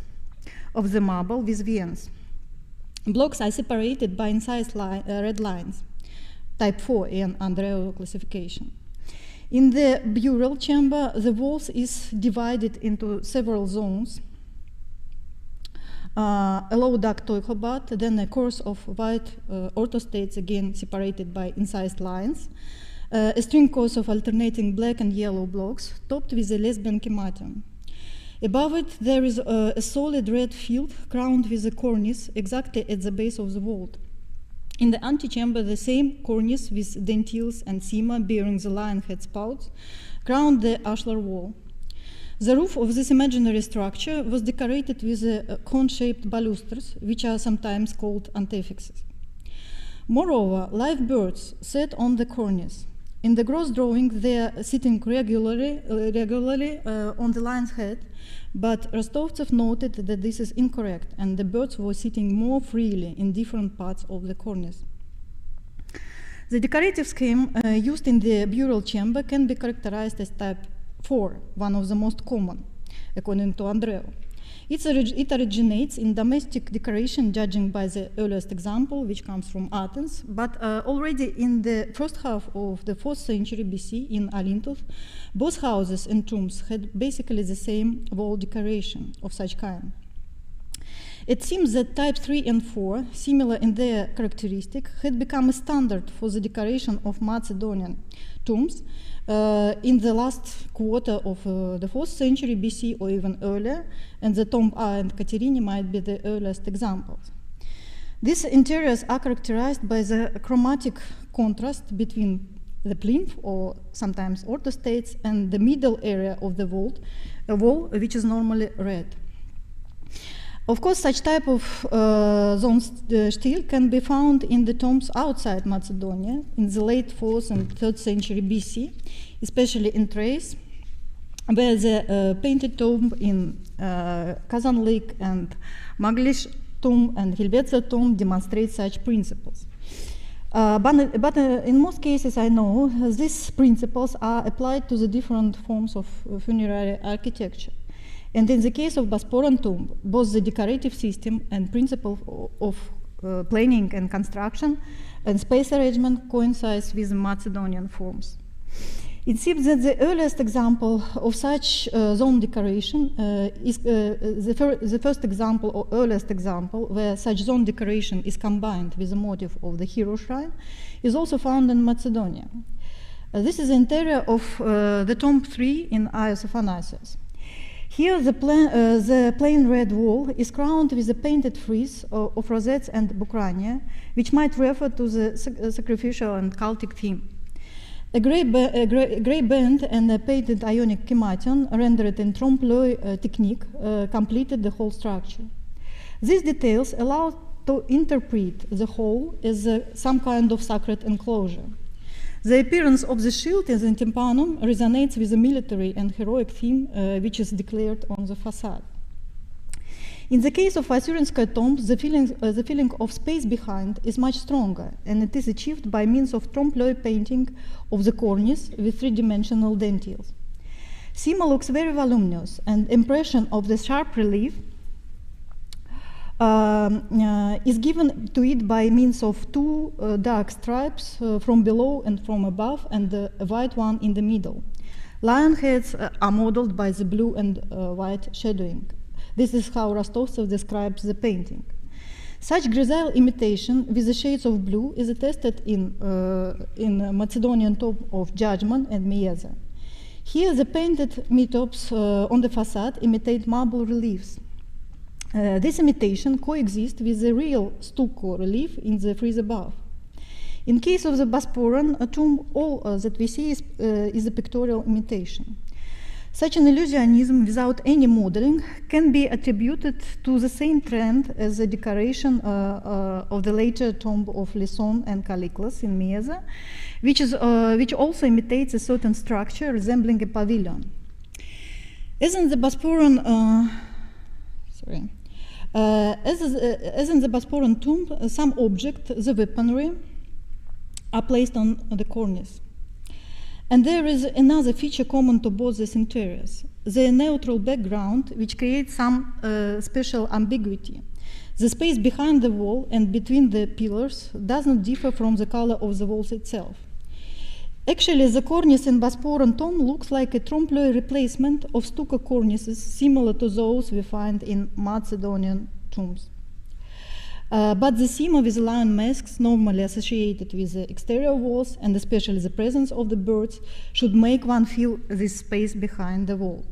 of the marble with veins. Blocks are separated by incised red lines, type 4 in Andreu classification. In the burial chamber, the walls is divided into several zones. A low duct toichobat, then a course of white orthostates, again separated by incised lines, a string course of alternating black and yellow blocks, topped with a lesbian chematum. Above it, there is a solid red field crowned with a cornice exactly at the base of the vault. In the antechamber, the same cornice with dentils and cyma bearing the lion head spouts crowned the ashlar wall. The roof of this imaginary structure was decorated with cone-shaped balusters, which are sometimes called antefixes. Moreover, live birds sat on the cornice. In the gross drawing, they are sitting regularly on the lion's head, but Rostovtsev noted that this is incorrect, and the birds were sitting more freely in different parts of the cornice. The decorative scheme used in the burial chamber can be characterized as type 4, one of the most common, according to Andreu. It originates in domestic decoration, judging by the earliest example, which comes from Athens, but already in the first half of the 4th century BC in Alintos, both houses and tombs had basically the same wall decoration of such kind. It seems that type 3 and 4, similar in their characteristic, had become a standard for the decoration of Macedonian tombs in the last quarter of the 4th century BC or even earlier, and the tomb A and Katerini might be the earliest examples. These interiors are characterized by the chromatic contrast between the plinth, or sometimes orthostates, and the middle area of the wall, which is normally red. Of course, such type of zone still can be found in the tombs outside Macedonia in the late 4th and 3rd century BC, especially in Thrace, where the painted tomb in Kazanlık and Maglish tomb and Helvetia tomb demonstrate such principles. But in most cases, I know, these principles are applied to the different forms of funerary architecture. And in the case of Bosporan tomb, both the decorative system and principle of planning and construction and space arrangement coincides with Macedonian forms. It seems that the earliest example of such zone decoration is the first example or earliest example where such zone decoration is combined with the motif of the hero shrine is also found in Macedonia. This is the interior of the tomb 3 in Aios of Anasius. Here, the plain red wall is crowned with a painted frieze of rosettes and bucrania, which might refer to the sacrificial and cultic theme. A gray band and a painted Ionic chematon, rendered in trompe-l'oeil technique, completed the whole structure. These details allow to interpret the whole as some kind of sacred enclosure. The appearance of the shield in the tympanum resonates with the military and heroic theme which is declared on the facade. In the case of Assyrian-Sky tombs, the feeling of space behind is much stronger, and it is achieved by means of trompe-l'oeil painting of the cornice with three-dimensional dentils. Cyma looks very voluminous, and impression of the sharp relief is given to it by means of two dark stripes from below and from above, and a white one in the middle. Lion heads are modeled by the blue and white shadowing. This is how Rostovtsev describes the painting. Such grisile imitation with the shades of blue is attested in Macedonian tomb of Judgment and Mieza. Here, the painted metopes on the facade imitate marble reliefs. This imitation coexists with the real stucco relief in the frieze above. In case of the Bosporan tomb, all that we see is a pictorial imitation. Such an illusionism without any modeling can be attributed to the same trend as the decoration of the later tomb of Lyson and Callicles in Mieza, which also imitates a certain structure resembling a pavilion. As in the Bosporan, as in the Bosporan tomb, some objects, the weaponry, are placed on the cornice. And there is another feature common to both these interiors, the neutral background, which creates some special ambiguity. The space behind the wall and between the pillars does not differ from the color of the walls itself. Actually, the cornice in Bosporan tomb looks like a trompe-l'oeil replacement of stucco cornices similar to those we find in Macedonian tombs. But the theme of the lion masks, normally associated with the exterior walls, and especially the presence of the birds, should make one feel this space behind the wall.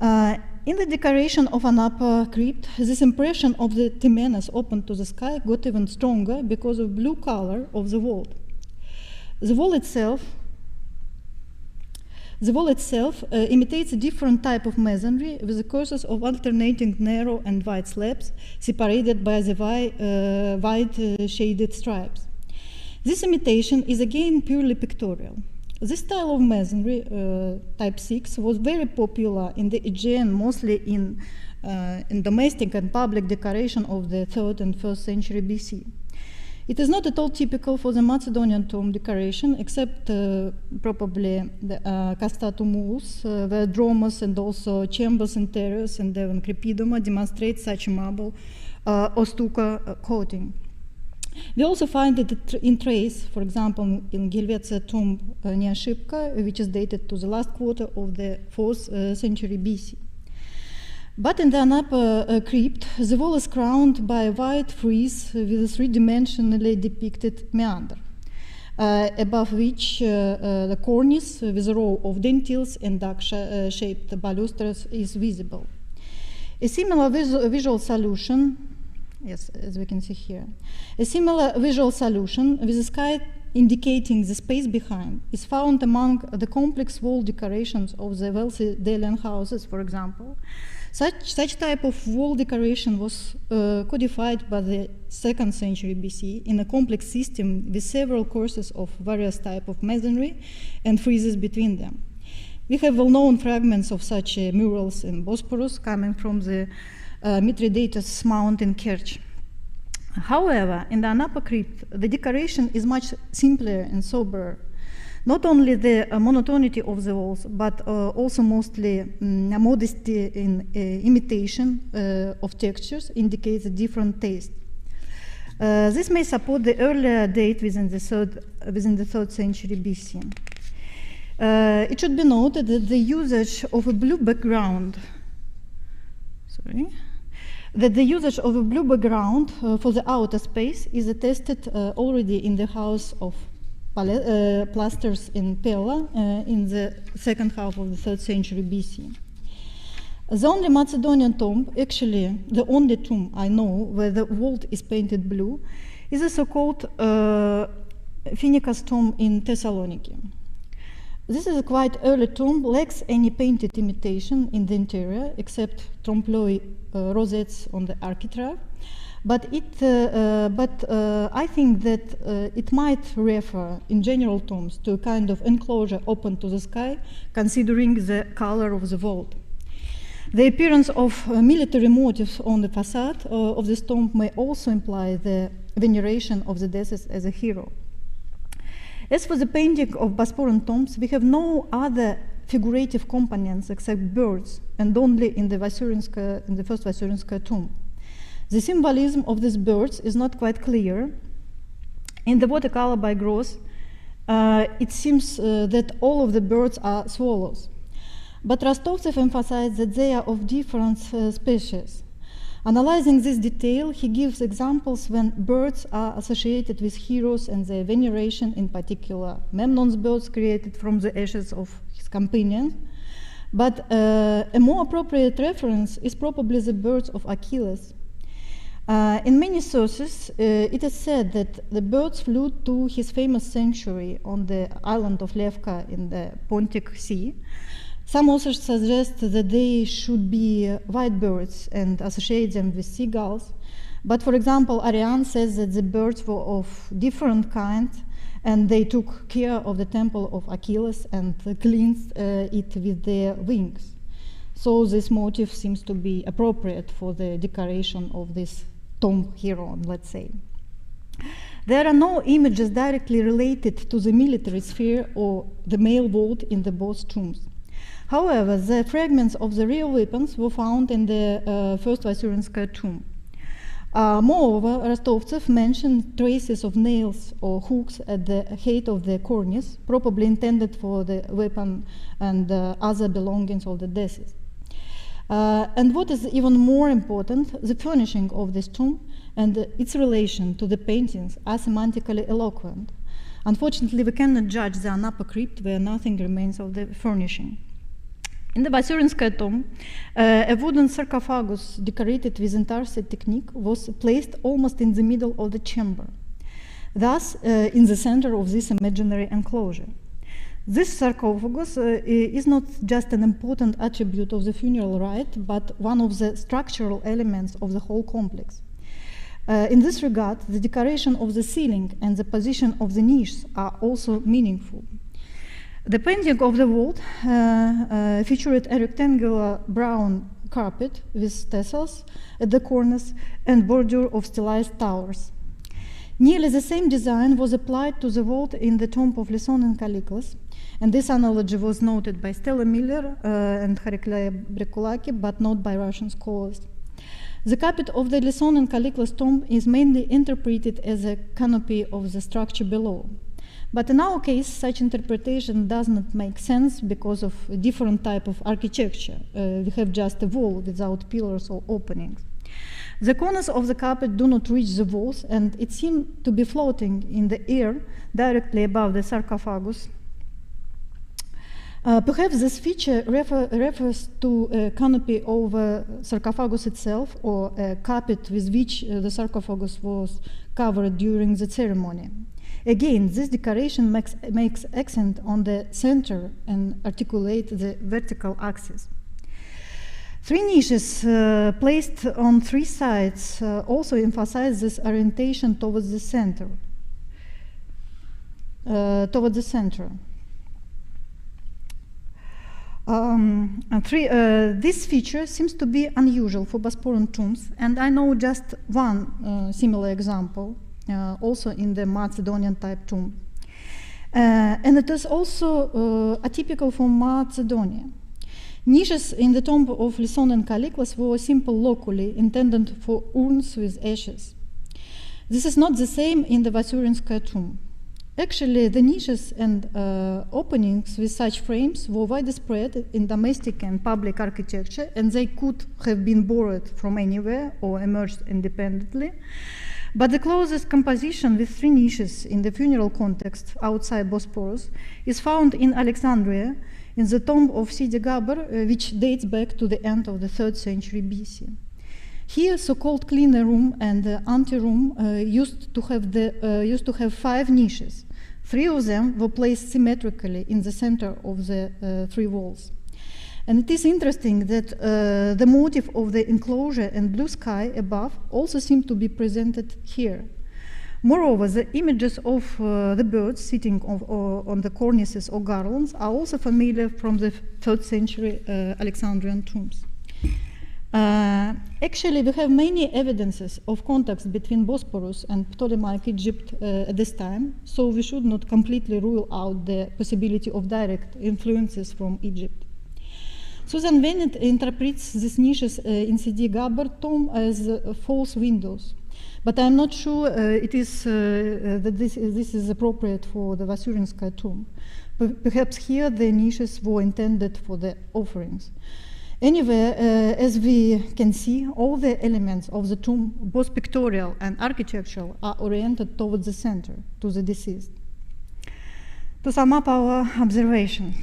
In the decoration of an upper crypt, this impression of the temenos open to the sky got even stronger because of blue color of the wall. The wall itself imitates a different type of masonry with the courses of alternating narrow and wide slabs separated by the wide shaded stripes. This imitation is again purely pictorial. This style of masonry, type 6, was very popular in the Aegean, mostly in domestic and public decoration of the 3rd and 1st century BC. It is not at all typical for the Macedonian tomb decoration, except probably the casta tumulus, where dromos and also chambers interiors and even crepidoma demonstrate such marble or stucco coating. We also find it in Thrace, for example, in Helvetia tomb near Shipka, which is dated to the last quarter of the 4th century BC. But in the upper crypt, the wall is crowned by a white frieze with a three-dimensionally depicted meander, above which the cornice with a row of dentils and duck-shaped balustres is visible. A similar visual solution, yes, as we can see here, a similar visual solution with the sky indicating the space behind is found among the complex wall decorations of the wealthy Delian houses, for example. Such type of wall decoration was codified by the 2nd century BC in a complex system with several courses of various types of masonry and friezes between them. We have well-known fragments of such murals in Bosporus coming from the Mithridates Mount in Kerch. However, in the upper crypt, the decoration is much simpler and soberer. Not only the monotonity of the walls, but also mostly a modesty in imitation of textures indicates a different taste. This may support the earlier date within the 3rd century BC. It should be noted that the usage of a blue background, for the outer space is attested already in the house of Plasters in Pella in the 2nd half of the 3rd century BC. The only Macedonian tomb, actually the only tomb I know where the vault is painted blue, is a so-called Phoenicus tomb in Thessaloniki. This is a quite early tomb, lacks any painted imitation in the interior, except trompe-l'oeil rosettes on the architrave. But I think that it might refer, in general terms, to a kind of enclosure open to the sky, considering the color of the vault. The appearance of military motifs on the facade of this tomb may also imply the veneration of the deceased as a hero. As for the painting of Bosporan tombs, we have no other figurative components except birds, and only in the first Vasurinska tomb. The symbolism of these birds is not quite clear. In the watercolor by Gross, it seems that all of the birds are swallows. But Rostovtsev emphasized that they are of different species. Analyzing this detail, he gives examples when birds are associated with heroes and their veneration, in particular Memnon's birds created from the ashes of his companions. But a more appropriate reference is probably the birds of Achilles. In many sources, it is said that the birds flew to his famous sanctuary on the island of Levka in the Pontic Sea. Some authors suggest that they should be white birds and associate them with seagulls. But for example, Ariane says that the birds were of different kinds and they took care of the temple of Achilles and cleansed it with their wings. So this motif seems to be appropriate for the decoration of this tomb hero, let's say. There are no images directly related to the military sphere or the male vault in the both tombs. However, the fragments of the real weapons were found in the first Vasurinska tomb. Moreover, Rostovtsev mentioned traces of nails or hooks at the height of the cornice, probably intended for the weapon and other belongings of the deceased. And what is even more important, the furnishing of this tomb and its relation to the paintings are semantically eloquent. Unfortunately, we cannot judge the Anapa crypt where nothing remains of the furnishing. In the Vasurinskaya tomb, a wooden sarcophagus decorated with intarsia technique was placed almost in the middle of the chamber, thus in the center of this imaginary enclosure. This sarcophagus is not just an important attribute of the funeral rite, but one of the structural elements of the whole complex. In this regard, the decoration of the ceiling and the position of the niches are also meaningful. The painting of the vault featured a rectangular brown carpet with tassels at the corners and border of stylized towers. Nearly the same design was applied to the vault in the tomb of Lyson and Kalliklas, and this analogy was noted by Stella Miller and Heraclea Brekulaki, but not by Russian scholars. The carpet of the Lyson and Kalliklas tomb is mainly interpreted as a canopy of the structure below. But in our case, such interpretation does not make sense because of a different type of architecture. We have just a wall without pillars or openings. The corners of the carpet do not reach the walls, and it seems to be floating in the air directly above the sarcophagus. Perhaps this feature refers to a canopy over sarcophagus itself, or a carpet with which the sarcophagus was covered during the ceremony. Again, this decoration makes accent on the center and articulate the vertical axis. Three niches placed on three sides also emphasize this orientation towards the center. This feature seems to be unusual for Bosporan tombs, and I know just one similar example, also in the Macedonian type tomb. And it is also atypical for Macedonia. Niches in the tomb of Lyson and Kalliklas were simple locally, intended for urns with ashes. This is not the same in the Vasurinskaya tomb. Actually, the niches and openings with such frames were widespread in domestic and public architecture, and they could have been borrowed from anywhere or emerged independently. But the closest composition with three niches in the funeral context outside Bosporus is found in Alexandria, in the tomb of Sidi Gabor, which dates back to the end of the 3rd century BC. Here, so-called cleaner room and the anteroom used to have 5 niches. 3 of them were placed symmetrically in the center of the 3 walls. And it is interesting that the motif of the enclosure and blue sky above also seem to be presented here. Moreover, the images of the birds sitting on the cornices or garlands are also familiar from the 3rd century Alexandrian tombs. Actually, we have many evidences of contacts between Bosporus and Ptolemaic Egypt at this time, so we should not completely rule out the possibility of direct influences from Egypt. Susan Bennett interprets these niches in Sidi Gabor tomb as false windows, but I'm not sure that this is appropriate for the Vasurinskaya tomb. Perhaps here the niches were intended for the offerings. Anyway, as we can see, all the elements of the tomb, both pictorial and architectural, are oriented towards the center, to the deceased. To sum up our observation,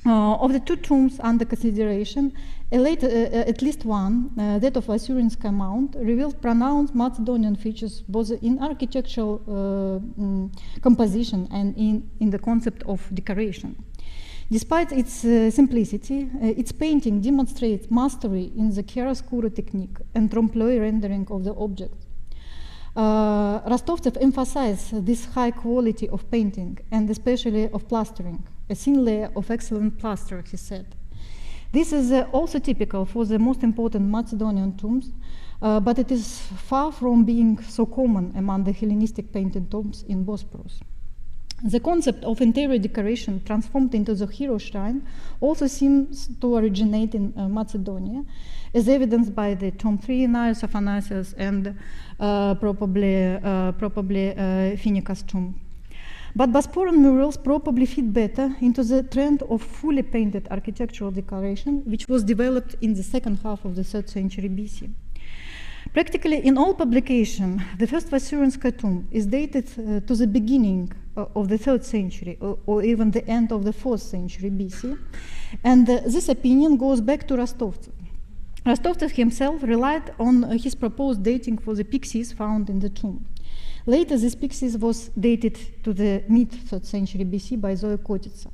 of the 2 tombs under consideration, at least one, that of Vasurinskaya Mount, revealed pronounced Macedonian features both in architectural composition and in the concept of decoration. Despite its simplicity, its painting demonstrates mastery in the chiaroscuro technique and trompe-l'oeil rendering of the object. Rostovtsev emphasized this high quality of painting and especially of plastering, a thin layer of excellent plaster, he said. This is also typical for the most important Macedonian tombs, but it is far from being so common among the Hellenistic painted tombs in Bosporus. The concept of interior decoration transformed into the hero shrine also seems to originate in Macedonia, as evidenced by the tomb 3 Naios of Anasius and probably Phoenicius tomb. But Bosporan murals probably fit better into the trend of fully painted architectural decoration, which was developed in the second half of the 3rd century BC. Practically in all publication, the first Vasiurinskaya tomb is dated to the beginning of the 3rd century or even the end of the 4th century BC, and this opinion goes back to Rostovtsev. Rostovtsev himself relied on his proposed dating for the pyxis found in the tomb. Later, this pyxis was dated to the mid-3rd century BC by Zoe Kotitsa.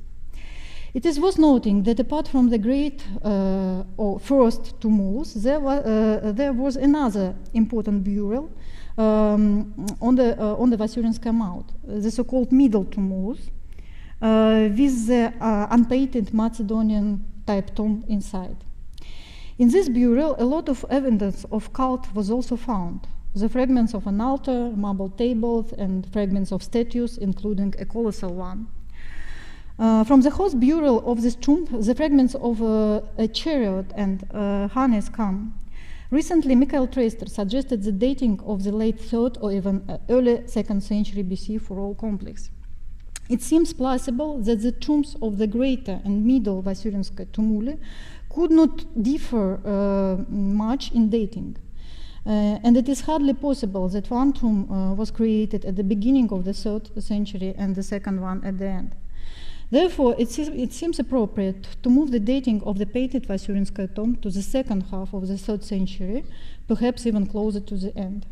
It is worth noting that apart from the great or first Tumulus, there was another important burial on the Vasiurinskaya Mount, the so-called Middle Tumulus, with the unpainted Macedonian type tomb inside. In this burial, a lot of evidence of cult was also found. The fragments of an altar, marble tables, and fragments of statues, including a colossal one. From the host burial of this tomb, the fragments of a chariot and harness come. Recently, Mikhail Trester suggested the dating of the late 3rd or even early 2nd century BC for all complex. It seems plausible that the tombs of the greater and middle Vasiurinskaya tumuli could not differ much in dating. And it is hardly possible that one tomb was created at the beginning of the 3rd century and the second one at the end. Therefore, it seems appropriate to move the dating of the painted Vasiurinskaya tomb to the second half of the 3rd century, perhaps even closer to the end.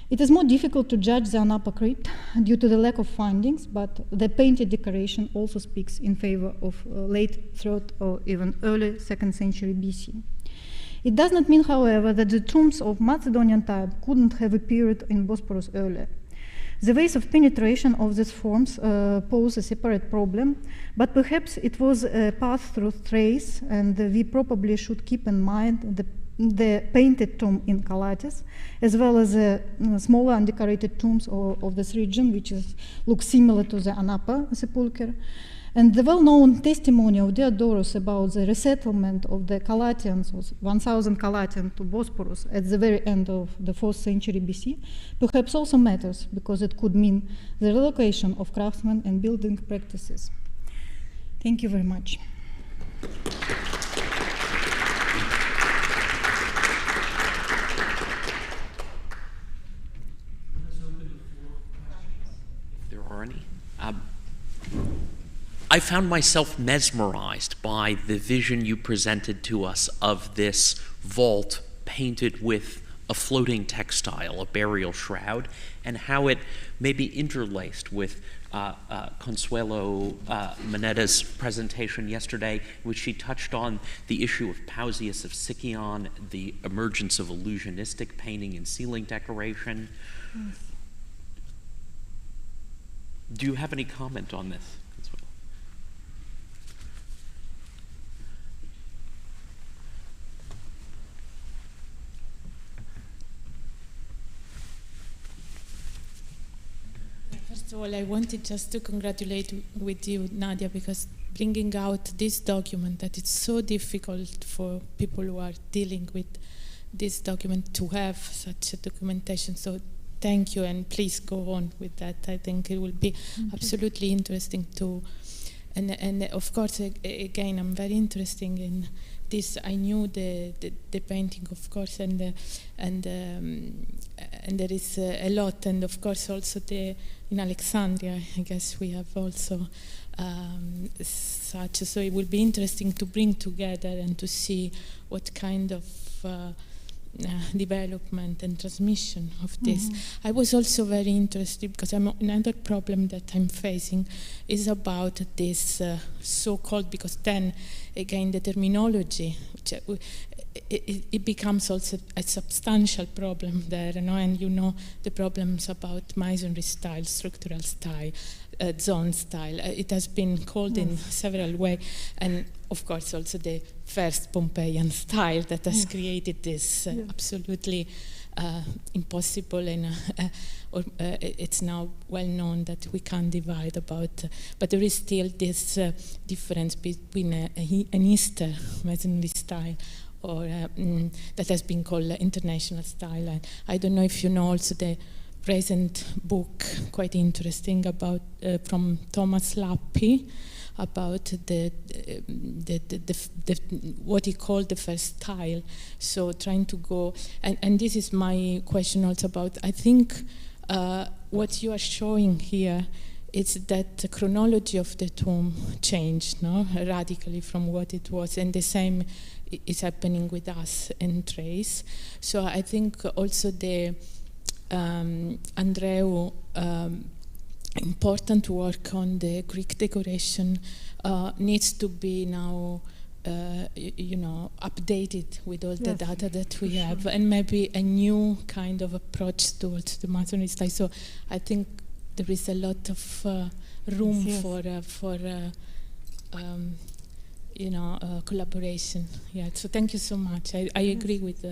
It is more difficult to judge the Anapa crypt due to the lack of findings, but the painted decoration also speaks in favor of late 3rd or even early 2nd century BC. It does not mean, however, that the tombs of Macedonian type couldn't have appeared in Bosporus earlier. The ways of penetration of these forms pose a separate problem, but perhaps it was a path through Thrace, and we probably should keep in mind the painted tomb in Calatis, as well as the smaller undecorated tombs of this region, which look similar to the Anapa sepulchre. And the well-known testimony of Diodorus about the resettlement of the Calatians, 1,000 Calatians to Bosporus at the very end of the 4th century BC, perhaps also matters because it could mean the relocation of craftsmen and building practices. Thank you very much. If there are any. I found myself mesmerized by the vision you presented to us of this vault painted with a floating textile, a burial shroud, and how it may be interlaced with Consuelo Moneda's presentation yesterday, in which she touched on the issue of Pausias of Sicyon, the emergence of illusionistic painting and ceiling decoration. Yes. Do you have any comment on this? First of all, I wanted just to congratulate with you, Nadia, because bringing out this document, that it's so difficult for people who are dealing with this document to have such a documentation. So thank you, and please go on with that. I think it will be absolutely interesting to, and of course, again, I'm very interested in this. I knew the painting, of course, and there is a lot, and of course also in Alexandria, I guess we have also such. So it will be interesting to bring together and to see what kind of development and transmission of this. I was also very interested because another problem that I'm facing is about this so-called, because then again the terminology, which it becomes also a substantial problem there, and you know the problems about masonry style, structural style, zone style. It has been called in several ways, and of course also the first Pompeian style that has created this absolutely impossible, and it's now well known that we can't divide about. But there is still this difference between an Easter masonry style or that has been called international style. And I don't know if you know also the present book, quite interesting, about from Thomas Lappi, about the what he called the first style. So trying to go, and this is my question also about, I think what you are showing here is that the chronology of the tomb changed, no, radically from what it was, and the same is happening with us in Thrace. So I think also the Andreu important work on the Greek decoration needs to be now, updated with all the data that we have, and maybe a new kind of approach towards the masonry style. So I think there is a lot of room for collaboration. Yeah. So thank you so much. I agree with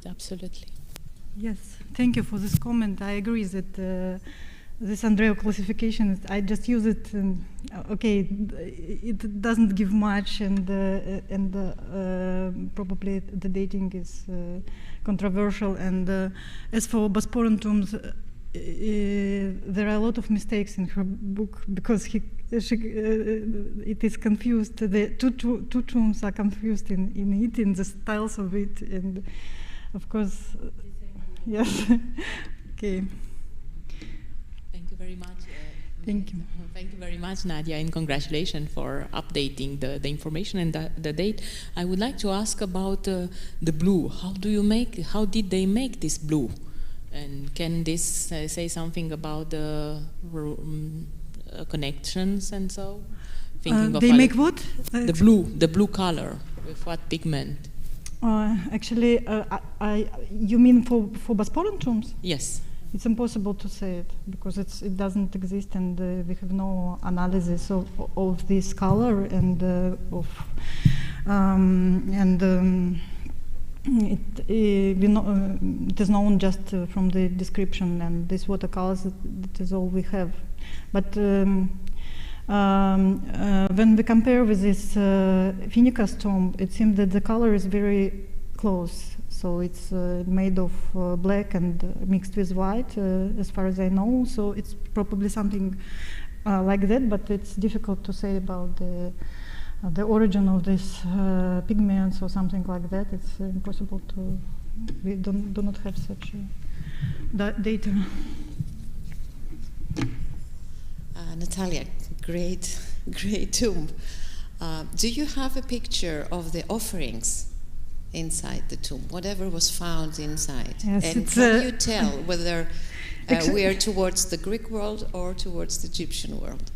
absolutely. Yes. Thank you for this comment. I agree that. This Andreu classification, I just use it. Okay, it doesn't give much, and probably the dating is controversial. And as for Bosporan tombs, there are a lot of mistakes in her book because it is confused. The two tombs are confused in the styles of it, and of course, yes. Okay. Very much. Thank you. Thank you very much, Nadia, and congratulations for updating the information and the date. I would like to ask about the blue. How did they make this blue? And can this say something about the connections and so? Thinking of they make what? The blue color. With what pigment? Actually, you mean for Bosporan tombs? Yes. It's impossible to say it because it doesn't exist, and we have no analysis of this color it is known just from the description, and these watercolors. That is all we have. But when we compare with this Phoenicus tomb, it seems that the color is very close. So it's made of black and mixed with white, as far as I know. So it's probably something like that, but it's difficult to say about the origin of these pigments or something like that. It's impossible to. We do not have such data. Natalia, great tomb. Do you have a picture of the offerings inside the tomb, whatever was found inside? Yes, and can you tell whether we are towards the Greek world or towards the Egyptian world?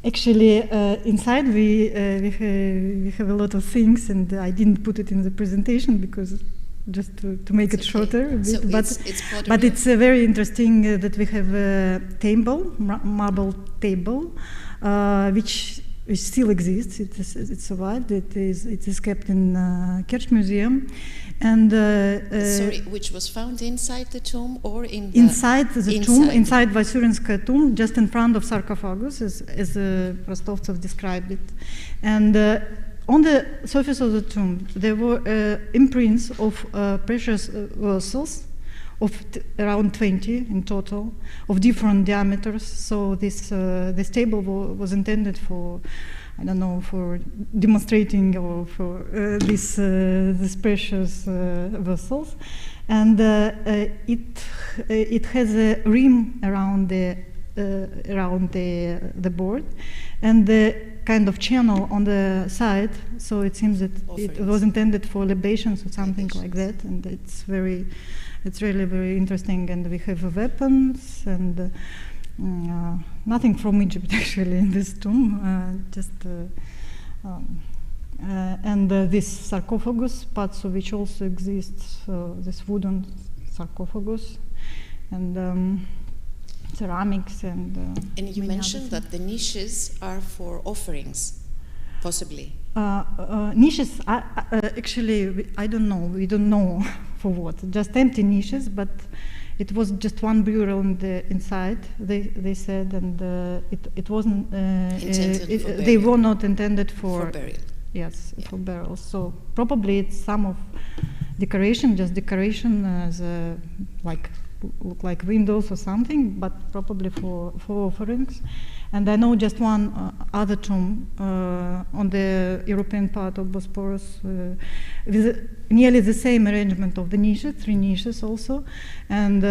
Actually, inside we have a lot of things, and I didn't put it in the presentation because just to make it shorter a bit. So but it's very interesting that we have a table, marble table, which still exists. It survived. It is kept in Kerch Museum, and sorry, which was found inside the tomb or inside the tomb, inside Vasurinska tomb, just in front of sarcophagus, as Rostovtsov described it, and on the surface of the tomb there were imprints of precious vessels. Of around 20 in total, of different diameters. So this table was intended for, I don't know, for demonstrating or for these precious vessels, and it has a rim around the board, and the kind of channel on the side. So it seems that it was intended for libations or something like that, and it's really very interesting, and we have weapons and nothing from Egypt actually in this tomb, and this sarcophagus, parts of which also exists, this wooden sarcophagus, and ceramics and you mentioned that the niches are for offerings, possibly. Niches, actually, I don't know. We don't know for what? Just empty niches, but it was just one burial inside, they said, and it wasn't, they were not intended for burial. Yes, for burials. So probably it's some of decoration, just decoration as look like windows or something, but probably for offerings. And I know just one other tomb on the European part of Bosporus with nearly the same arrangement of the niches, 3 niches also, and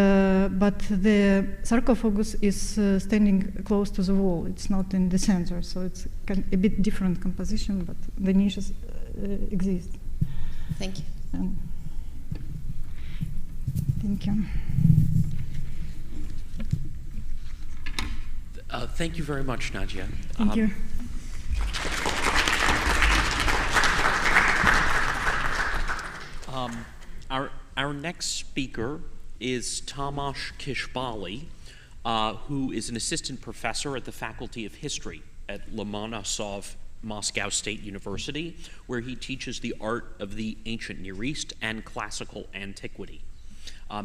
but the sarcophagus is standing close to the wall. It's not in the center, so it's a bit different composition, but the niches exist. Thank you. Thank you. Thank you very much, Nadezha. Thank you. Our next speaker is Tamas Kisbali, who is an assistant professor at the Faculty of History at Lomonosov Moscow State University, where he teaches the art of the ancient Near East and classical antiquity.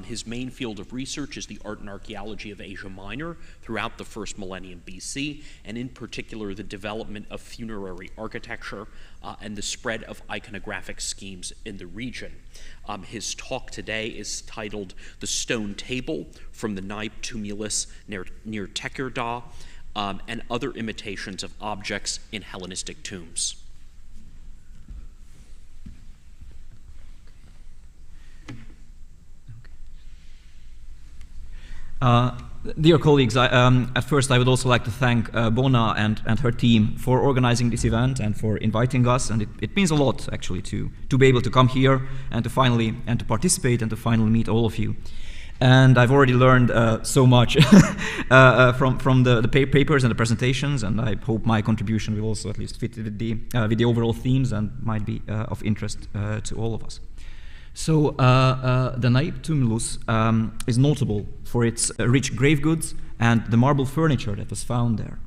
His main field of research is the art and archaeology of Asia Minor throughout the first millennium BC, and in particular the development of funerary architecture and the spread of iconographic schemes in the region. His talk today is titled "The Stone Table from the Naip Tumulus near Tekirdağ and Other Imitations of Objects in Hellenistic Tombs." Dear colleagues, at first I would also like to thank Bona and her team for organizing this event and for inviting us, and it means a lot actually to be able to come here and to participate and to finally meet all of you. And I've already learned so much from the papers and the presentations, and I hope my contribution will also at least fit with the overall themes and might be of interest to all of us. So the Naip Tumulus is notable for its rich grave goods and the marble furniture that was found there.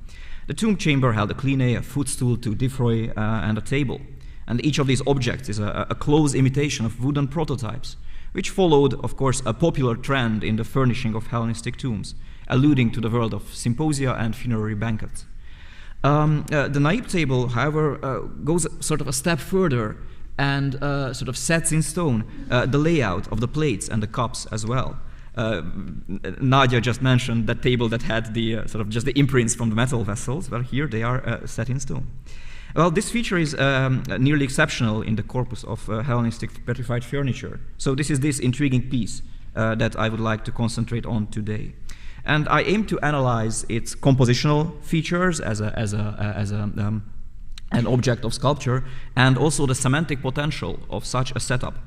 The tomb chamber held a cline, a footstool, 2 diffroi, and a table. And each of these objects is a close imitation of wooden prototypes, which followed, of course, a popular trend in the furnishing of Hellenistic tombs, alluding to the world of symposia and funerary banquets. The Naip table, however, goes sort of a step further and sort of sets in stone the layout of the plates and the cups as well. Nadezha just mentioned that table that had the sort of just the imprints from the metal vessels. Well, here they are set in stone. Well, this feature is nearly exceptional in the corpus of Hellenistic petrified furniture. So this is this intriguing piece that I would like to concentrate on today. And I aim to analyze its compositional features as an object of sculpture, and also the semantic potential of such a setup.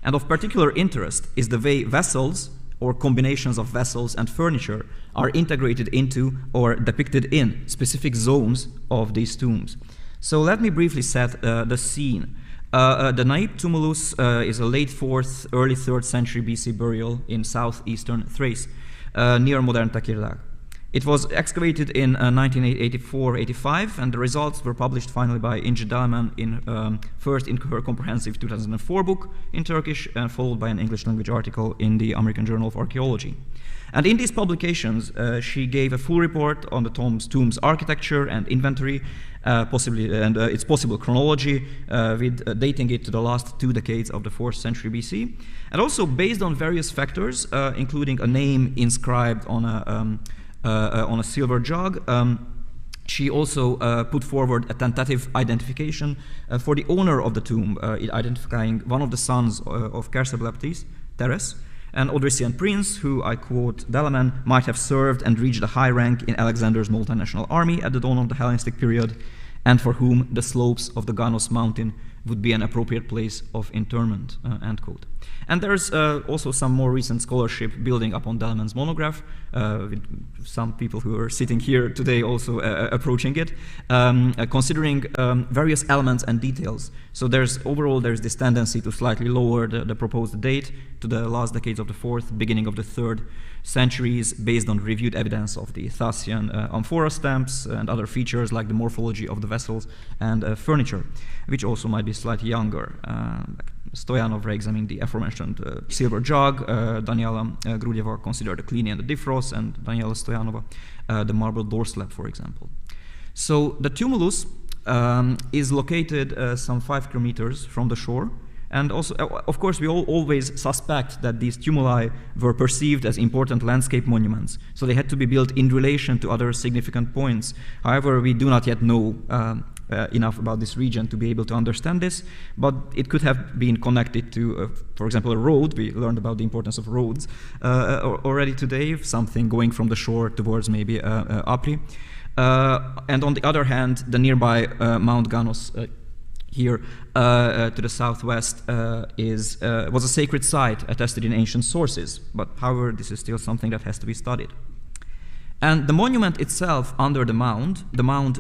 And of particular interest is the way vessels, or combinations of vessels and furniture, are integrated into or depicted in specific zones of these tombs. So let me briefly set the scene. The Naip Tumulus is a late 4th, early 3rd century BC burial in southeastern Thrace, near modern Tekirdağ. It was excavated in 1984-85, and the results were published finally by Inci Dalaman first in her comprehensive 2004 book in Turkish, and followed by an English language article in the American Journal of Archaeology. And in these publications, she gave a full report on the tomb's architecture and inventory, its possible chronology, with dating it to the last 2 decades of the 4th century BC, and also based on various factors, including a name inscribed on a silver jug. She also put forward a tentative identification for the owner of the tomb, identifying one of the sons of Kersebleptes, Teres, an Odrysian prince who, I quote Dalaman, might have served and reached a high rank in Alexander's multinational army at the dawn of the Hellenistic period, and for whom the slopes of the Ganos mountain would be an appropriate place of interment, end quote. And there's also some more recent scholarship building upon Dalaman's monograph, with some people who are sitting here today also approaching it, considering various elements and details. So overall there's this tendency to slightly lower the proposed date to the last decades of the 4th, beginning of the 3rd centuries, based on reviewed evidence of the Thracian amphora stamps and other features like the morphology of the vessels and furniture, which also might be slightly younger, Stoyanov re-examined the aforementioned silver jug. Daniela Grudeva considered the Clini and the Difros, and Daniela Stoyanova the marble door slab, for example. So the tumulus is located some 5 kilometers from the shore. And also, of course, we always suspect that these tumuli were perceived as important landscape monuments. So they had to be built in relation to other significant points. However, we do not yet know enough about this region to be able to understand this, but it could have been connected to, for example, a road. We learned about the importance of roads already today, something going from the shore towards maybe Apri. And on the other hand, the nearby Mount Ganos here to the southwest was a sacred site attested in ancient sources, but however, this is still something that has to be studied. And the monument itself under the mound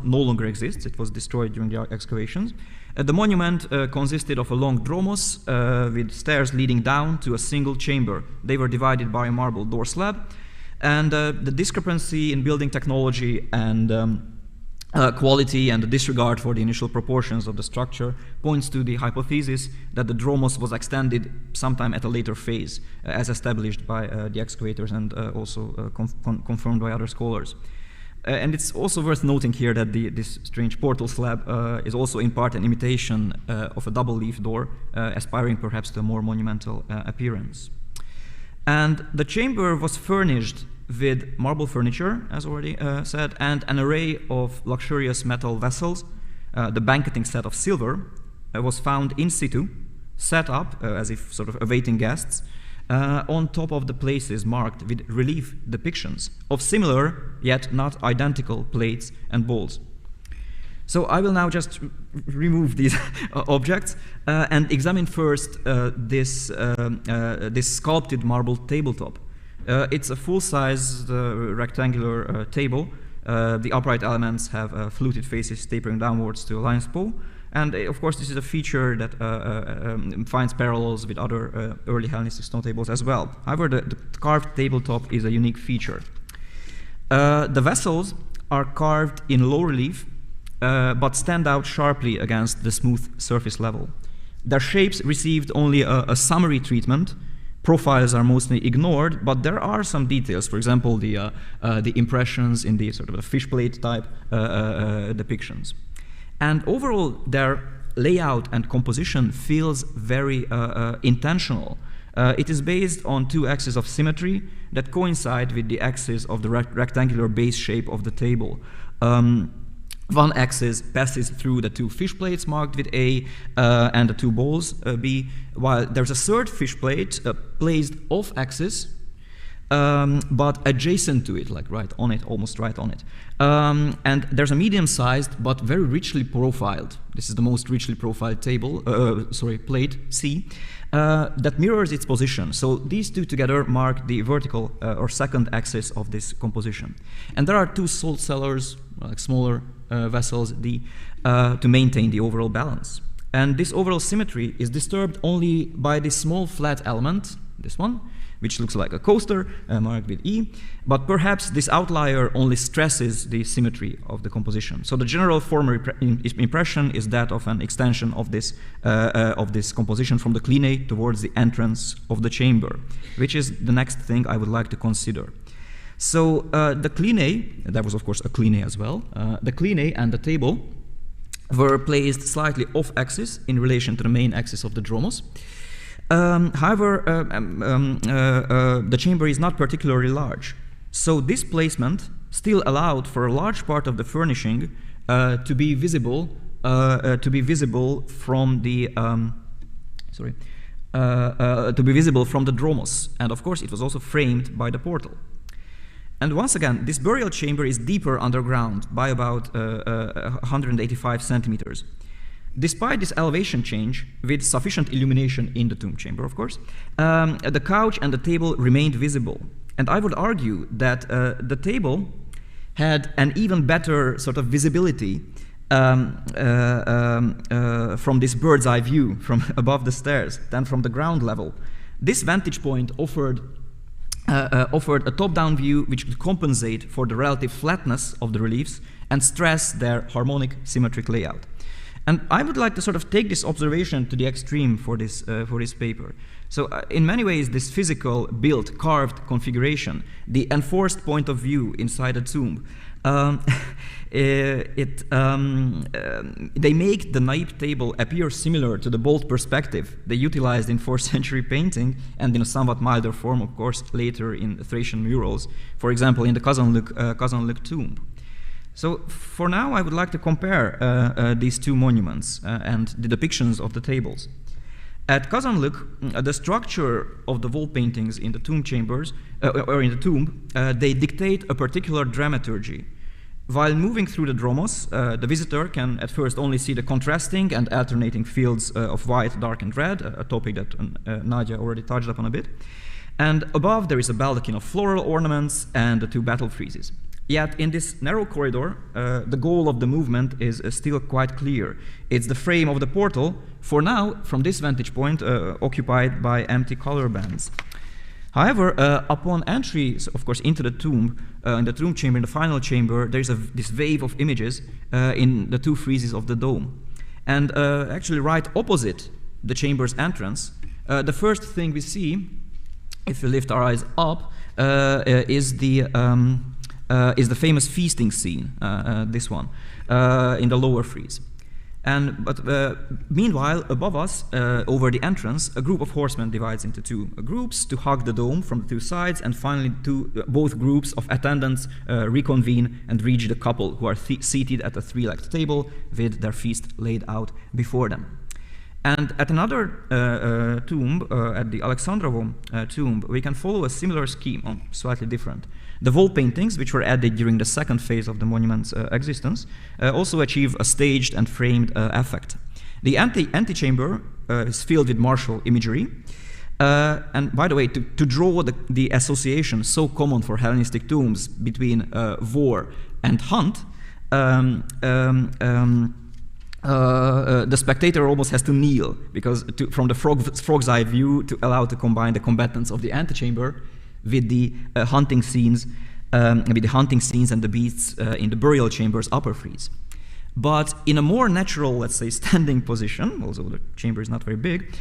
no longer exists. It was destroyed during the excavations. The monument consisted of a long dromos with stairs leading down to a single chamber. They were divided by a marble door slab. And the discrepancy in building technology and quality and the disregard for the initial proportions of the structure points to the hypothesis that the dromos was extended sometime at a later phase, as established by the excavators and also confirmed by other scholars. And it's also worth noting here that this strange portal slab is also in part an imitation of a double-leaf door, aspiring perhaps to a more monumental appearance. And the chamber was furnished with marble furniture, as already said, and an array of luxurious metal vessels. The banqueting set of silver was found in situ, set up as if sort of awaiting guests, on top of the places marked with relief depictions of similar, yet not identical plates and bowls. So I will now just remove these objects and examine first this sculpted marble tabletop. It's a full-size rectangular table. The upright elements have fluted faces tapering downwards to a lion's paw. And of course, this is a feature that finds parallels with other early Hellenistic stone tables as well. However, the carved tabletop is a unique feature. The vessels are carved in low relief, but stand out sharply against the smooth surface level. Their shapes received only a summary treatment. Profiles are mostly ignored, but there are some details. For example, the impressions in the sort of a fish plate type depictions. And overall, their layout and composition feels very intentional. It is based on 2 axes of symmetry that coincide with the axis of the rectangular base shape of the table. One axis passes through the 2 fish plates marked with A and the 2 bowls B, while there's a third fish plate placed off axis, but adjacent to it, like right on it, almost right on it. And there's a medium-sized but very richly profiled, this is the most richly profiled plate, C, that mirrors its position. So these 2 together mark the vertical or second axis of this composition. And there are 2 salt cellars, like smaller vessels, to maintain the overall balance. And this overall symmetry is disturbed only by this small flat element, this one, which looks like a coaster marked with E, but perhaps this outlier only stresses the symmetry of the composition. So the general former impression is that of an extension of this composition from the Clini towards the entrance of the chamber, which is the next thing I would like to consider. So the Clini, there was of course a Clini as well, the Clini and the table were placed slightly off axis in relation to the main axis of the dromos. However, the chamber is not particularly large. So this placement still allowed for a large part of the furnishing to be visible from the dromos, and of course it was also framed by the portal. And once again, this burial chamber is deeper underground by about 185 centimeters. Despite this elevation change, with sufficient illumination in the tomb chamber, of course, the couch and the table remained visible. And I would argue that the table had an even better sort of visibility from this bird's eye view from above the stairs than from the ground level. This vantage point offered a top-down view which could compensate for the relative flatness of the reliefs and stress their harmonic, symmetric layout. And I would like to sort of take this observation to the extreme for this paper. So in many ways, this physical, built, carved configuration, the enforced point of view inside a tomb, they make the Naip table appear similar to the bold perspective they utilized in 4th century painting, and in a somewhat milder form, of course, later in Thracian murals, for example, in the Kazanlık tomb. So for now, I would like to compare these two monuments and the depictions of the tables. At Kazanlık, the structure of the wall paintings in the tomb chambers, or in the tomb, they dictate a particular dramaturgy. While moving through the dromos, the visitor can at first only see the contrasting and alternating fields of white, dark, and red, a topic that Nadia already touched upon a bit. And above, there is a baldachin of floral ornaments and the two battle friezes. Yet in this narrow corridor, the goal of the movement is still quite clear. It's the frame of the portal, for now, from this vantage point, occupied by empty color bands. However, upon entry, of course, into the tomb, in the tomb chamber, in the final chamber, there's this wave of images in the two friezes of the dome. And actually right opposite the chamber's entrance, the first thing we see, if we lift our eyes up, is the famous feasting scene, this one, in the lower frieze. But meanwhile, above us, over the entrance, a group of horsemen divides into two groups to hug the dome from the two sides, and finally both groups of attendants reconvene and reach the couple who are seated at a three-legged table with their feast laid out before them. And at another tomb, at the Alexandrovo tomb, we can follow a similar scheme, slightly different. The wall paintings, which were added during the second phase of the monument's existence, also achieve a staged and framed effect. The antechamber is filled with martial imagery. And by the way, to draw the association so common for Hellenistic tombs between war and hunt, the spectator almost has to kneel, because from the frog's eye view, to allow to combine the combatants of the antechamber with the hunting scenes, and the beasts in the burial chamber's upper frieze. But in a more natural, let's say, standing position, although the chamber is not very big,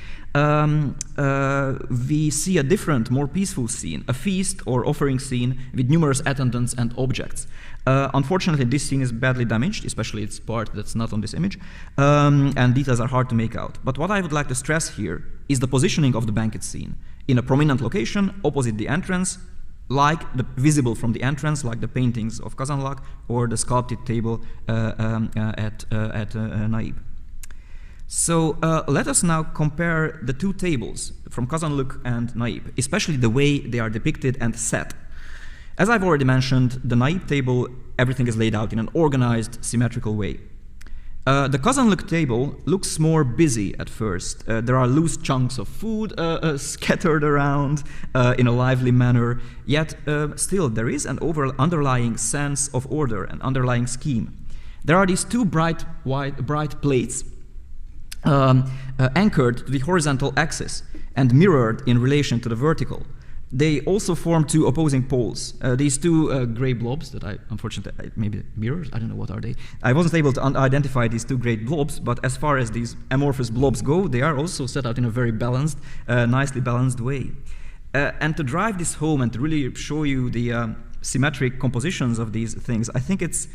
we see a different, more peaceful scene, a feast or offering scene with numerous attendants and objects. Unfortunately, this scene is badly damaged, especially its part that's not on this image, and details are hard to make out. But what I would like to stress here is the positioning of the banquet scene in a prominent location opposite the entrance, visible from the entrance, like the paintings of Kazanlık or the sculpted table at Naip. So let us now compare the two tables from Kazanlık and Naip, especially the way they are depicted and set. As I've already mentioned, the Naip table, everything is laid out in an organized, symmetrical way. The Kazanlık table looks more busy at first. There are loose chunks of food scattered around in a lively manner, yet still there is an underlying sense of order, an underlying scheme. There are these two bright plates anchored to the horizontal axis and mirrored in relation to the vertical. They also form two opposing poles. These two gray blobs that unfortunately, maybe mirrors, I don't know, what are they? I wasn't able to identify these two gray blobs, but as far as these amorphous blobs go, they are also set out in a very balanced, nicely balanced way. And to drive this home and to really show you the symmetric compositions of these things, I think it's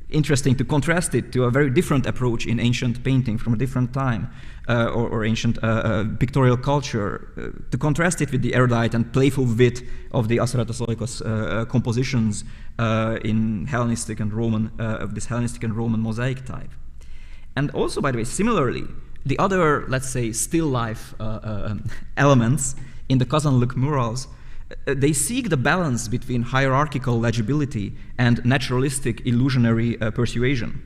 interesting to contrast it to a very different approach in ancient painting from a different time, or ancient pictorial culture, to contrast it with the erudite and playful wit of the Asaratosoikos compositions in Hellenistic and Roman, of this Hellenistic and Roman mosaic type. And also, by the way, similarly, the other, let's say, still life elements in the Kazanlık murals, they seek the balance between hierarchical legibility and naturalistic illusionary persuasion.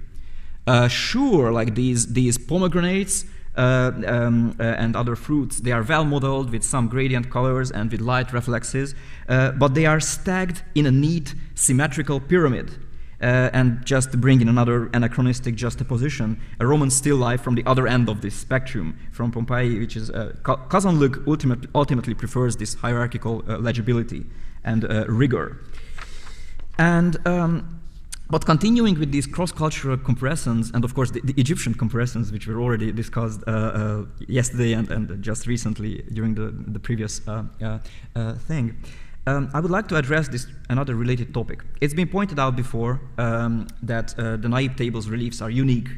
Sure, like these pomegranates and other fruits, they are well modeled with some gradient colors and with light reflexes, but they are stacked in a neat, symmetrical pyramid. And just to bring in another anachronistic juxtaposition, a Roman still life from the other end of this spectrum, from Pompeii, which is Kazanlık ultimately prefers this hierarchical legibility and rigor. And But continuing with these cross-cultural comparisons, and of course the Egyptian comparisons, which were already discussed yesterday and just recently during the previous thing, I would like to address another related topic. It's been pointed out before that the Naip table's reliefs are unique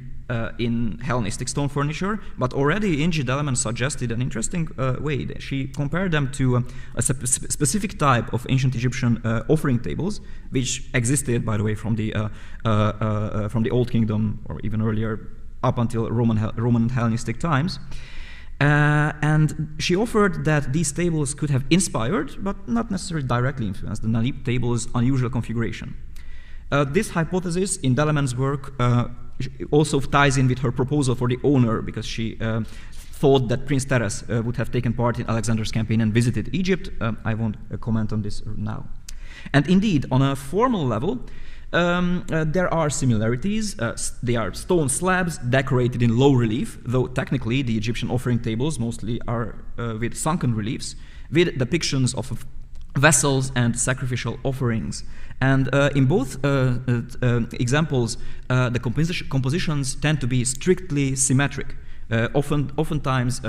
in Hellenistic stone furniture, but already Ingi Deleman suggested an interesting way. She compared them to a specific type of ancient Egyptian offering tables, which existed, by the way, from the Old Kingdom or even earlier, up until Roman and Hellenistic times. And she offered that these tables could have inspired, but not necessarily directly influenced, the Naip table's unusual configuration. This hypothesis in Deleman's work also ties in with her proposal for the owner, because she thought that Prince Teres would have taken part in Alexander's campaign and visited Egypt. I won't comment on this now. And indeed, on a formal level, there are similarities. They are stone slabs decorated in low relief, though technically the Egyptian offering tables mostly are with sunken reliefs, with depictions of vessels and sacrificial offerings. And in both examples, the compositions tend to be strictly symmetric, oftentimes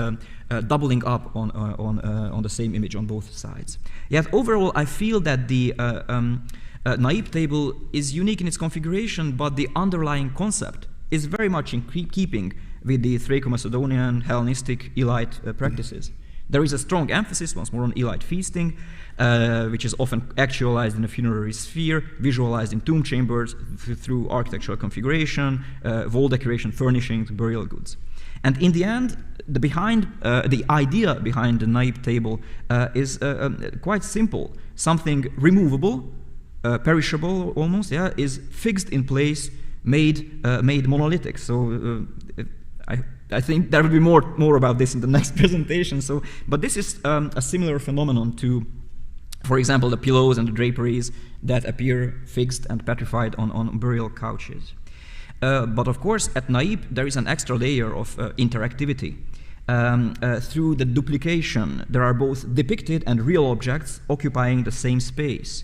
doubling up on the same image on both sides. Yet overall, I feel that the Naip table is unique in its configuration, but the underlying concept is very much in keeping with the Thraco-Macedonian, Hellenistic, Elite practices. There is a strong emphasis, once more, on Elite feasting, which is often actualized in a funerary sphere, visualized in tomb chambers through architectural configuration, wall decoration, furnishings, burial goods. And in the end, the idea behind the Naip table is quite simple. Something removable, perishable almost, yeah, is fixed in place, made monolithic. So I think there will be more about this in the next presentation. So, but this is a similar phenomenon to, for example, the pillows and the draperies that appear fixed and petrified on burial couches. But of course, at Naip, there is an extra layer of interactivity. Through the duplication, there are both depicted and real objects occupying the same space.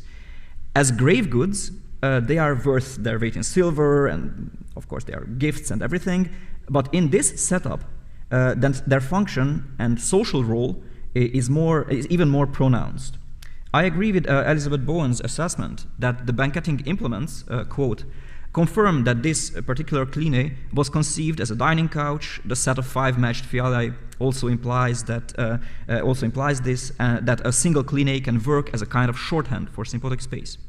As grave goods, they are worth their weight in silver, and of course they are gifts and everything. But in this setup, then their function and social role is even more pronounced. I agree with Elizabeth Bowen's assessment that the banqueting implements, quote, confirm that this particular kline was conceived as a dining couch. The set of 5 matched fialae also implies that that a single kline can work as a kind of shorthand for symbolic space.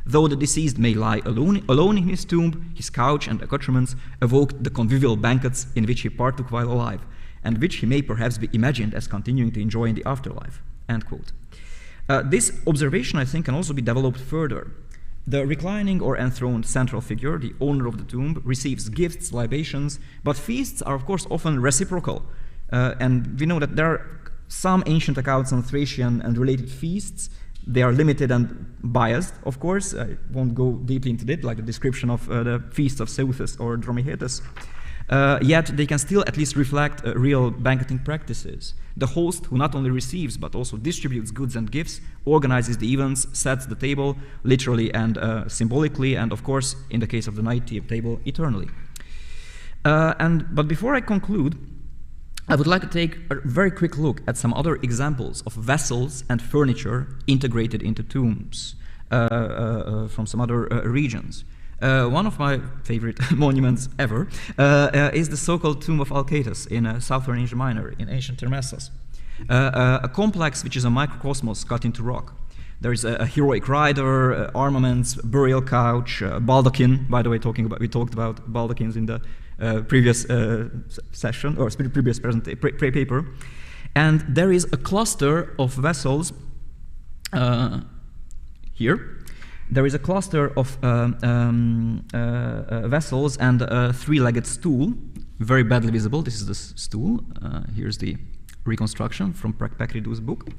Though the deceased may lie alone in his tomb, his couch and accoutrements evoked the convivial banquets in which he partook while alive, and which he may perhaps be imagined as continuing to enjoy in the afterlife. End quote. This observation, I think, can also be developed further. The reclining or enthroned central figure, the owner of the tomb, receives gifts, libations, but feasts are, of course, often reciprocal. And we know that there are some ancient accounts on Thracian and related feasts. They are limited and biased, of course. I won't go deeply into it, like the description of the feasts of Seuthes or Dromihetes. Yet they can still at least reflect real banqueting practices. The host, who not only receives but also distributes goods and gifts, organizes the events, sets the table, literally and symbolically, and of course, in the case of the Naip table, eternally. But before I conclude, I would like to take a very quick look at some other examples of vessels and furniture integrated into tombs from some other regions. One of my favorite monuments ever is the so-called Tomb of Alcaetus in southern Asia Minor, in ancient Termessos. A complex which is a microcosmos cut into rock. There is a heroic rider, armaments, burial couch, baldachin. By the way, we talked about baldachins in the previous session, or previous paper. And there is a cluster of vessels here. There is a cluster of vessels and a 3-legged stool, very badly visible. This is the stool. Here's the reconstruction from Pekridu's book.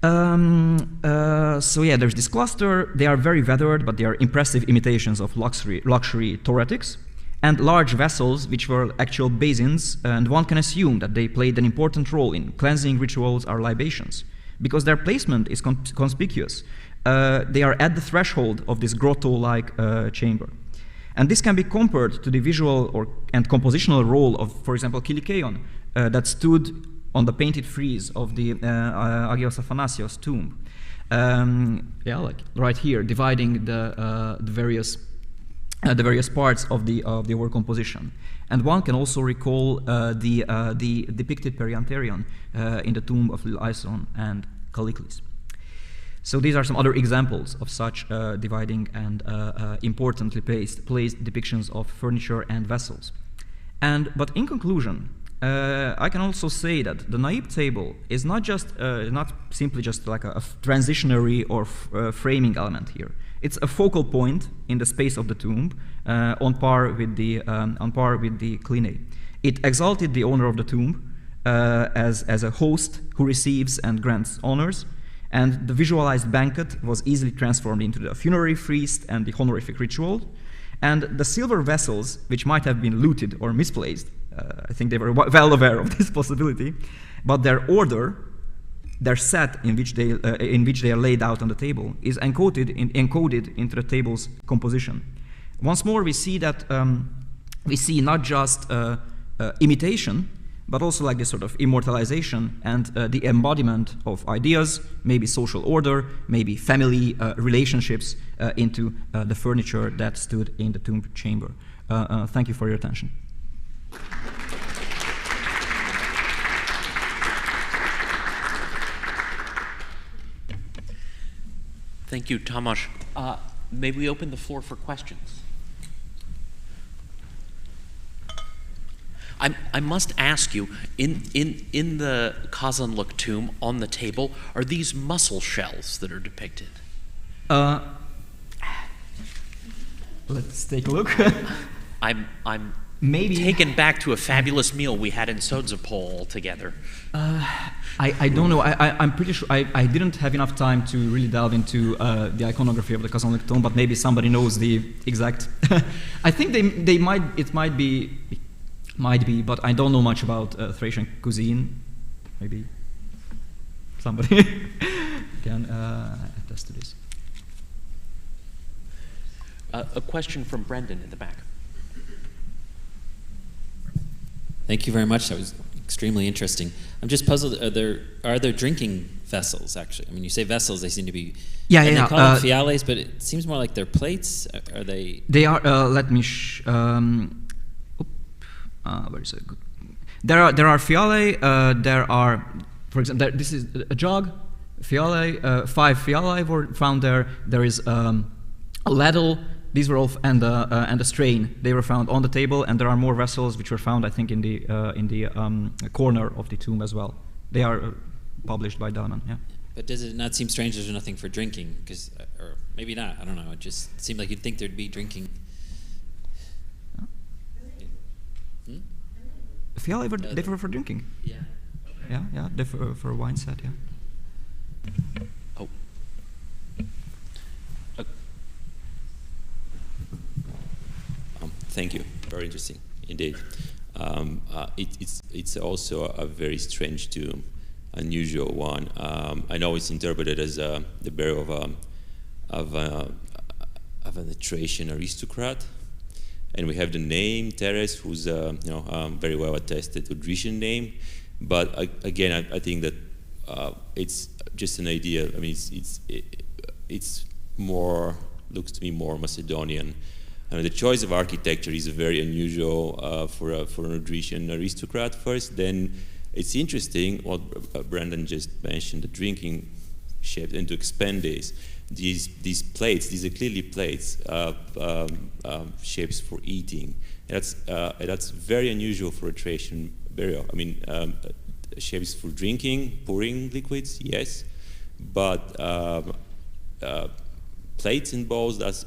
So yeah, there's this cluster. They are very weathered, but they are impressive imitations of luxury thoracics, and large vessels which were actual basins, and one can assume that they played an important role in cleansing rituals or libations, because their placement is conspicuous. they are at the threshold of this grotto-like chamber. And this can be compared to the visual and compositional role of, for example, Kilikeon, that stood on the painted frieze of the Agios Athanasios tomb. Like right here, dividing the various parts of the work composition. And one can also recall the depicted Periantherion in the tomb of Lyson and Callicles. So these are some other examples of such dividing and importantly placed depictions of furniture and vessels. But in conclusion, I can also say that the Naip table is not simply just like a transitionary or framing element here. It's a focal point in the space of the tomb, on par with the Clinae. It exalted the owner of the tomb as a host who receives and grants honors, and the visualized banquet was easily transformed into the funerary feast and the honorific ritual. And the silver vessels, which might have been looted or misplaced, I think they were well aware of this possibility, but their order, their set in which they are laid out on the table, is encoded into the table's composition. Once more, we see that we see not just imitation, but also like this sort of immortalization and the embodiment of ideas, maybe social order, maybe family relationships into the furniture that stood in the tomb chamber. Thank you for your attention. Thank you, Tamas. May we open the floor for questions? I must ask you, in the Kazanluk tomb on the table, are these mussel shells that are depicted? Let's take a look. I'm maybe taken back to a fabulous meal we had in Sodzapol together. I don't know. I'm pretty sure I didn't have enough time to really delve into the iconography of the Kazanluk tomb, but maybe somebody knows the exact. I think they might be, but I don't know much about Thracian cuisine. Maybe somebody can attest to this. A question from Brendan in the back. Thank you very much. That was extremely interesting. I'm just puzzled. Are there drinking vessels? Actually, I mean, you say vessels; they seem to be. Yeah. They call them fiales, but it seems more like they're plates. Are they? They are. Let me. Where is it? There are fiale. There are, for example, this is a jug. Fiale. 5 fiale were found there. There is a ladle. These were all and a strain. They were found on the table, and there are more vessels which were found, I think, in the corner of the tomb as well. They are published by Dalman. Yeah. But does it not seem strange there's nothing for drinking? Because, or maybe not. I don't know. It just seemed like you'd think there'd be drinking. Fiale they were for drinking. Yeah. Okay. Yeah. They for a wine set. Yeah. Oh. Thank you. Very interesting indeed. It's also a very strange tomb, unusual one. I know it's interpreted as the burial of an Thracian aristocrat, and we have the name Thrace, who's very well attested to Grecian name. But again, I think that it's just an idea. I mean, it's more, looks to me more Macedonian. I mean, the choice of architecture is very unusual for an Grecian aristocrat first. Then it's interesting what Brandon just mentioned, the drinking shape, and to expand these plates. These are clearly plates, shapes for eating. That's very unusual for a Thracian burial. I mean, shapes for drinking, pouring liquids, yes, but plates and bowls, that's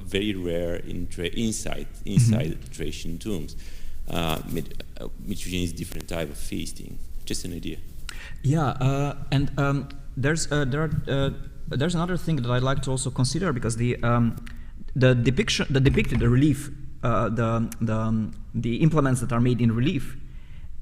very rare inside Thracian tombs. Which is different type of feasting. Just an idea. Yeah, and there's another thing that I'd like to also consider, because the relief, the implements that are made in relief,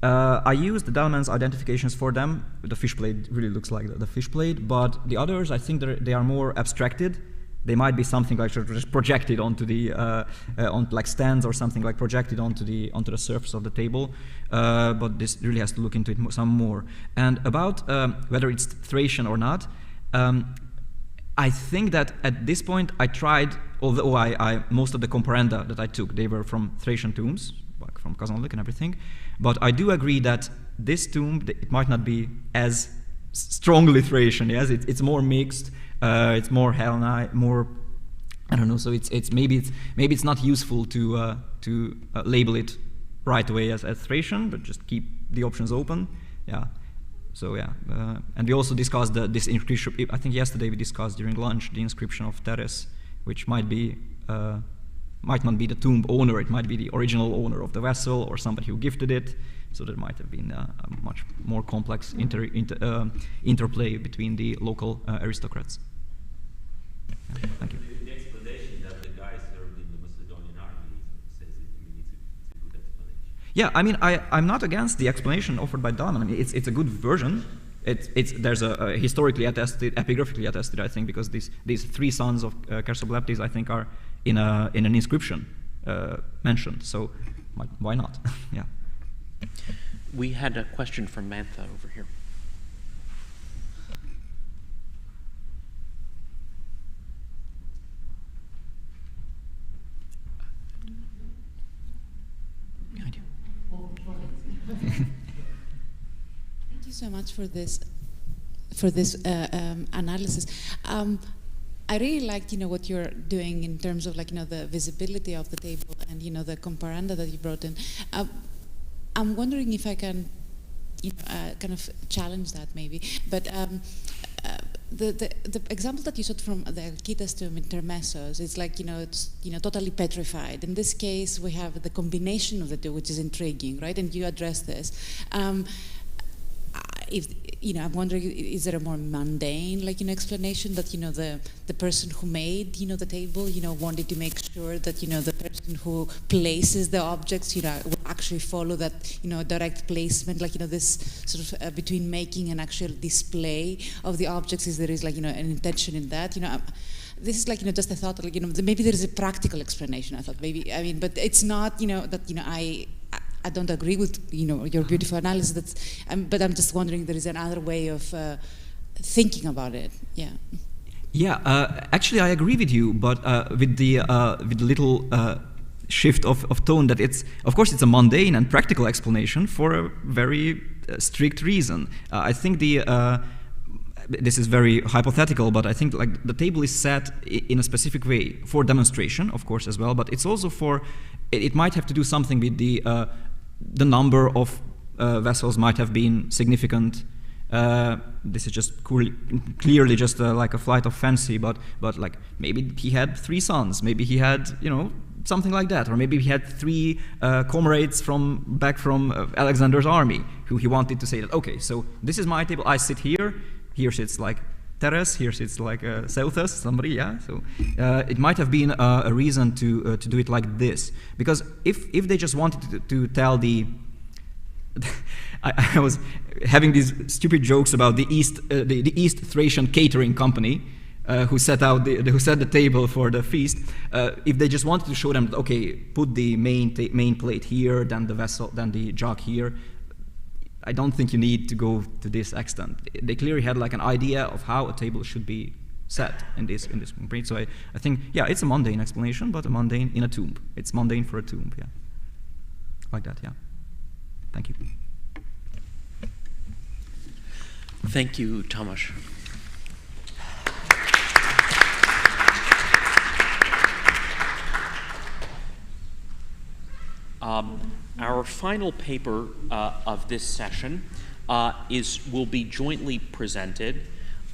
I used the Dalman's identifications for them. The fish plate really looks like the fish plate, but the others, I think they are more abstracted. They might be something like just projected onto the on like stands or something like projected onto the surface of the table. But this really has to look into it some more. And about whether it's Thracian or not, I think that at this point I tried. Although I most of the comparenda that I took, they were from Thracian tombs, like from Kazanlık and everything. But I do agree that this tomb, it might not be as strongly Thracian. Yes, it's more mixed. It's more Hellenized, more, I don't know. So maybe it's not useful to label it right away as Thracian, but just keep the options open. Yeah. So yeah, and we also discussed this inscription. I think yesterday we discussed during lunch the inscription of Thrace, which might not be the tomb owner. It might be the original owner of the vessel or somebody who gifted it. So there might have been a much more complex interplay between the local aristocrats. Yeah, thank you. The explanation that the guy served in the Macedonian army says it's a good explanation. Yeah, I mean, I'm not against the explanation offered by Dalman. I mean, it's a good version. There's a historically attested, epigraphically attested, I think, because these three sons of Chersobleptes, I think, are in an inscription mentioned. So why not? Yeah. We had a question from Mantha over here. Behind you. Thank you so much for this analysis. I really liked, what you're doing in terms of the visibility of the table and the comparanda that you brought in. I'm wondering if I can, kind of challenge that maybe. But the example that you showed from the Alkitas tomb in Termessos, it's it's totally petrified. In this case, we have the combination of the two, which is intriguing, right? And you address this. I'm wondering, is there a more mundane, explanation that the person who made the table wanted to make sure that the person who places the objects will actually follow that direct placement, this sort of between making and actual display of the objects, is there is an intention in that this is just a thought, maybe there is a practical explanation. I thought maybe, but it's not that I don't agree with your beautiful analysis. But I'm just wondering, there is another way of thinking about it. Yeah. Yeah. Actually, I agree with you, but with the little shift of tone that of course it's a mundane and practical explanation for a very strict reason. I think this is very hypothetical, but I think the table is set in a specific way for demonstration, of course, as well. But it's also it might have to do something with the number of vessels might have been significant. This is just clearly just like a flight of fancy, but maybe he had 3 sons, maybe he had something like that, or maybe he had 3 comrades back from Alexander's army who he wanted to say that, okay, so this is my table, I sit here sits Thrace, here sits Selthus, somebody, yeah. So it might have been a reason to do it like this, because if they just wanted to tell I was having these stupid jokes about the East Thracian catering company who set the table for the feast. If they just wanted to show them, okay, put the main plate here, then the vessel, then the jug here. I don't think you need to go to this extent. They clearly had an idea of how a table should be set in this complaint. So I think, yeah, it's a mundane explanation, but a mundane in a tomb. It's mundane for a tomb, yeah. Like that, yeah. Thank you. Thank you, Tamas. Our final paper of this session will be jointly presented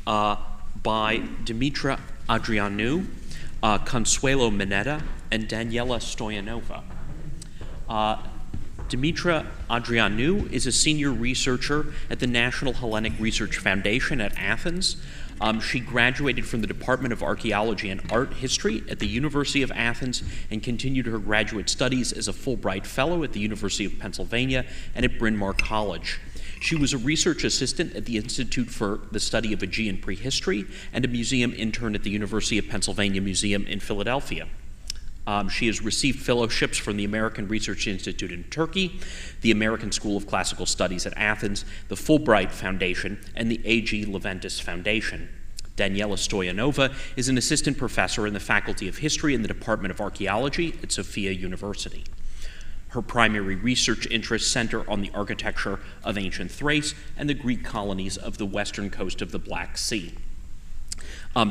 by Dimitra Adrianou, Consuelo Mineta, and Daniela Stoyanova. Dimitra Adrianou is a senior researcher at the National Hellenic Research Foundation at Athens. She graduated from the Department of Archaeology and Art History at the University of Athens and continued her graduate studies as a Fulbright Fellow at the University of Pennsylvania and at Bryn Mawr College. She was a research assistant at the Institute for the Study of Aegean Prehistory and a museum intern at the University of Pennsylvania Museum in Philadelphia. She has received fellowships from the American Research Institute in Turkey, the American School of Classical Studies at Athens, the Fulbright Foundation, and the A.G. Leventis Foundation. Daniela Stoyanova is an assistant professor in the Faculty of History in the Department of Archaeology at Sophia University. Her primary research interests center on the architecture of ancient Thrace and the Greek colonies of the western coast of the Black Sea.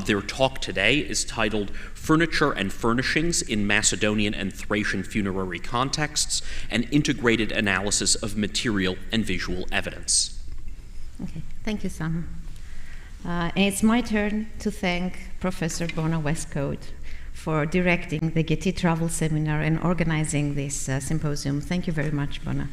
Their talk today is titled Furniture and Furnishings in Macedonian and Thracian Funerary Contexts, an Integrated Analysis of Material and Visual Evidence. Okay, thank you, Sam. And it's my turn to thank Professor Bona Westcott for directing the Getty Travel Seminar and organizing this symposium. Thank you very much, Bona.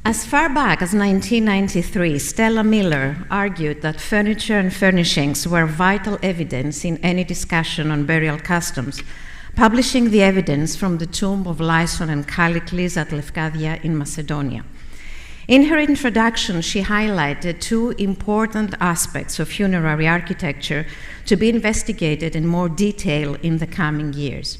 As far back as 1993, Stella Miller argued that furniture and furnishings were vital evidence in any discussion on burial customs, publishing the evidence from the tomb of Lyson and Callicles at Lefkadia in Macedonia. In her introduction, she highlighted two important aspects of funerary architecture to be investigated in more detail in the coming years.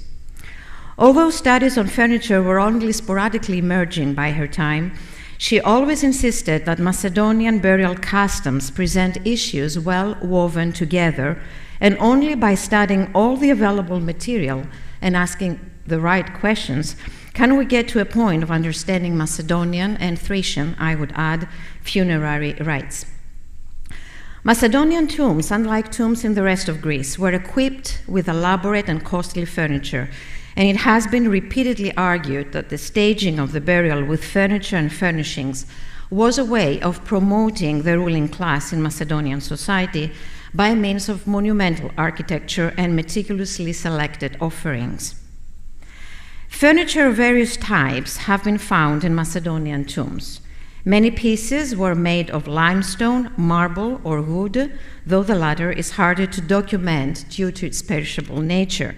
Although studies on furniture were only sporadically emerging by her time, she always insisted that Macedonian burial customs present issues well woven together, and only by studying all the available material and asking the right questions can we get to a point of understanding Macedonian and Thracian, I would add, funerary rites. Macedonian tombs, unlike tombs in the rest of Greece, were equipped with elaborate and costly furniture, and it has been repeatedly argued that the staging of the burial with furniture and furnishings was a way of promoting the ruling class in Macedonian society by means of monumental architecture and meticulously selected offerings. Furniture of various types have been found in Macedonian tombs. Many pieces were made of limestone, marble, or wood, though the latter is harder to document due to its perishable nature.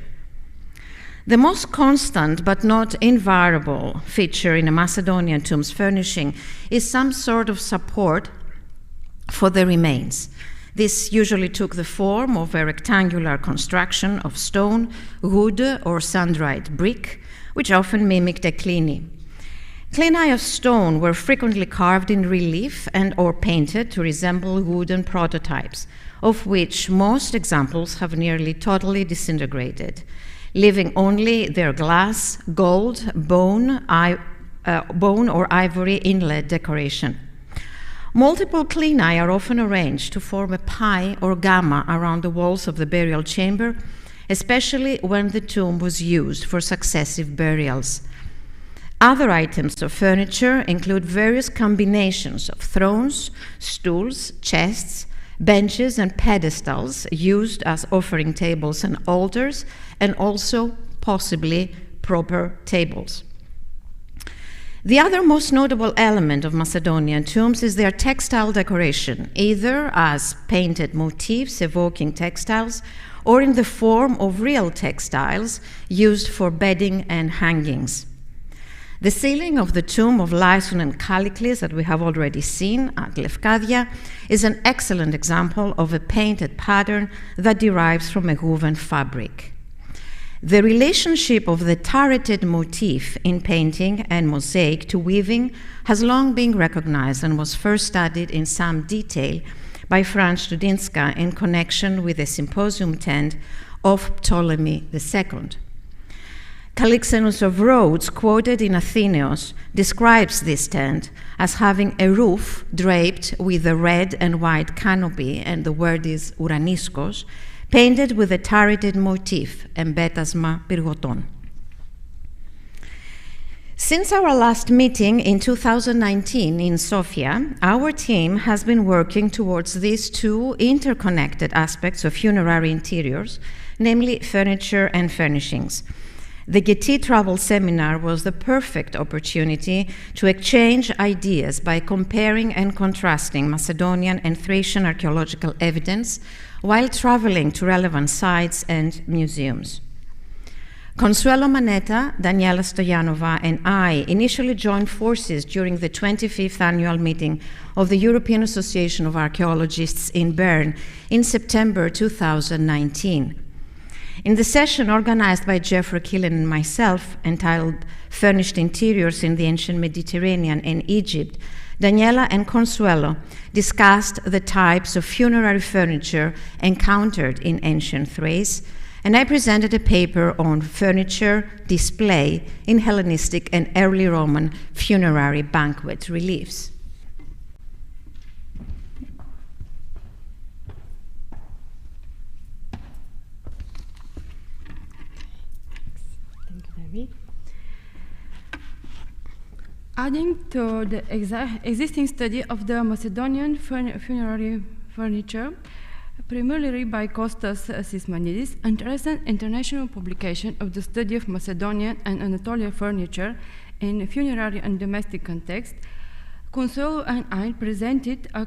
The most constant but not invariable feature in a Macedonian tomb's furnishing is some sort of support for the remains. This usually took the form of a rectangular construction of stone, wood, or sun-dried brick, which often mimicked a clini. Clini of stone were frequently carved in relief and or painted to resemble wooden prototypes, of which most examples have nearly totally disintegrated, leaving only their glass, gold, bone or ivory inlaid decoration. Multiple clini are often arranged to form a pi or gamma around the walls of the burial chamber, especially when the tomb was used for successive burials. Other items of furniture include various combinations of thrones, stools, chests, benches, and pedestals used as offering tables and altars, and also possibly proper tables. The other most notable element of Macedonian tombs is their textile decoration, either as painted motifs evoking textiles or in the form of real textiles used for bedding and hangings. The ceiling of the tomb of Lyson and Callicles that we have already seen at Lefkadia is an excellent example of a painted pattern that derives from a woven fabric. The relationship of the turreted motif in painting and mosaic to weaving has long been recognized and was first studied in some detail by Franz Studinska in connection with the symposium tent of Ptolemy II. Calixenus of Rhodes, quoted in Athenaeus, describes this tent as having a roof draped with a red and white canopy, and the word is uraniskos, painted with a turreted motif, embetasma pyrgoton. Since our last meeting in 2019 in Sofia, our team has been working towards these two interconnected aspects of funerary interiors, namely furniture and furnishings. The Getty Travel Seminar was the perfect opportunity to exchange ideas by comparing and contrasting Macedonian and Thracian archaeological evidence while traveling to relevant sites and museums. Consuelo Manetta, Daniela Stoyanova, and I initially joined forces during the 25th annual meeting of the European Association of Archaeologists in Bern in September 2019. In the session organized by Jeffrey Killen and myself, entitled Furnished Interiors in the Ancient Mediterranean and Egypt, Daniela and Consuelo discussed the types of funerary furniture encountered in ancient Thrace, and I presented a paper on furniture display in Hellenistic and early Roman funerary banquet reliefs. Adding to the existing study of the Macedonian funerary furniture, primarily by Kostas Sismanidis, and recent international publication of the study of Macedonian and Anatolian furniture in funerary and domestic context, Consuelo and I presented a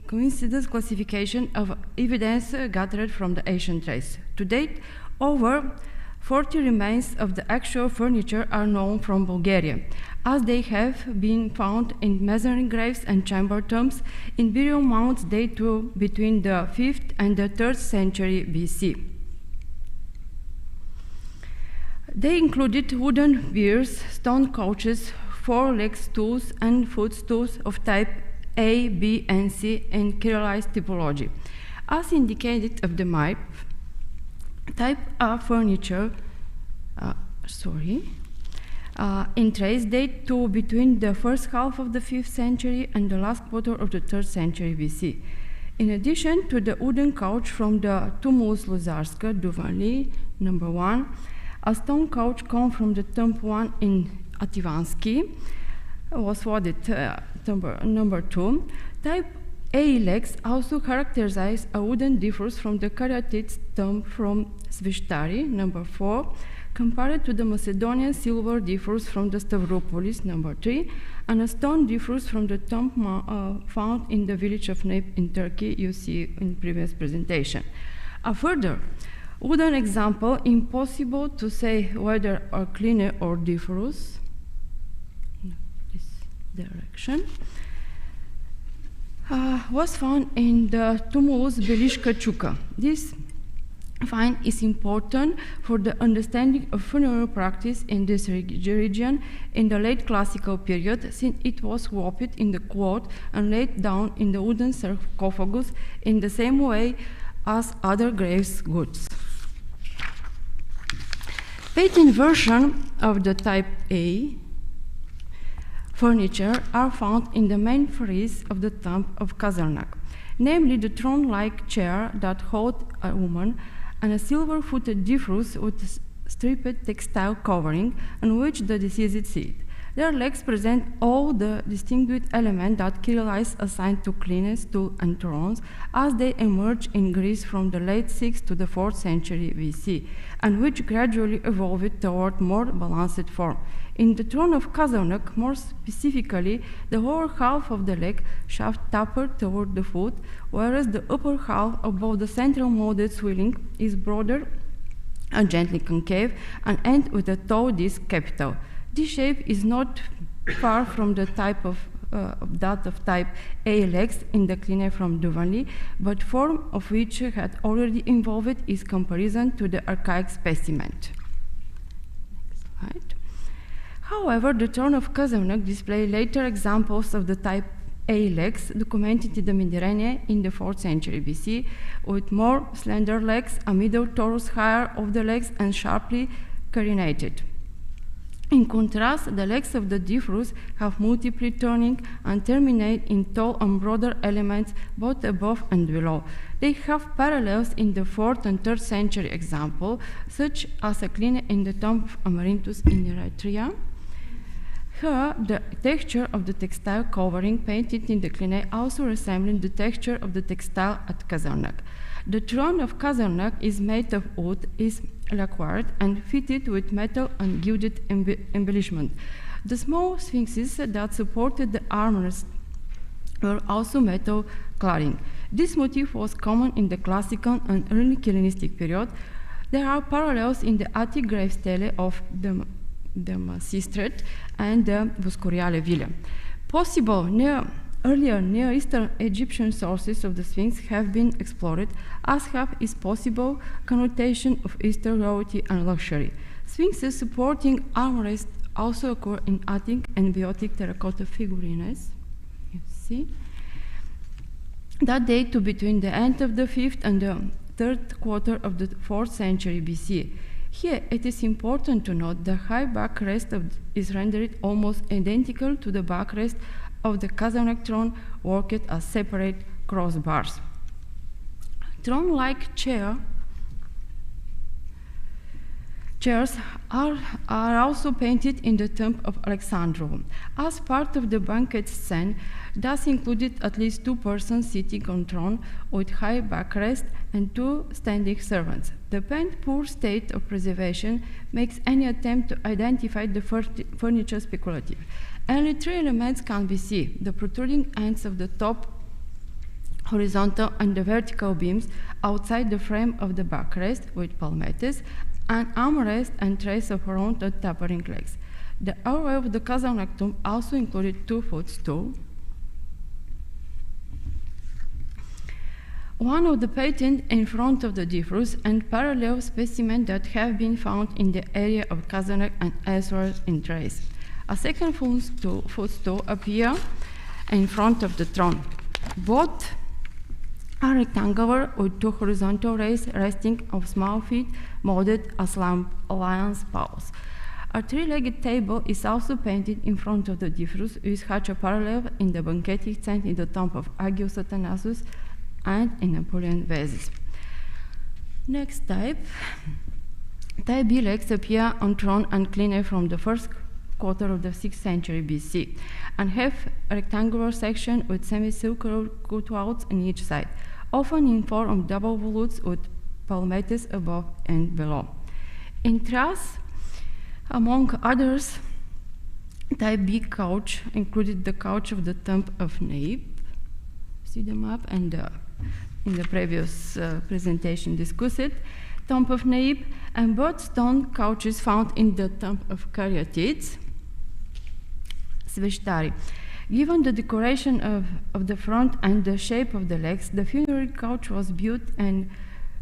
coincidence classification of evidence gathered from the ancient Thrace. To date, over 40 remains of the actual furniture are known from Bulgaria, as they have been found in measuring graves and chamber tombs in burial mounds dated to between the 5th and the 3rd century BC. They included wooden biers, stone couches, four-leg stools, and footstools of type A, B, and C in Kyrillized typology. As indicated of the map, type A furniture, in Thrace date to between the first half of the 5th century and the last quarter of the 3rd century BC. In addition to the wooden couch from the Tumulus Luzarska, Duvanli, number 1, a stone couch come from the tomb 1 in Ativansky was added number 2. Type A legs also characterize a wooden differs from the Caryatids tomb from Svishtari, number 4, compared to the Macedonian silver differs from the Stavropolis, number 3, and a stone differs from the tomb found in the village of Naip in Turkey, you see in previous presentation. A further wooden example, impossible to say whether a cleaner or differus, this direction, was found in the Tumulus Belishka Chuka. This find is important for the understanding of funeral practice in this region in the late classical period, since it was wrapped in the cloth and laid down in the wooden sarcophagus in the same way as other graves goods. Painted version of the type A furniture are found in the main frieze of the tomb of Kazarnak, namely the throne-like chair that held a woman and a silver-footed differus with striped textile covering on which the deceased sat. Their legs present all the distinguished elements that Kyrillized assigned to cleaners, tools, and thrones as they emerged in Greece from the late 6th to the 4th century BC, and which gradually evolved toward more balanced form. In the throne of Kazarnak, more specifically, the lower half of the leg shaft tapered toward the foot, whereas the upper half above the central molded swelling is broader and gently concave and ends with a tall disc capital. This shape is not far from the type of that of type A legs in the cleaner from Duvanli, but form of which had already evolved is comparison to the archaic specimen. Next slide. However, the throne of Kazarnak displays later examples of the type A legs documented in the Mediterranean in the 4th century BC, with more slender legs, a middle torus higher of the legs, and sharply carinated. In contrast, the legs of the differus have multiple turning and terminate in tall and broader elements both above and below. They have parallels in the 4th and 3rd century example, such as a cleaner in the tomb of Amarinthus in Eritrea. Here, the texture of the textile covering painted in the cleaner also resembling the texture of the textile at Kazarnak. The throne of Kazarnak is made of wood, is lacquered and fitted with metal and gilded embellishment. The small sphinxes that supported the armrest were also metal cladding. This motif was common in the Classical and early Hellenistic period. There are parallels in the Attic grave stele of the Macistret and the Voscoriale villa. Possible earlier Near Eastern Egyptian sources of the Sphinx have been explored, as have its possible connotation of Eastern royalty and luxury. Sphinxes supporting armrests also occur in Attic and Boeotic terracotta figurines. You see? That date to between the end of the 5th and the 3rd quarter of the 4th century BC. Here it is important to note the high backrest is rendered almost identical to the backrest of the Kazanlak throne, worked as separate crossbars. Throne-like chairs are also painted in the tomb of Alexandru. As part of the banquet scene, thus included at least 2 persons sitting on throne with high backrest and 2 standing servants. The poor state of preservation makes any attempt to identify the furniture speculative. Only 3 elements can be seen: the protruding ends of the top horizontal and the vertical beams outside the frame of the backrest with palmettes, an armrest and trace of round and tapering legs. The array of the Kazanlak tomb also included 2 footstools. One of the patent in front of the differus and parallel specimens that have been found in the area of Kazanlak and elsewhere in Thrace. A second footstool appears in front of the throne. Both are rectangular with 2 horizontal rays resting on small feet molded as lion's paws. A 3-legged table is also painted in front of the differus with such a parallel in the banqueting tent in the tomb of Agios Athanasius and in emporion vases. Next type. Type B legs appear on throne and cleaner from the 1st quarter of the 6th century BC and have a rectangular section with semicircular cutouts on each side, often in form of double volutes with palmettes above and below. In Thrace, among others, type B couch included the couch of the tomb of Naip. See the map, and in the previous presentation discussed it. Tomb of Naip, and both stone couches found in the tomb of Caryatides. Sveshtari. Given the decoration of the front and the shape of the legs, the funerary couch was built in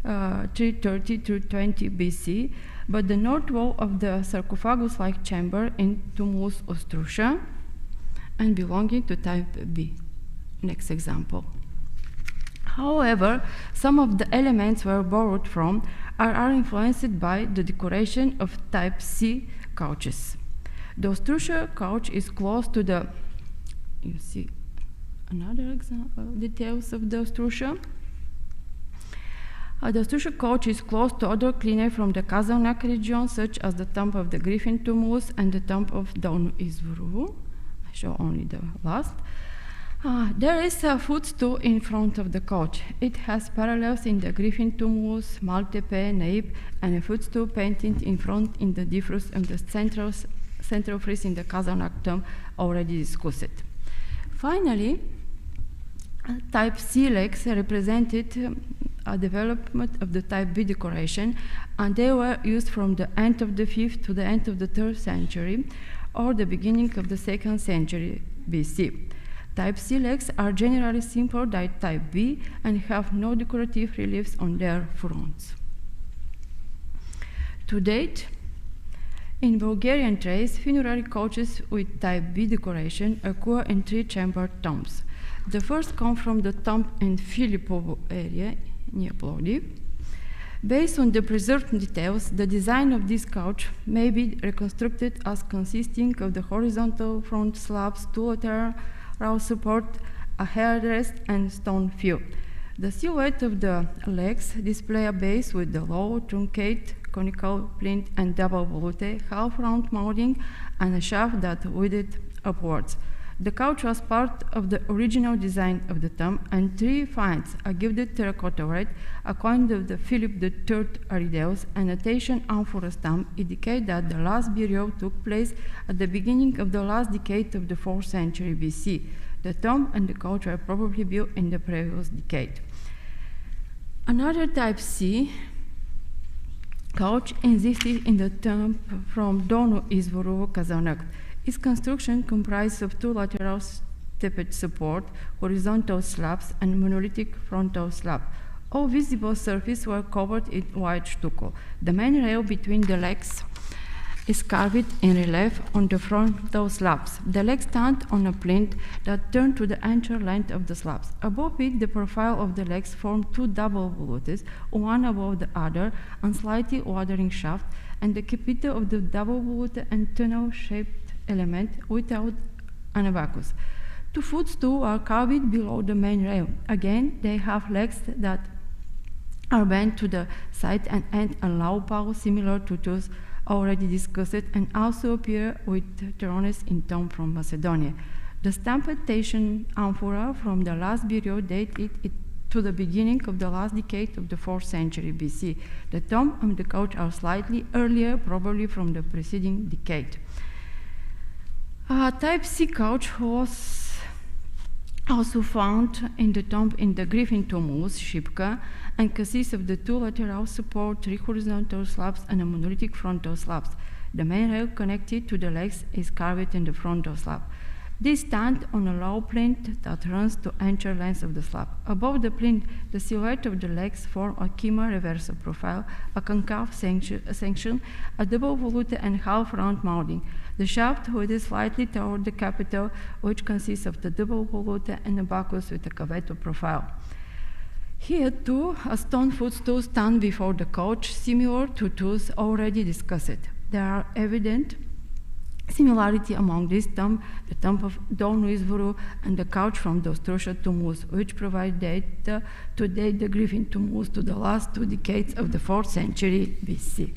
330 to 20 BC, but the north wall of the sarcophagus-like chamber in Tumulus Ostrusha and belonging to type B. Next example. However, some of the elements were borrowed from or are influenced by the decoration of type C couches. The Ostrusha couch is close to the, you see another example, details of the Ostrusha. The Ostrusha couch is close to other cleaner from the Kazanlak region, such as the tomb of the Griffin Tumulus and the tomb of Daunu Izvuru. I show only the last. There is a footstool in front of the couch. It has parallels in the Griffin Tumulus, Maltepe, Naip, and a footstool painted in front in the differus and the central frieze in the Kazanlak tomb already discussed. Finally, type C legs represented a development of the type B decoration, and they were used from the end of the 5th to the end of the 3rd century or the beginning of the 2nd century BC. Type C legs are generally simpler than type B and have no decorative reliefs on their fronts. To date, in Bulgarian Thrace, funerary couches with type B decoration occur in 3-chambered tombs. The first come from the tomb in Filipovo area near Plovdiv. Based on the preserved details, the design of this couch may be reconstructed as consisting of the horizontal front slabs, 2 lateral support, a headrest, and stone fill. The silhouette of the legs display a base with the low, truncate, conical plinth and double volute, half-round molding, and a shaft that widened upwards. The couch was part of the original design of the tomb, and 3 finds: a gilded terracotta wreath, a coin of the Philip III Arideus, and a Thracian amphora stamp indicate that the last burial took place at the beginning of the last decade of the 4th century BC. The tomb and the couch were probably built in the previous decade. Another type C couch existed in the tomb from Donu Izvoru, Kazanok. Its construction comprised of 2 lateral stepped support, horizontal slabs, and monolithic frontal slab. All visible surfaces were covered in white stucco. The main rail between the legs is carved in relief on the frontal slabs. The legs stand on a plinth that turned to the entire length of the slabs. Above it, the profile of the legs formed 2 double volutes, one above the other, and slightly watering shaft, and the capital of the double volute and tunnel-shaped element without an abacus. 2 footstools are carved below the main rail. Again, they have legs that are bent to the side and end a low pole similar to those already discussed, and also appear with Thrace in tomb from Macedonia. The stamped Thracian amphora from the last burial date it to the beginning of the last decade of the 4th century BC. The tomb and the couch are slightly earlier, probably from the preceding decade. Type C couch was also found in the tomb in the Griffin Tumulus, Shipka, and consists of the 2 lateral support, 3 horizontal slabs, and a monolithic frontal slabs. The main rail connected to the legs is carved in the frontal slab. These stand on a low plinth that runs to entire length of the slab. Above the plinth, the silhouette of the legs form a chima reverso profile, a concave section, a double volute, and half-round molding. The shaft hood slightly toward the capital, which consists of the double volute and a bacchus with a cavetto profile. Here, too, a stone footstool stands before the couch, similar to those already discussed. There are evident similarity among this tomb, the tomb of Donu Izvoru, and the couch from the Ostrosha Tumulus, which provide data to date the Griffin Tumulus to the last 2 decades of the 4th century BC.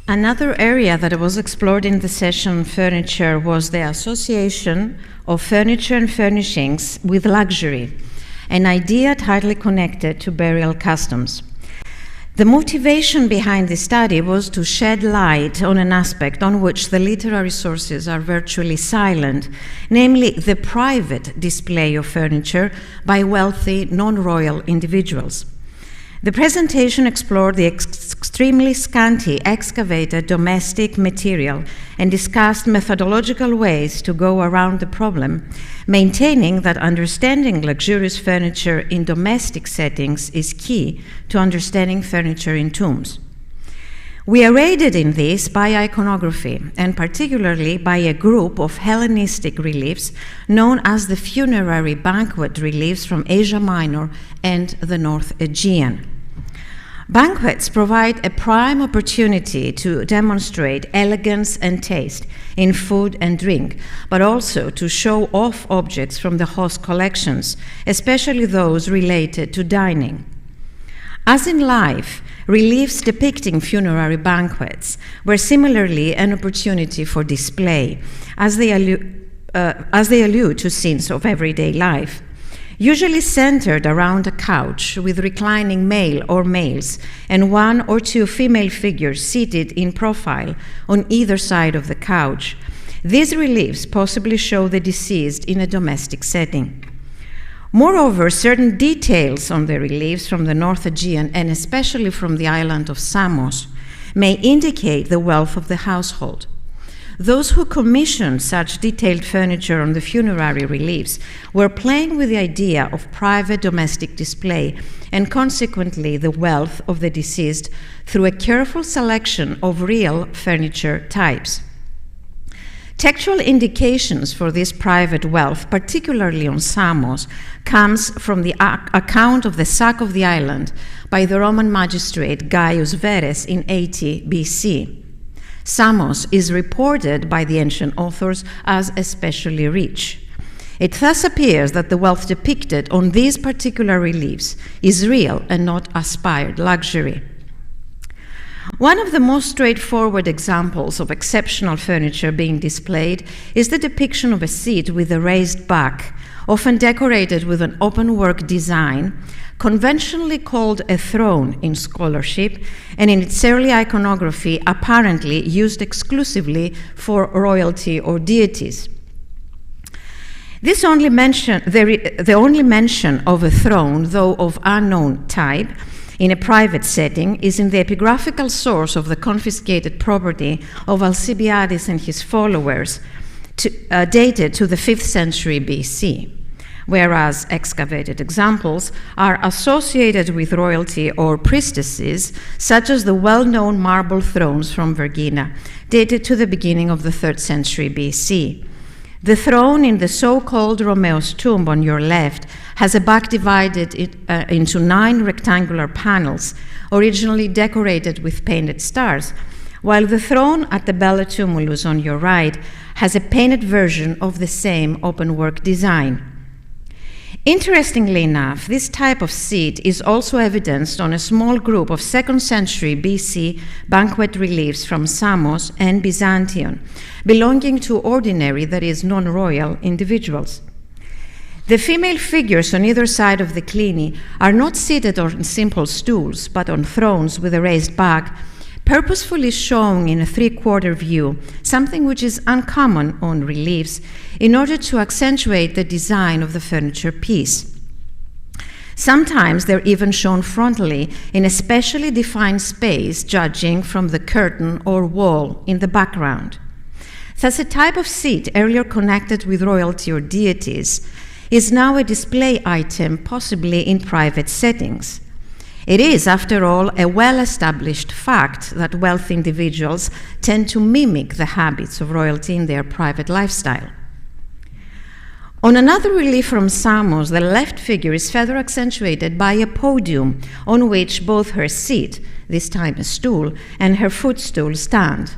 Another area that was explored in the session on furniture was the association of furniture and furnishings with luxury, an idea tightly connected to burial customs. The motivation behind this study was to shed light on an aspect on which the literary sources are virtually silent, namely the private display of furniture by wealthy, non-royal individuals. The presentation explored the extremely scanty excavated domestic material and discussed methodological ways to go around the problem, maintaining that understanding luxurious furniture in domestic settings is key to understanding furniture in tombs. We are aided in this by iconography, and particularly by a group of Hellenistic reliefs known as the funerary banquet reliefs from Asia Minor and the North Aegean. Banquets provide a prime opportunity to demonstrate elegance and taste in food and drink, but also to show off objects from the host collections, especially those related to dining. As in life, reliefs depicting funerary banquets were similarly an opportunity for display, as they allude to scenes of everyday life, usually centered around a couch with reclining male or males and 1 or 2 female figures seated in profile on either side of the couch. These reliefs possibly show the deceased in a domestic setting. Moreover, certain details on the reliefs from the North Aegean, and especially from the island of Samos, may indicate the wealth of the household. Those who commissioned such detailed furniture on the funerary reliefs were playing with the idea of private domestic display and consequently the wealth of the deceased through a careful selection of real furniture types. Textual indications for this private wealth, particularly on Samos, comes from the account of the sack of the island by the Roman magistrate Gaius Verres in 80 BC. Samos is reported by the ancient authors as especially rich. It thus appears that the wealth depicted on these particular reliefs is real and not aspired luxury. One of the most straightforward examples of exceptional furniture being displayed is the depiction of a seat with a raised back, often decorated with an open-work design, conventionally called a throne in scholarship, and in its early iconography apparently used exclusively for royalty or deities. The only mention of a throne, though of unknown type, in a private setting, is in the epigraphical source of the confiscated property of Alcibiades and his followers, dated to the 5th century BC, whereas excavated examples are associated with royalty or priestesses, such as the well-known marble thrones from Vergina, dated to the beginning of the 3rd century BC. The throne in the so-called Romeo's tomb on your left has a back divided into 9 rectangular panels, originally decorated with painted stars, while the throne at the Bella Tumulus on your right has a painted version of the same open-work design. Interestingly enough, this type of seat is also evidenced on a small group of 2nd century BC banquet reliefs from Samos and Byzantium, belonging to ordinary, that is, non-royal individuals. The female figures on either side of the Cluny are not seated on simple stools, but on thrones with a raised back, purposefully showing in a 3/4 view, something which is uncommon on reliefs, in order to accentuate the design of the furniture piece. Sometimes they're even shown frontally in a specially defined space, judging from the curtain or wall in the background. Thus, a type of seat earlier connected with royalty or deities is now a display item, possibly in private settings. It is, after all, a well-established fact that wealthy individuals tend to mimic the habits of royalty in their private lifestyle. On another relief from Samos, the left figure is further accentuated by a podium on which both her seat, this time a stool, and her footstool stand.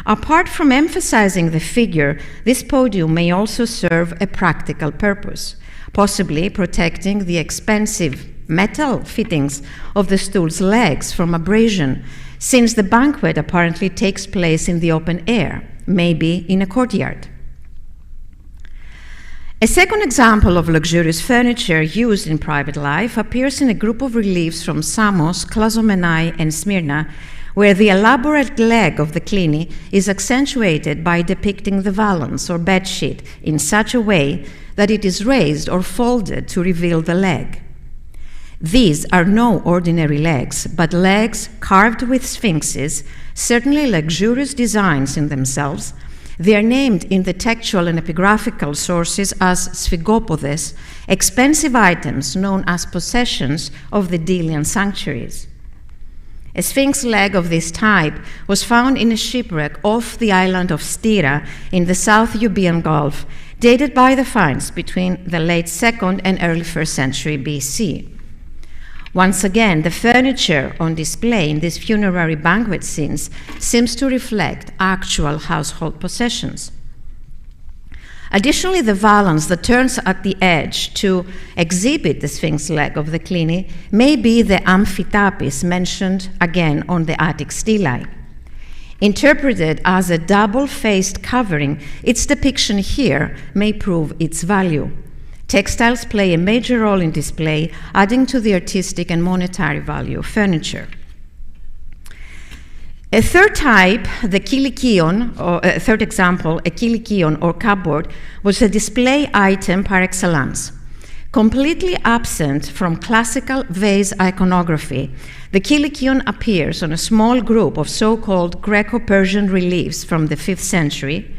Apart from emphasizing the figure, this podium may also serve a practical purpose, possibly protecting the expensive metal fittings of the stool's legs from abrasion, since the banquet apparently takes place in the open air, maybe in a courtyard. A second example of luxurious furniture used in private life appears in a group of reliefs from Samos, Klazomenai, and Smyrna, where the elaborate leg of the Cluny is accentuated by depicting the valance or bedsheet in such a way that it is raised or folded to reveal the leg. These are no ordinary legs, but legs carved with sphinxes, certainly luxurious designs in themselves. They are named in the textual and epigraphical sources as sphingopodes, expensive items known as possessions of the Delian sanctuaries. A sphinx leg of this type was found in a shipwreck off the island of Styra in the South Euboean Gulf, dated by the finds between the late 2nd and early 1st century BC. Once again, the furniture on display in these funerary banquet scenes seems to reflect actual household possessions. Additionally, the valance that turns at the edge to exhibit the sphinx leg of the Cluny may be the amphitapis mentioned again on the Attic stelae. Interpreted as a double-faced covering, its depiction here may prove its value. Textiles play a major role in display, adding to the artistic and monetary value of furniture. A third type, the kilikion, or a third example, a kilikion or cupboard, was a display item par excellence. Completely absent from classical vase iconography, the kilikion appears on a small group of so-called Greco-Persian reliefs from the 5th century,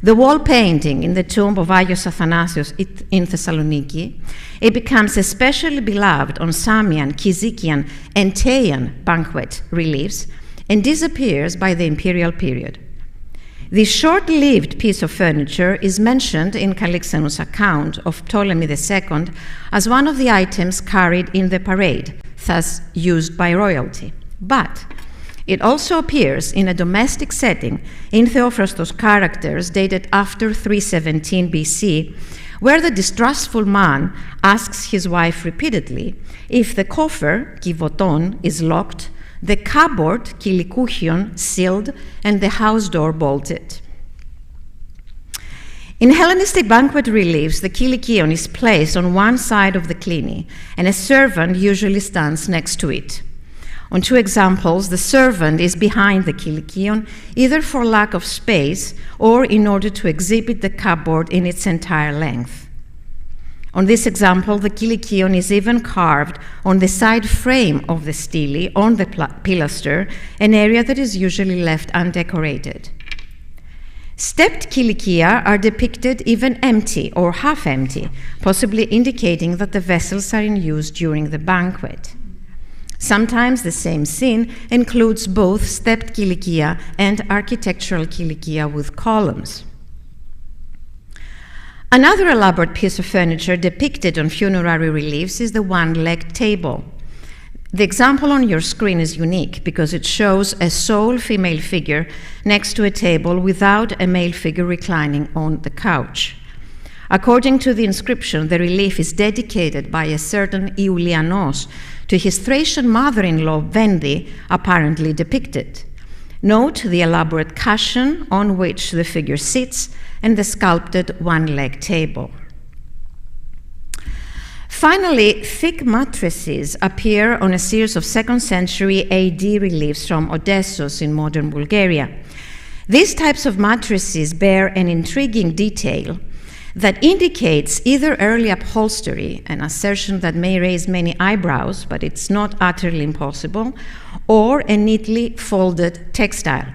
the wall painting in the tomb of Agios Athanasios in Thessaloniki. It becomes especially beloved on Samian, Kizikian, and Teian banquet reliefs, and disappears by the imperial period. This short-lived piece of furniture is mentioned in Calixenus' account of Ptolemy II as one of the items carried in the parade, thus used by royalty. But it also appears in a domestic setting in Theophrastos' characters dated after 317 BC, where the distrustful man asks his wife repeatedly if the coffer, kivoton, is locked, the cupboard, kilikuchion, sealed, and the house door bolted. In Hellenistic banquet reliefs, the kilikion is placed on one side of the klini, and a servant usually stands next to it. On two examples, the servant is behind the kilikion, either for lack of space or in order to exhibit the cupboard in its entire length. On this example, the kilikion is even carved on the side frame of the stele on the pilaster, an area that is usually left undecorated. Stepped kilikia are depicted even empty or half empty, possibly indicating that the vessels are in use during the banquet. Sometimes the same scene includes both stepped kilikia and architectural kilikia with columns. Another elaborate piece of furniture depicted on funerary reliefs is the one-legged table. The example on your screen is unique because it shows a sole female figure next to a table without a male figure reclining on the couch. According to the inscription, the relief is dedicated by a certain Iulianos to his Thracian mother-in-law Vendi, apparently depicted. Note the elaborate cushion on which the figure sits and the sculpted one-leg table. Finally, thick mattresses appear on a series of 2nd century AD reliefs from Odessos in modern Bulgaria. These types of mattresses bear an intriguing detail that indicates either early upholstery, an assertion that may raise many eyebrows, but it's not utterly impossible, or a neatly folded textile.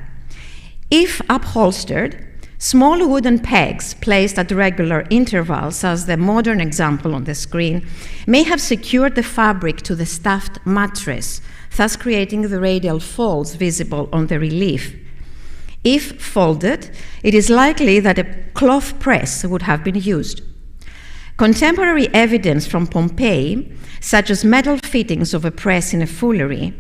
If upholstered, small wooden pegs placed at regular intervals, as the modern example on the screen, may have secured the fabric to the stuffed mattress, thus creating the radial folds visible on the relief. If folded, it is likely that a cloth press would have been used. Contemporary evidence from Pompeii, such as metal fittings of a press in a foolery,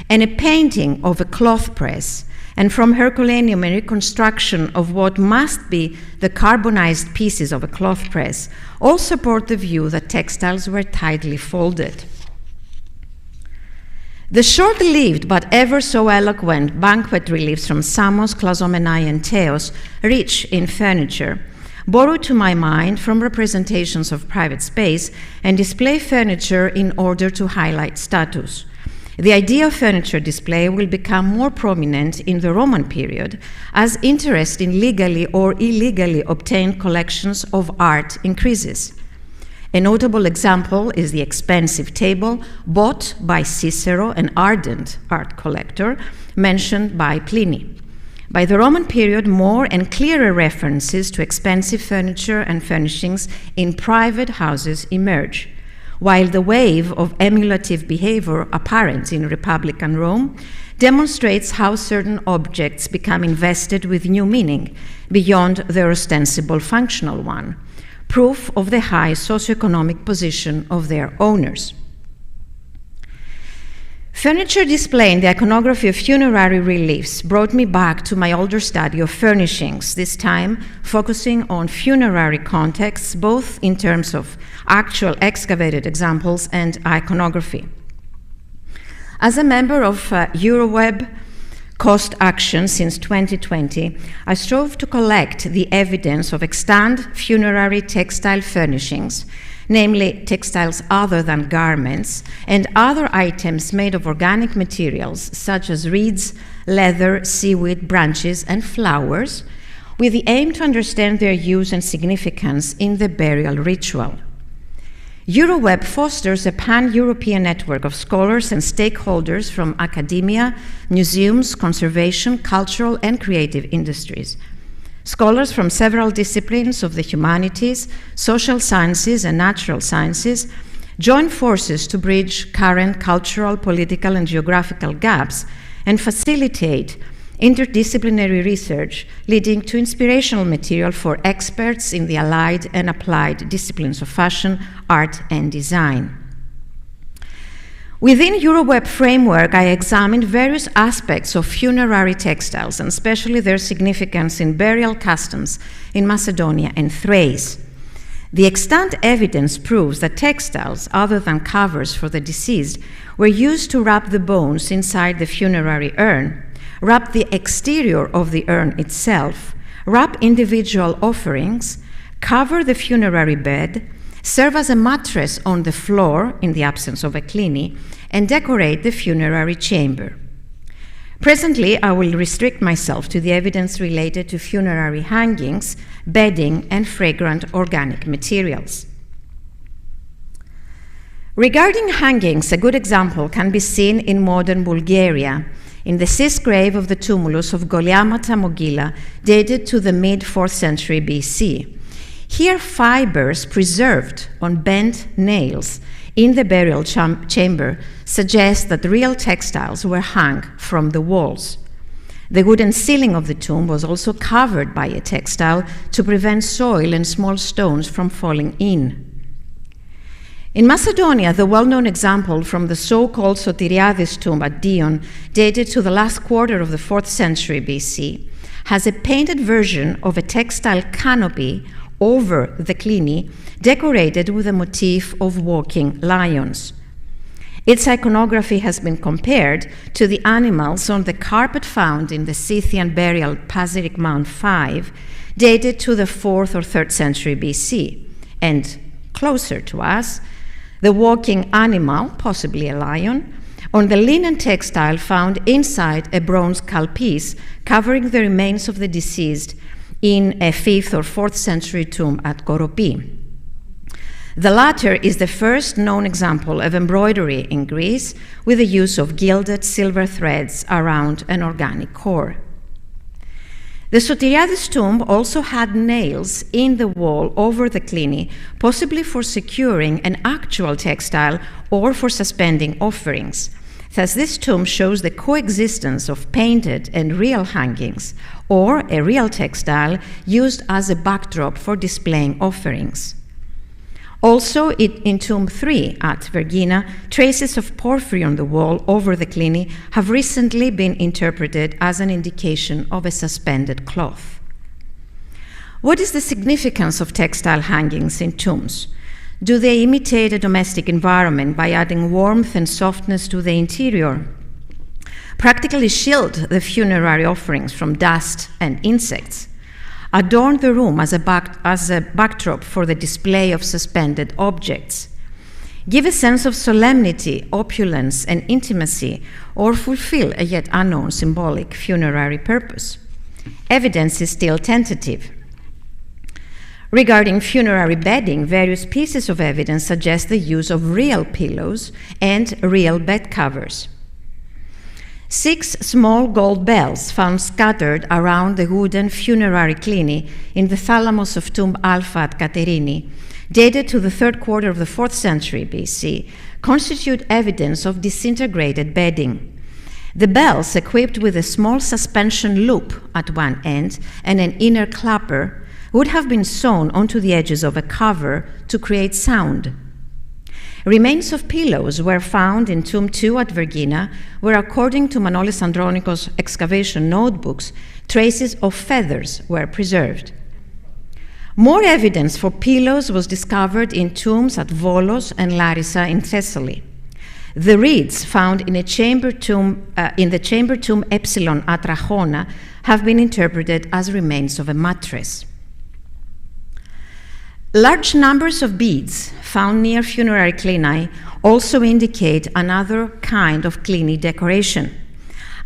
and a painting of a cloth press, and from Herculaneum a reconstruction of what must be the carbonized pieces of a cloth press, all support the view that textiles were tightly folded. The short-lived but ever so eloquent banquet reliefs from Samos, Klazomenai, and Teos, rich in furniture, borrow to my mind from representations of private space and display furniture in order to highlight status. The idea of furniture display will become more prominent in the Roman period as interest in legally or illegally obtained collections of art increases. A notable example is the expensive table bought by Cicero, an ardent art collector, mentioned by Pliny. By the Roman period, more and clearer references to expensive furniture and furnishings in private houses emerge, while the wave of emulative behavior apparent in Republican Rome demonstrates how certain objects become invested with new meaning beyond their ostensible functional one, proof of the high socioeconomic position of their owners. Furniture display in the iconography of funerary reliefs brought me back to my older study of furnishings, this time focusing on funerary contexts, both in terms of actual excavated examples and iconography. As a member of Euroweb Cost Action since 2020, I strove to collect the evidence of extant funerary textile furnishings, namely textiles other than garments, and other items made of organic materials such as reeds, leather, seaweed, branches, and flowers, with the aim to understand their use and significance in the burial ritual. Euroweb fosters a pan-European network of scholars and stakeholders from academia, museums, conservation, cultural, and creative industries. Scholars from several disciplines of the humanities, social sciences, and natural sciences join forces to bridge current cultural, political, and geographical gaps and facilitate interdisciplinary research, leading to inspirational material for experts in the allied and applied disciplines of fashion, art, and design. Within Euroweb framework, I examined various aspects of funerary textiles, and especially their significance in burial customs in Macedonia and Thrace. The extant evidence proves that textiles, other than covers for the deceased, were used to wrap the bones inside the funerary urn, wrap the exterior of the urn itself, wrap individual offerings, cover the funerary bed, serve as a mattress on the floor in the absence of a clini, and decorate the funerary chamber. Presently, I will restrict myself to the evidence related to funerary hangings, bedding, and fragrant organic materials. Regarding hangings, a good example can be seen in modern Bulgaria, in the cis grave of the tumulus of Goliamata Mogila, dated to the mid-4th century BC. Here, fibers preserved on bent nails in the burial chamber suggest that real textiles were hung from the walls. The wooden ceiling of the tomb was also covered by a textile to prevent soil and small stones from falling in. In Macedonia, the well-known example from the so-called Sotiriades tomb at Dion, dated to the last quarter of the 4th century BC, has a painted version of a textile canopy over the clini, decorated with a motif of walking lions. Its iconography has been compared to the animals on the carpet found in the Scythian burial Pazyryk Mound 5, dated to the 4th or 3rd century BC, and closer to us, the walking animal, possibly a lion, on the linen textile found inside a bronze caldpiece covering the remains of the deceased in a 5th or 4th century tomb at Koropi. The latter is the first known example of embroidery in Greece with the use of gilded silver threads around an organic core. The Sotiriades tomb also had nails in the wall over the clini, possibly for securing an actual textile or for suspending offerings. Thus, this tomb shows the coexistence of painted and real hangings, or a real textile used as a backdrop for displaying offerings. Also, in Tomb 3 at Vergina, traces of porphyry on the wall over the clini have recently been interpreted as an indication of a suspended cloth. What is the significance of textile hangings in tombs? Do they imitate a domestic environment by adding warmth and softness to the interior? Practically shield the funerary offerings from dust and insects? Adorn the room as a backdrop for the display of suspended objects? Give a sense of solemnity, opulence, and intimacy, or fulfill a yet unknown symbolic funerary purpose? Evidence is still tentative. Regarding funerary bedding, various pieces of evidence suggest the use of real pillows and real bed covers. 6 small gold bells found scattered around the wooden funerary clini in the thalamus of Tomb Alpha at Katerini, dated to the 3rd quarter of the 4th century BC, constitute evidence of disintegrated bedding. The bells, equipped with a small suspension loop at one end and an inner clapper, would have been sewn onto the edges of a cover to create sound. Remains of pillows were found in Tomb 2 at Vergina, where, according to Manolis Andronikos' excavation notebooks, traces of feathers were preserved. More evidence for pillows was discovered in tombs at Volos and Larissa in Thessaly. The reeds found in the chamber tomb Epsilon at Rachona have been interpreted as remains of a mattress. Large numbers of beads found near funerary clini also indicate another kind of clini decoration.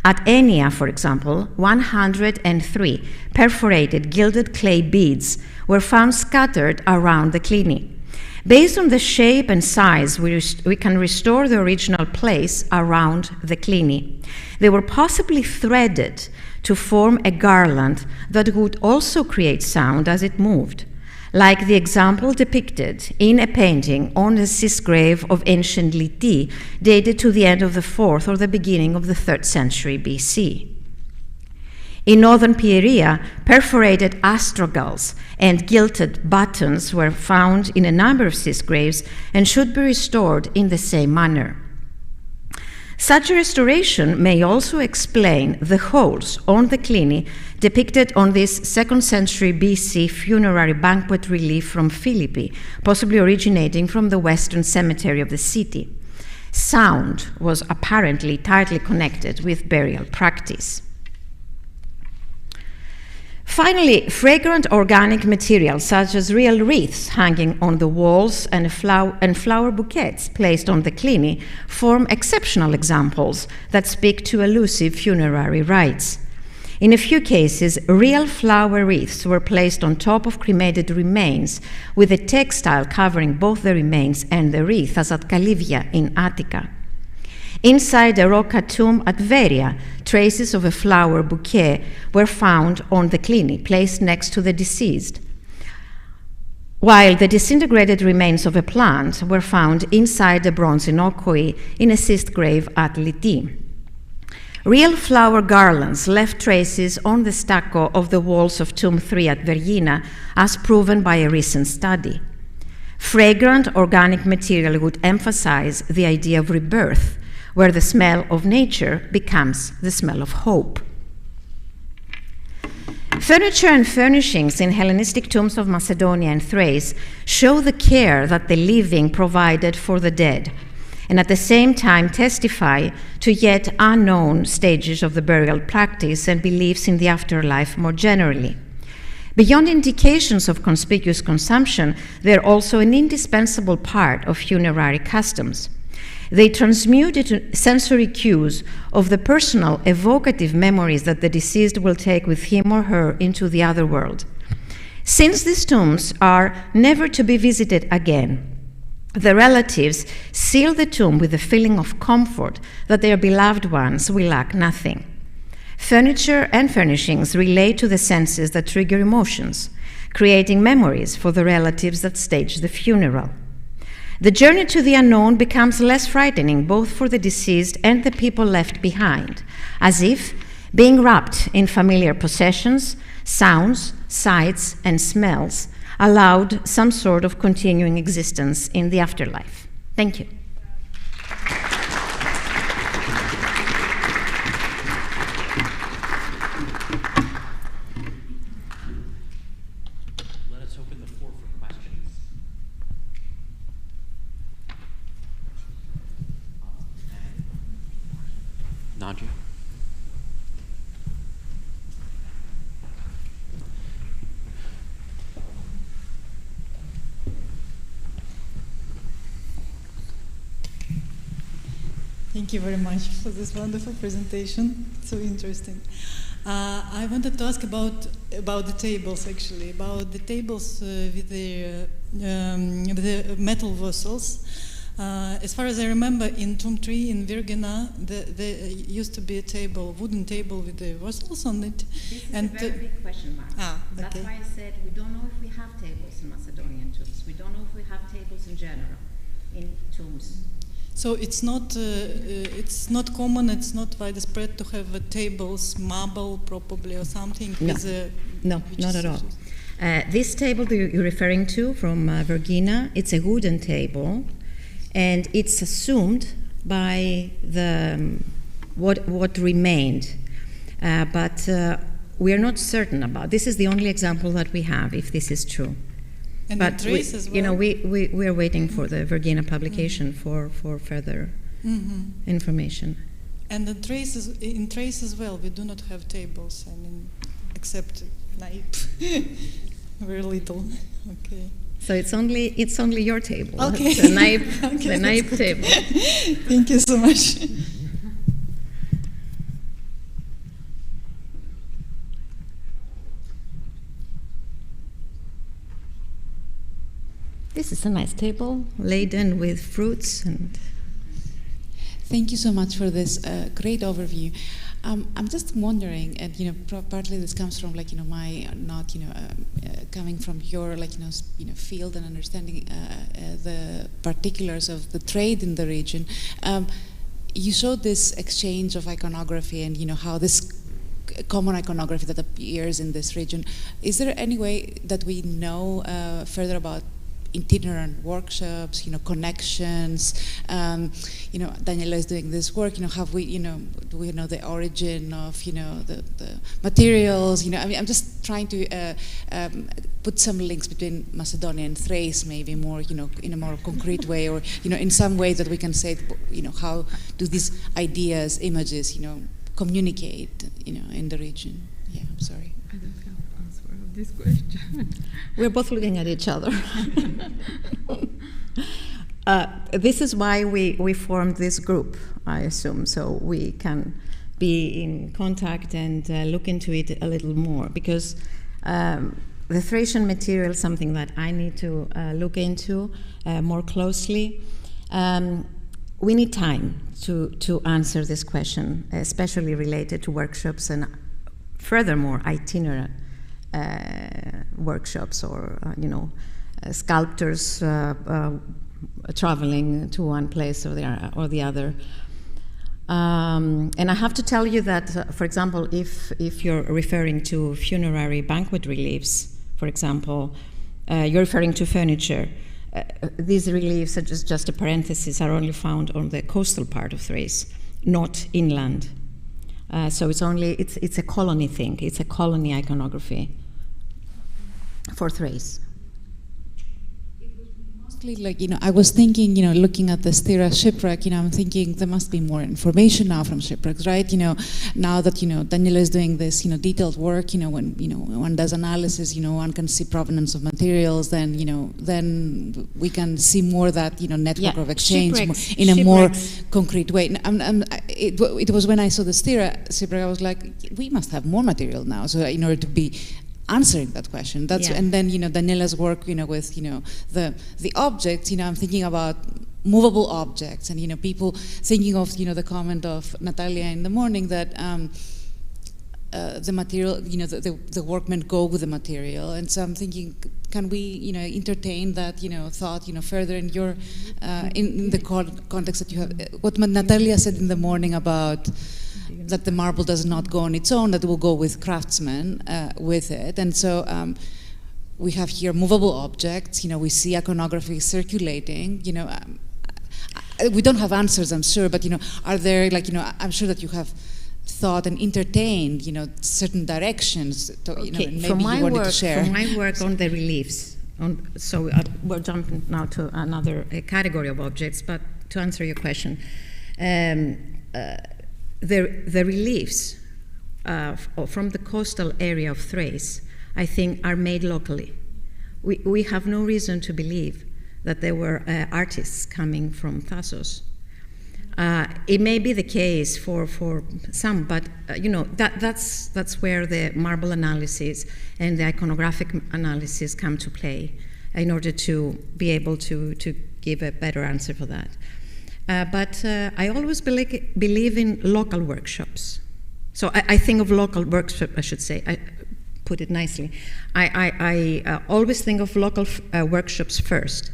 At Enia, for example, 103 perforated gilded clay beads were found scattered around the clini. Based on the shape and size, we can restore the original place around the clini. They were possibly threaded to form a garland that would also create sound as it moved, like the example depicted in a painting on the cis grave of ancient Lyti, dated to the end of the 4th or the beginning of the 3rd century BC. In northern Pieria, perforated astragals and gilded buttons were found in a number of cis graves and should be restored in the same manner. Such a restoration may also explain the holes on the Cluny depicted on this 2nd century BC funerary banquet relief from Philippi, possibly originating from the western cemetery of the city. Sound was apparently tightly connected with burial practice. Finally, fragrant organic materials such as real wreaths hanging on the walls and flower bouquets placed on the Cluny form exceptional examples that speak to elusive funerary rites. In a few cases, real flower wreaths were placed on top of cremated remains, with a textile covering both the remains and the wreath, as at Kalivia in Attica. Inside a Rocca tomb at Veria, traces of a flower bouquet were found on the Cluny, placed next to the deceased, while the disintegrated remains of a plant were found inside a bronze inokoi in a cist grave at Lyti. Real flower garlands left traces on the stucco of the walls of Tomb 3 at Vergina, as proven by a recent study. Fragrant organic material would emphasize the idea of rebirth, where the smell of nature becomes the smell of hope. Furniture and furnishings in Hellenistic tombs of Macedonia and Thrace show the care that the living provided for the dead, and at the same time testify to yet unknown stages of the burial practice and beliefs in the afterlife more generally. Beyond indications of conspicuous consumption, they are also an indispensable part of funerary customs. They transmute into sensory cues of the personal, evocative memories that the deceased will take with him or her into the other world. Since these tombs are never to be visited again, the relatives seal the tomb with the feeling of comfort that their beloved ones will lack nothing. Furniture and furnishings relate to the senses that trigger emotions, creating memories for the relatives that stage the funeral. The journey to the unknown becomes less frightening both for the deceased and the people left behind, as if, being wrapped in familiar possessions, sounds, sights, and smells, allowed some sort of continuing existence in the afterlife. Thank you. Let us open the floor for questions. Nadezha. Thank you very much for this wonderful presentation. So interesting. I wanted to ask about the tables, actually, about the tables with the metal vessels. As far as I remember, in Tomb 3 in Vergina, there used to be a table, wooden table with the vessels on it. This is a very big question mark. That's why I said we don't know if we have tables in Macedonian tombs. We don't know if we have tables in general in tombs. So it's not common, it's not widespread to have tables, marble probably or something? No, not at all. This table that you're referring to from Vergina, it's a wooden table, and it's assumed by the what remained, but we are not certain about. This is the only example that we have, if this is true. And but Thrace as well? You know, we are waiting for the Vergina publication for further information. And in Thrace as well, we do not have tables. I mean, except Naip, very little. Okay. So it's only your table. Okay. The Naip table. Thank you so much. This is a nice table, laden with fruits and. Thank you so much for this great overview. I'm just wondering, and partly this comes from my not coming from your field and understanding the particulars of the trade in the region. You showed this exchange of iconography and how this common iconography that appears in this region. Is there any way that we know further about itinerant workshops, connections. Daniela is doing this work. Have we, do we know the origin of, the materials? I'm just trying to put some links between Macedonia and Thrace, maybe more, in a more concrete way, or, in some way that we can say, how do these ideas, images, communicate, in the region? Yeah, I'm sorry. I don't have an answer of this question. We're both looking at each other. This is why we formed this group, I assume, so we can be in contact and look into it a little more, because the Thracian material is something that I need to look into more closely. We need time to answer this question, especially related to workshops and furthermore itinerant workshops, or sculptors traveling to one place or the other. And I have to tell you that, for example, if you're referring to funerary banquet reliefs, for example, you're referring to furniture. These reliefs, are just a parenthesis, are only found on the coastal part of Thrace, not inland. So it's a colony thing. It's a colony iconography for Thrace. I was thinking, looking at the Styra shipwreck, I'm thinking there must be more information now from shipwrecks, right? Now that, Daniela is doing this, detailed work, when, one does analysis, one can see provenance of materials, then we can see more that, network of exchange in a more concrete way. It was when I saw the Styra shipwreck, I was like, we must have more material now, so in order to be answering that question. And then Daniela's work with the objects. I'm thinking about movable objects, and people thinking of the comment of Natalia in the morning that the material, the workmen go with the material. And so I'm thinking, can we entertain that thought further in your in the context that you have, what Natalia said in the morning about that the marble does not go on its own, that it will go with craftsmen with it. And so we have here movable objects, we see iconography circulating, we don't have answers, I'm sure, but are there, I'm sure that you have thought and entertained, certain directions, maybe you wanted to share. From my work on the reliefs, so we're jumping now to another category of objects, but to answer your question, the reliefs from the coastal area of Thrace, I think, are made locally. We have no reason to believe that there were artists coming from Thassos. It may be the case for some, but that's where the marble analysis and the iconographic analysis come to play in order to be able to give a better answer for that. But I always believe in local workshops. So I think of local workshops, I should say. I put it nicely. I always think of local workshops first,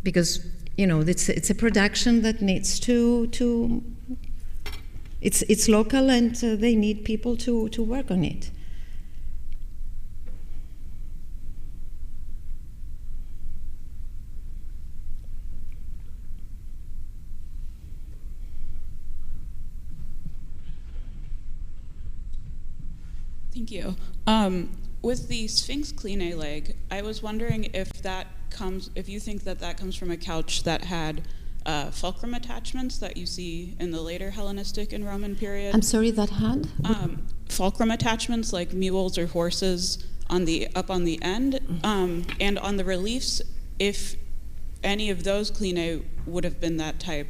because it's a production that needs to it's local, and they need people to work on it. Thank you. With the Sphinx Cleanae leg, I was wondering if you think that comes from a couch that had fulcrum attachments that you see in the later Hellenistic and Roman period. I'm sorry, that had? Fulcrum attachments like mules or horses up on the end, and on the reliefs, if any of those Cleanae would have been that type,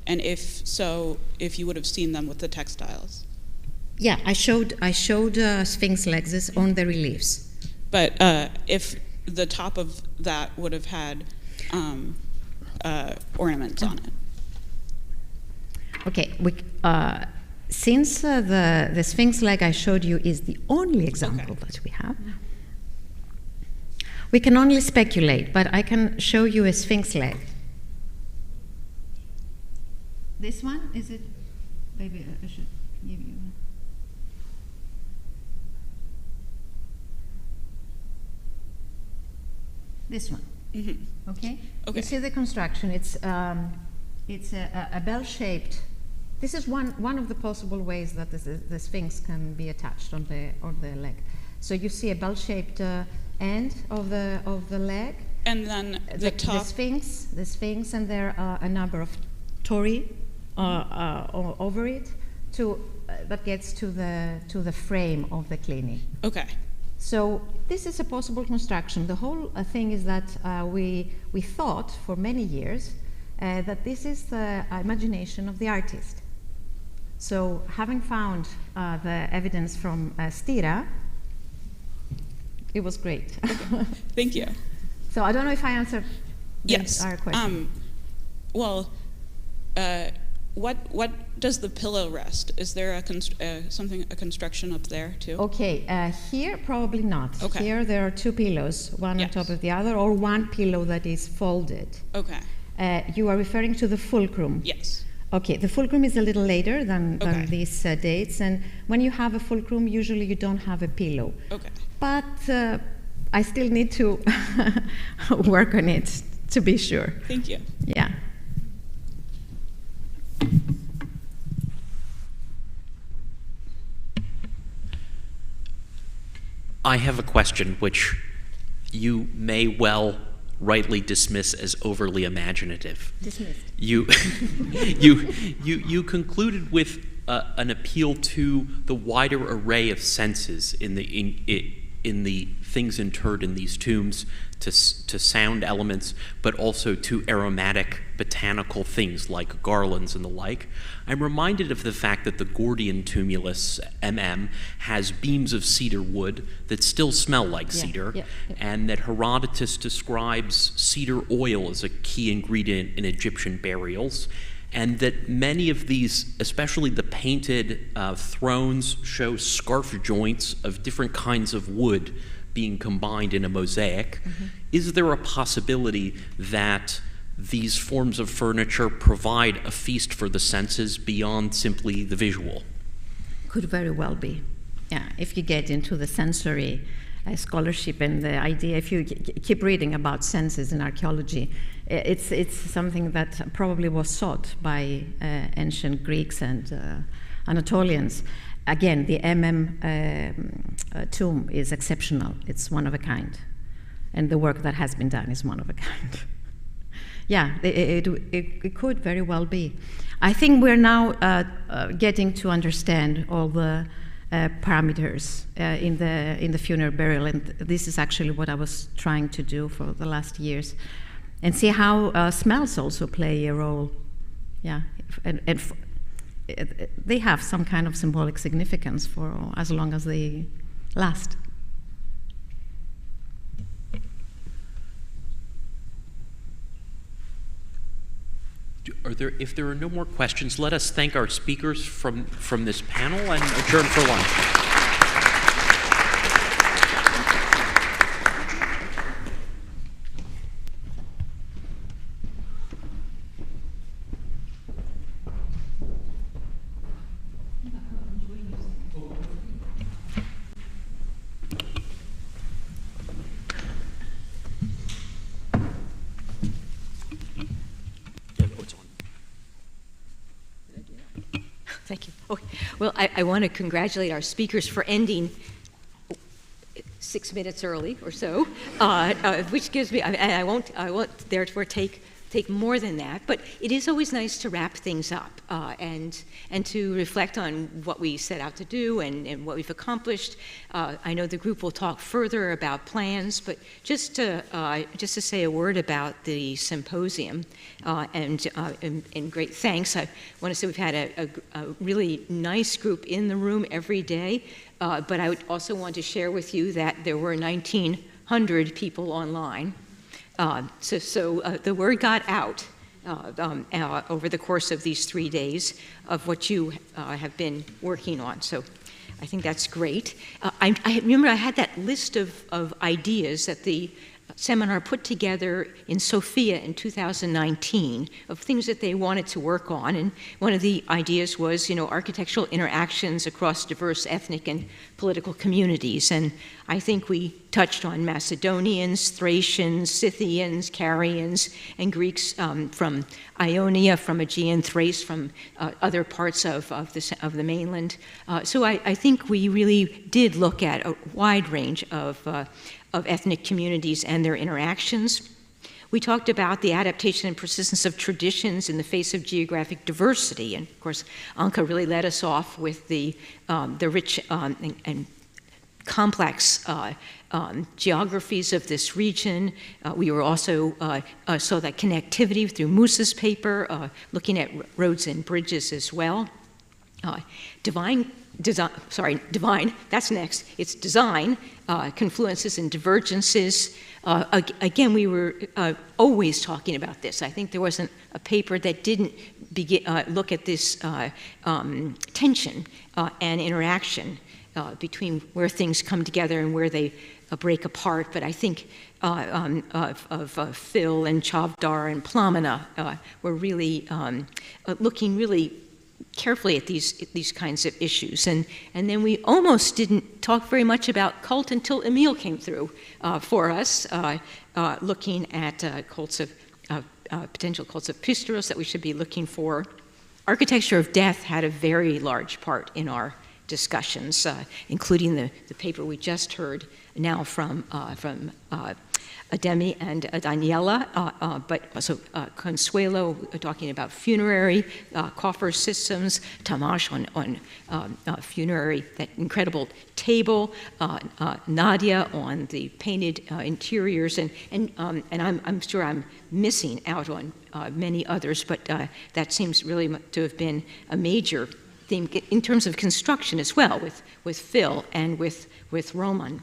and if so, if you would have seen them with the textiles. Yeah, I showed Sphinx legs on the reliefs. But if the top of that would have had ornaments on it. Okay, since the Sphinx leg I showed you is the only example that we have, we can only speculate, but I can show you a Sphinx leg. This one, is it? Maybe I should give you. This one. Mm-hmm. Okay? Okay. You see the construction. It's a bell-shaped. This is one of the possible ways that the Sphinx can be attached on the leg. So you see a bell-shaped end of the leg. And then the top. The Sphinx, and there are a number of tori over it that gets to the frame of the clinic. Okay. So this is a possible construction. The whole thing is that we thought for many years that this is the imagination of the artist. So having found the evidence from Styra, it was great. Okay. Thank you. So I don't know if I answered our question. What does the pillow rest? Is there a construction up there too? Okay, here probably not. Okay. Here there are two pillows, one on top of the other, or one pillow that is folded. Okay. You are referring to the fulcrum. Yes. Okay, the fulcrum is a little later than these dates, and when you have a fulcrum, usually you don't have a pillow. Okay. But I still need to work on it to be sure. Thank you. Yeah. I have a question which you may well rightly dismiss as overly imaginative. Dismissed. You concluded with an appeal to the wider array of senses in the things interred in these tombs, to sound elements, but also to aromatic botanical things like garlands and the like. I'm reminded of the fact that the Gordian tumulus, has beams of cedar wood that still smell like cedar, and that Herodotus describes cedar oil as a key ingredient in Egyptian burials, and that many of these, especially the painted thrones, show scarf joints of different kinds of wood being combined in a mosaic. Mm-hmm. Is there a possibility that these forms of furniture provide a feast for the senses beyond simply the visual? Could very well be. Yeah, if you get into the sensory scholarship and the idea, if you keep reading about senses in archaeology, it's something that probably was sought by ancient Greeks and Anatolians. Again, the tomb is exceptional. It's one of a kind. And the work that has been done is one of a kind. Yeah, it could very well be. I think we're now getting to understand all the parameters in the funeral burial, and this is actually what I was trying to do for the last years, and see how smells also play a role. Yeah, and they have some kind of symbolic significance for as long as they last. If there are no more questions, let us thank our speakers from this panel and adjourn for lunch. Thank you. Okay. Well, I want to congratulate our speakers for ending 6 minutes early or so, which gives me, and I won't therefore take more than that, but it is always nice to wrap things up and to reflect on what we set out to do and what we've accomplished. I know the group will talk further about plans, but just to say a word about the symposium and great thanks. I want to say we've had a really nice group in the room every day, but I would also want to share with you that there were 1,900 people online. So the word got out over the course of these 3 days of what you have been working on. So I think that's great. I remember I had that list of ideas that the seminar put together in Sofia in 2019 of things that they wanted to work on. And one of the ideas was, architectural interactions across diverse ethnic and political communities. And I think we touched on Macedonians, Thracians, Scythians, Carians, and Greeks from Ionia, from Aegean, Thrace, from other parts of the mainland. So I think we really did look at a wide range of ethnic communities and their interactions. We talked about the adaptation and persistence of traditions in the face of geographic diversity. And of course, Anka really led us off with the rich and complex geographies of this region. We were also saw that connectivity through Musa's paper, looking at roads and bridges as well. Divine, that's next. It's design, confluences and divergences. Again, we were always talking about this. I think there wasn't a paper that didn't look at this tension and interaction between where things come together and where they break apart. But I think of Phil and Chavdar and Plamena were really looking really carefully at these kinds of issues. And then we almost didn't talk very much about cult until Emil came through for us, looking at cults of potential cults of Pistiros that we should be looking for. Architecture of death had a very large part in our discussions, including the paper we just heard now from Ademi and Daniela, but also Consuelo talking about funerary coffer systems, Tamas on funerary, that incredible table, Nadia on the painted interiors, and I'm sure I'm missing out on many others, but that seems really to have been a major theme in terms of construction as well, with Phil and with Roman.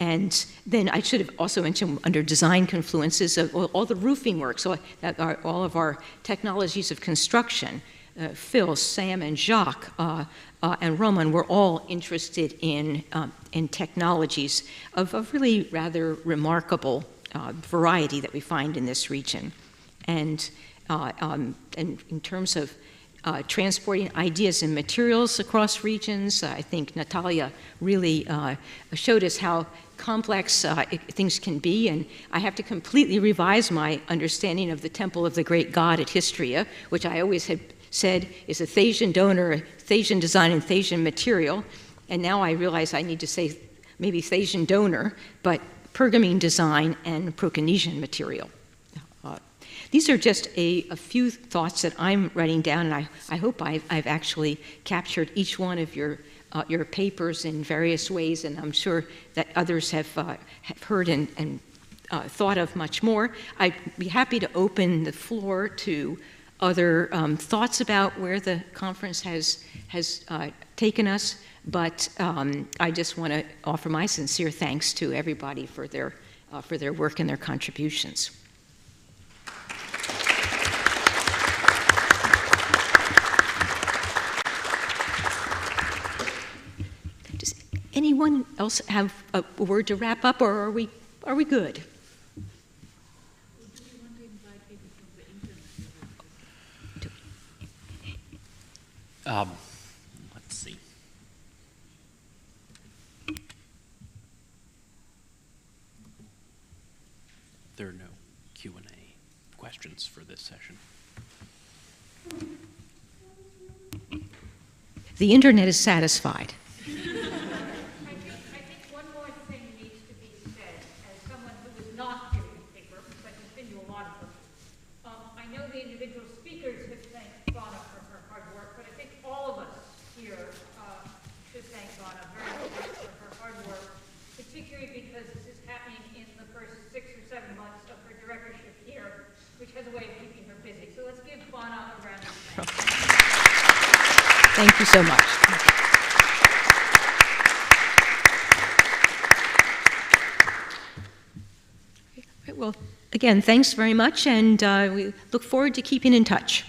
And then I should have also mentioned under design confluences of all the roofing work, so that are all of our technologies of construction. Phil, Sam, and Jacques and Roman were all interested in technologies of really rather remarkable variety that we find in this region. And in terms of transporting ideas and materials across regions, I think Natalia really showed us how complex things can be, and I have to completely revise my understanding of the Temple of the Great God at Histria, which I always had said is a Thasian donor, a Thasian design, and Thasian material, and now I realize I need to say maybe Thasian donor, but Pergamene design and Proconnesian material. These are just a few thoughts that I'm writing down, and I hope I've actually captured each one of your papers in various ways, and I'm sure that others have heard and thought of much more. I'd be happy to open the floor to other thoughts about where the conference has taken us, but I just want to offer my sincere thanks to everybody for their work and their contributions. Anyone else have a word to wrap up, or are we good? Let's see. There are no Q&A questions for this session. The internet is satisfied. I think one more thing needs to be said as someone who is not giving a paper, but has been to a lot of them. I know the individual speakers have thanked Donna for her hard work, but I think all of us here should thank Donna very much for her hard work, particularly because this is happening in the first 6 or 7 months of her directorship here, which has a way of keeping her busy. So let's give Donna a round of applause. Thank you so much. Well, again, thanks very much, and we look forward to keeping in touch.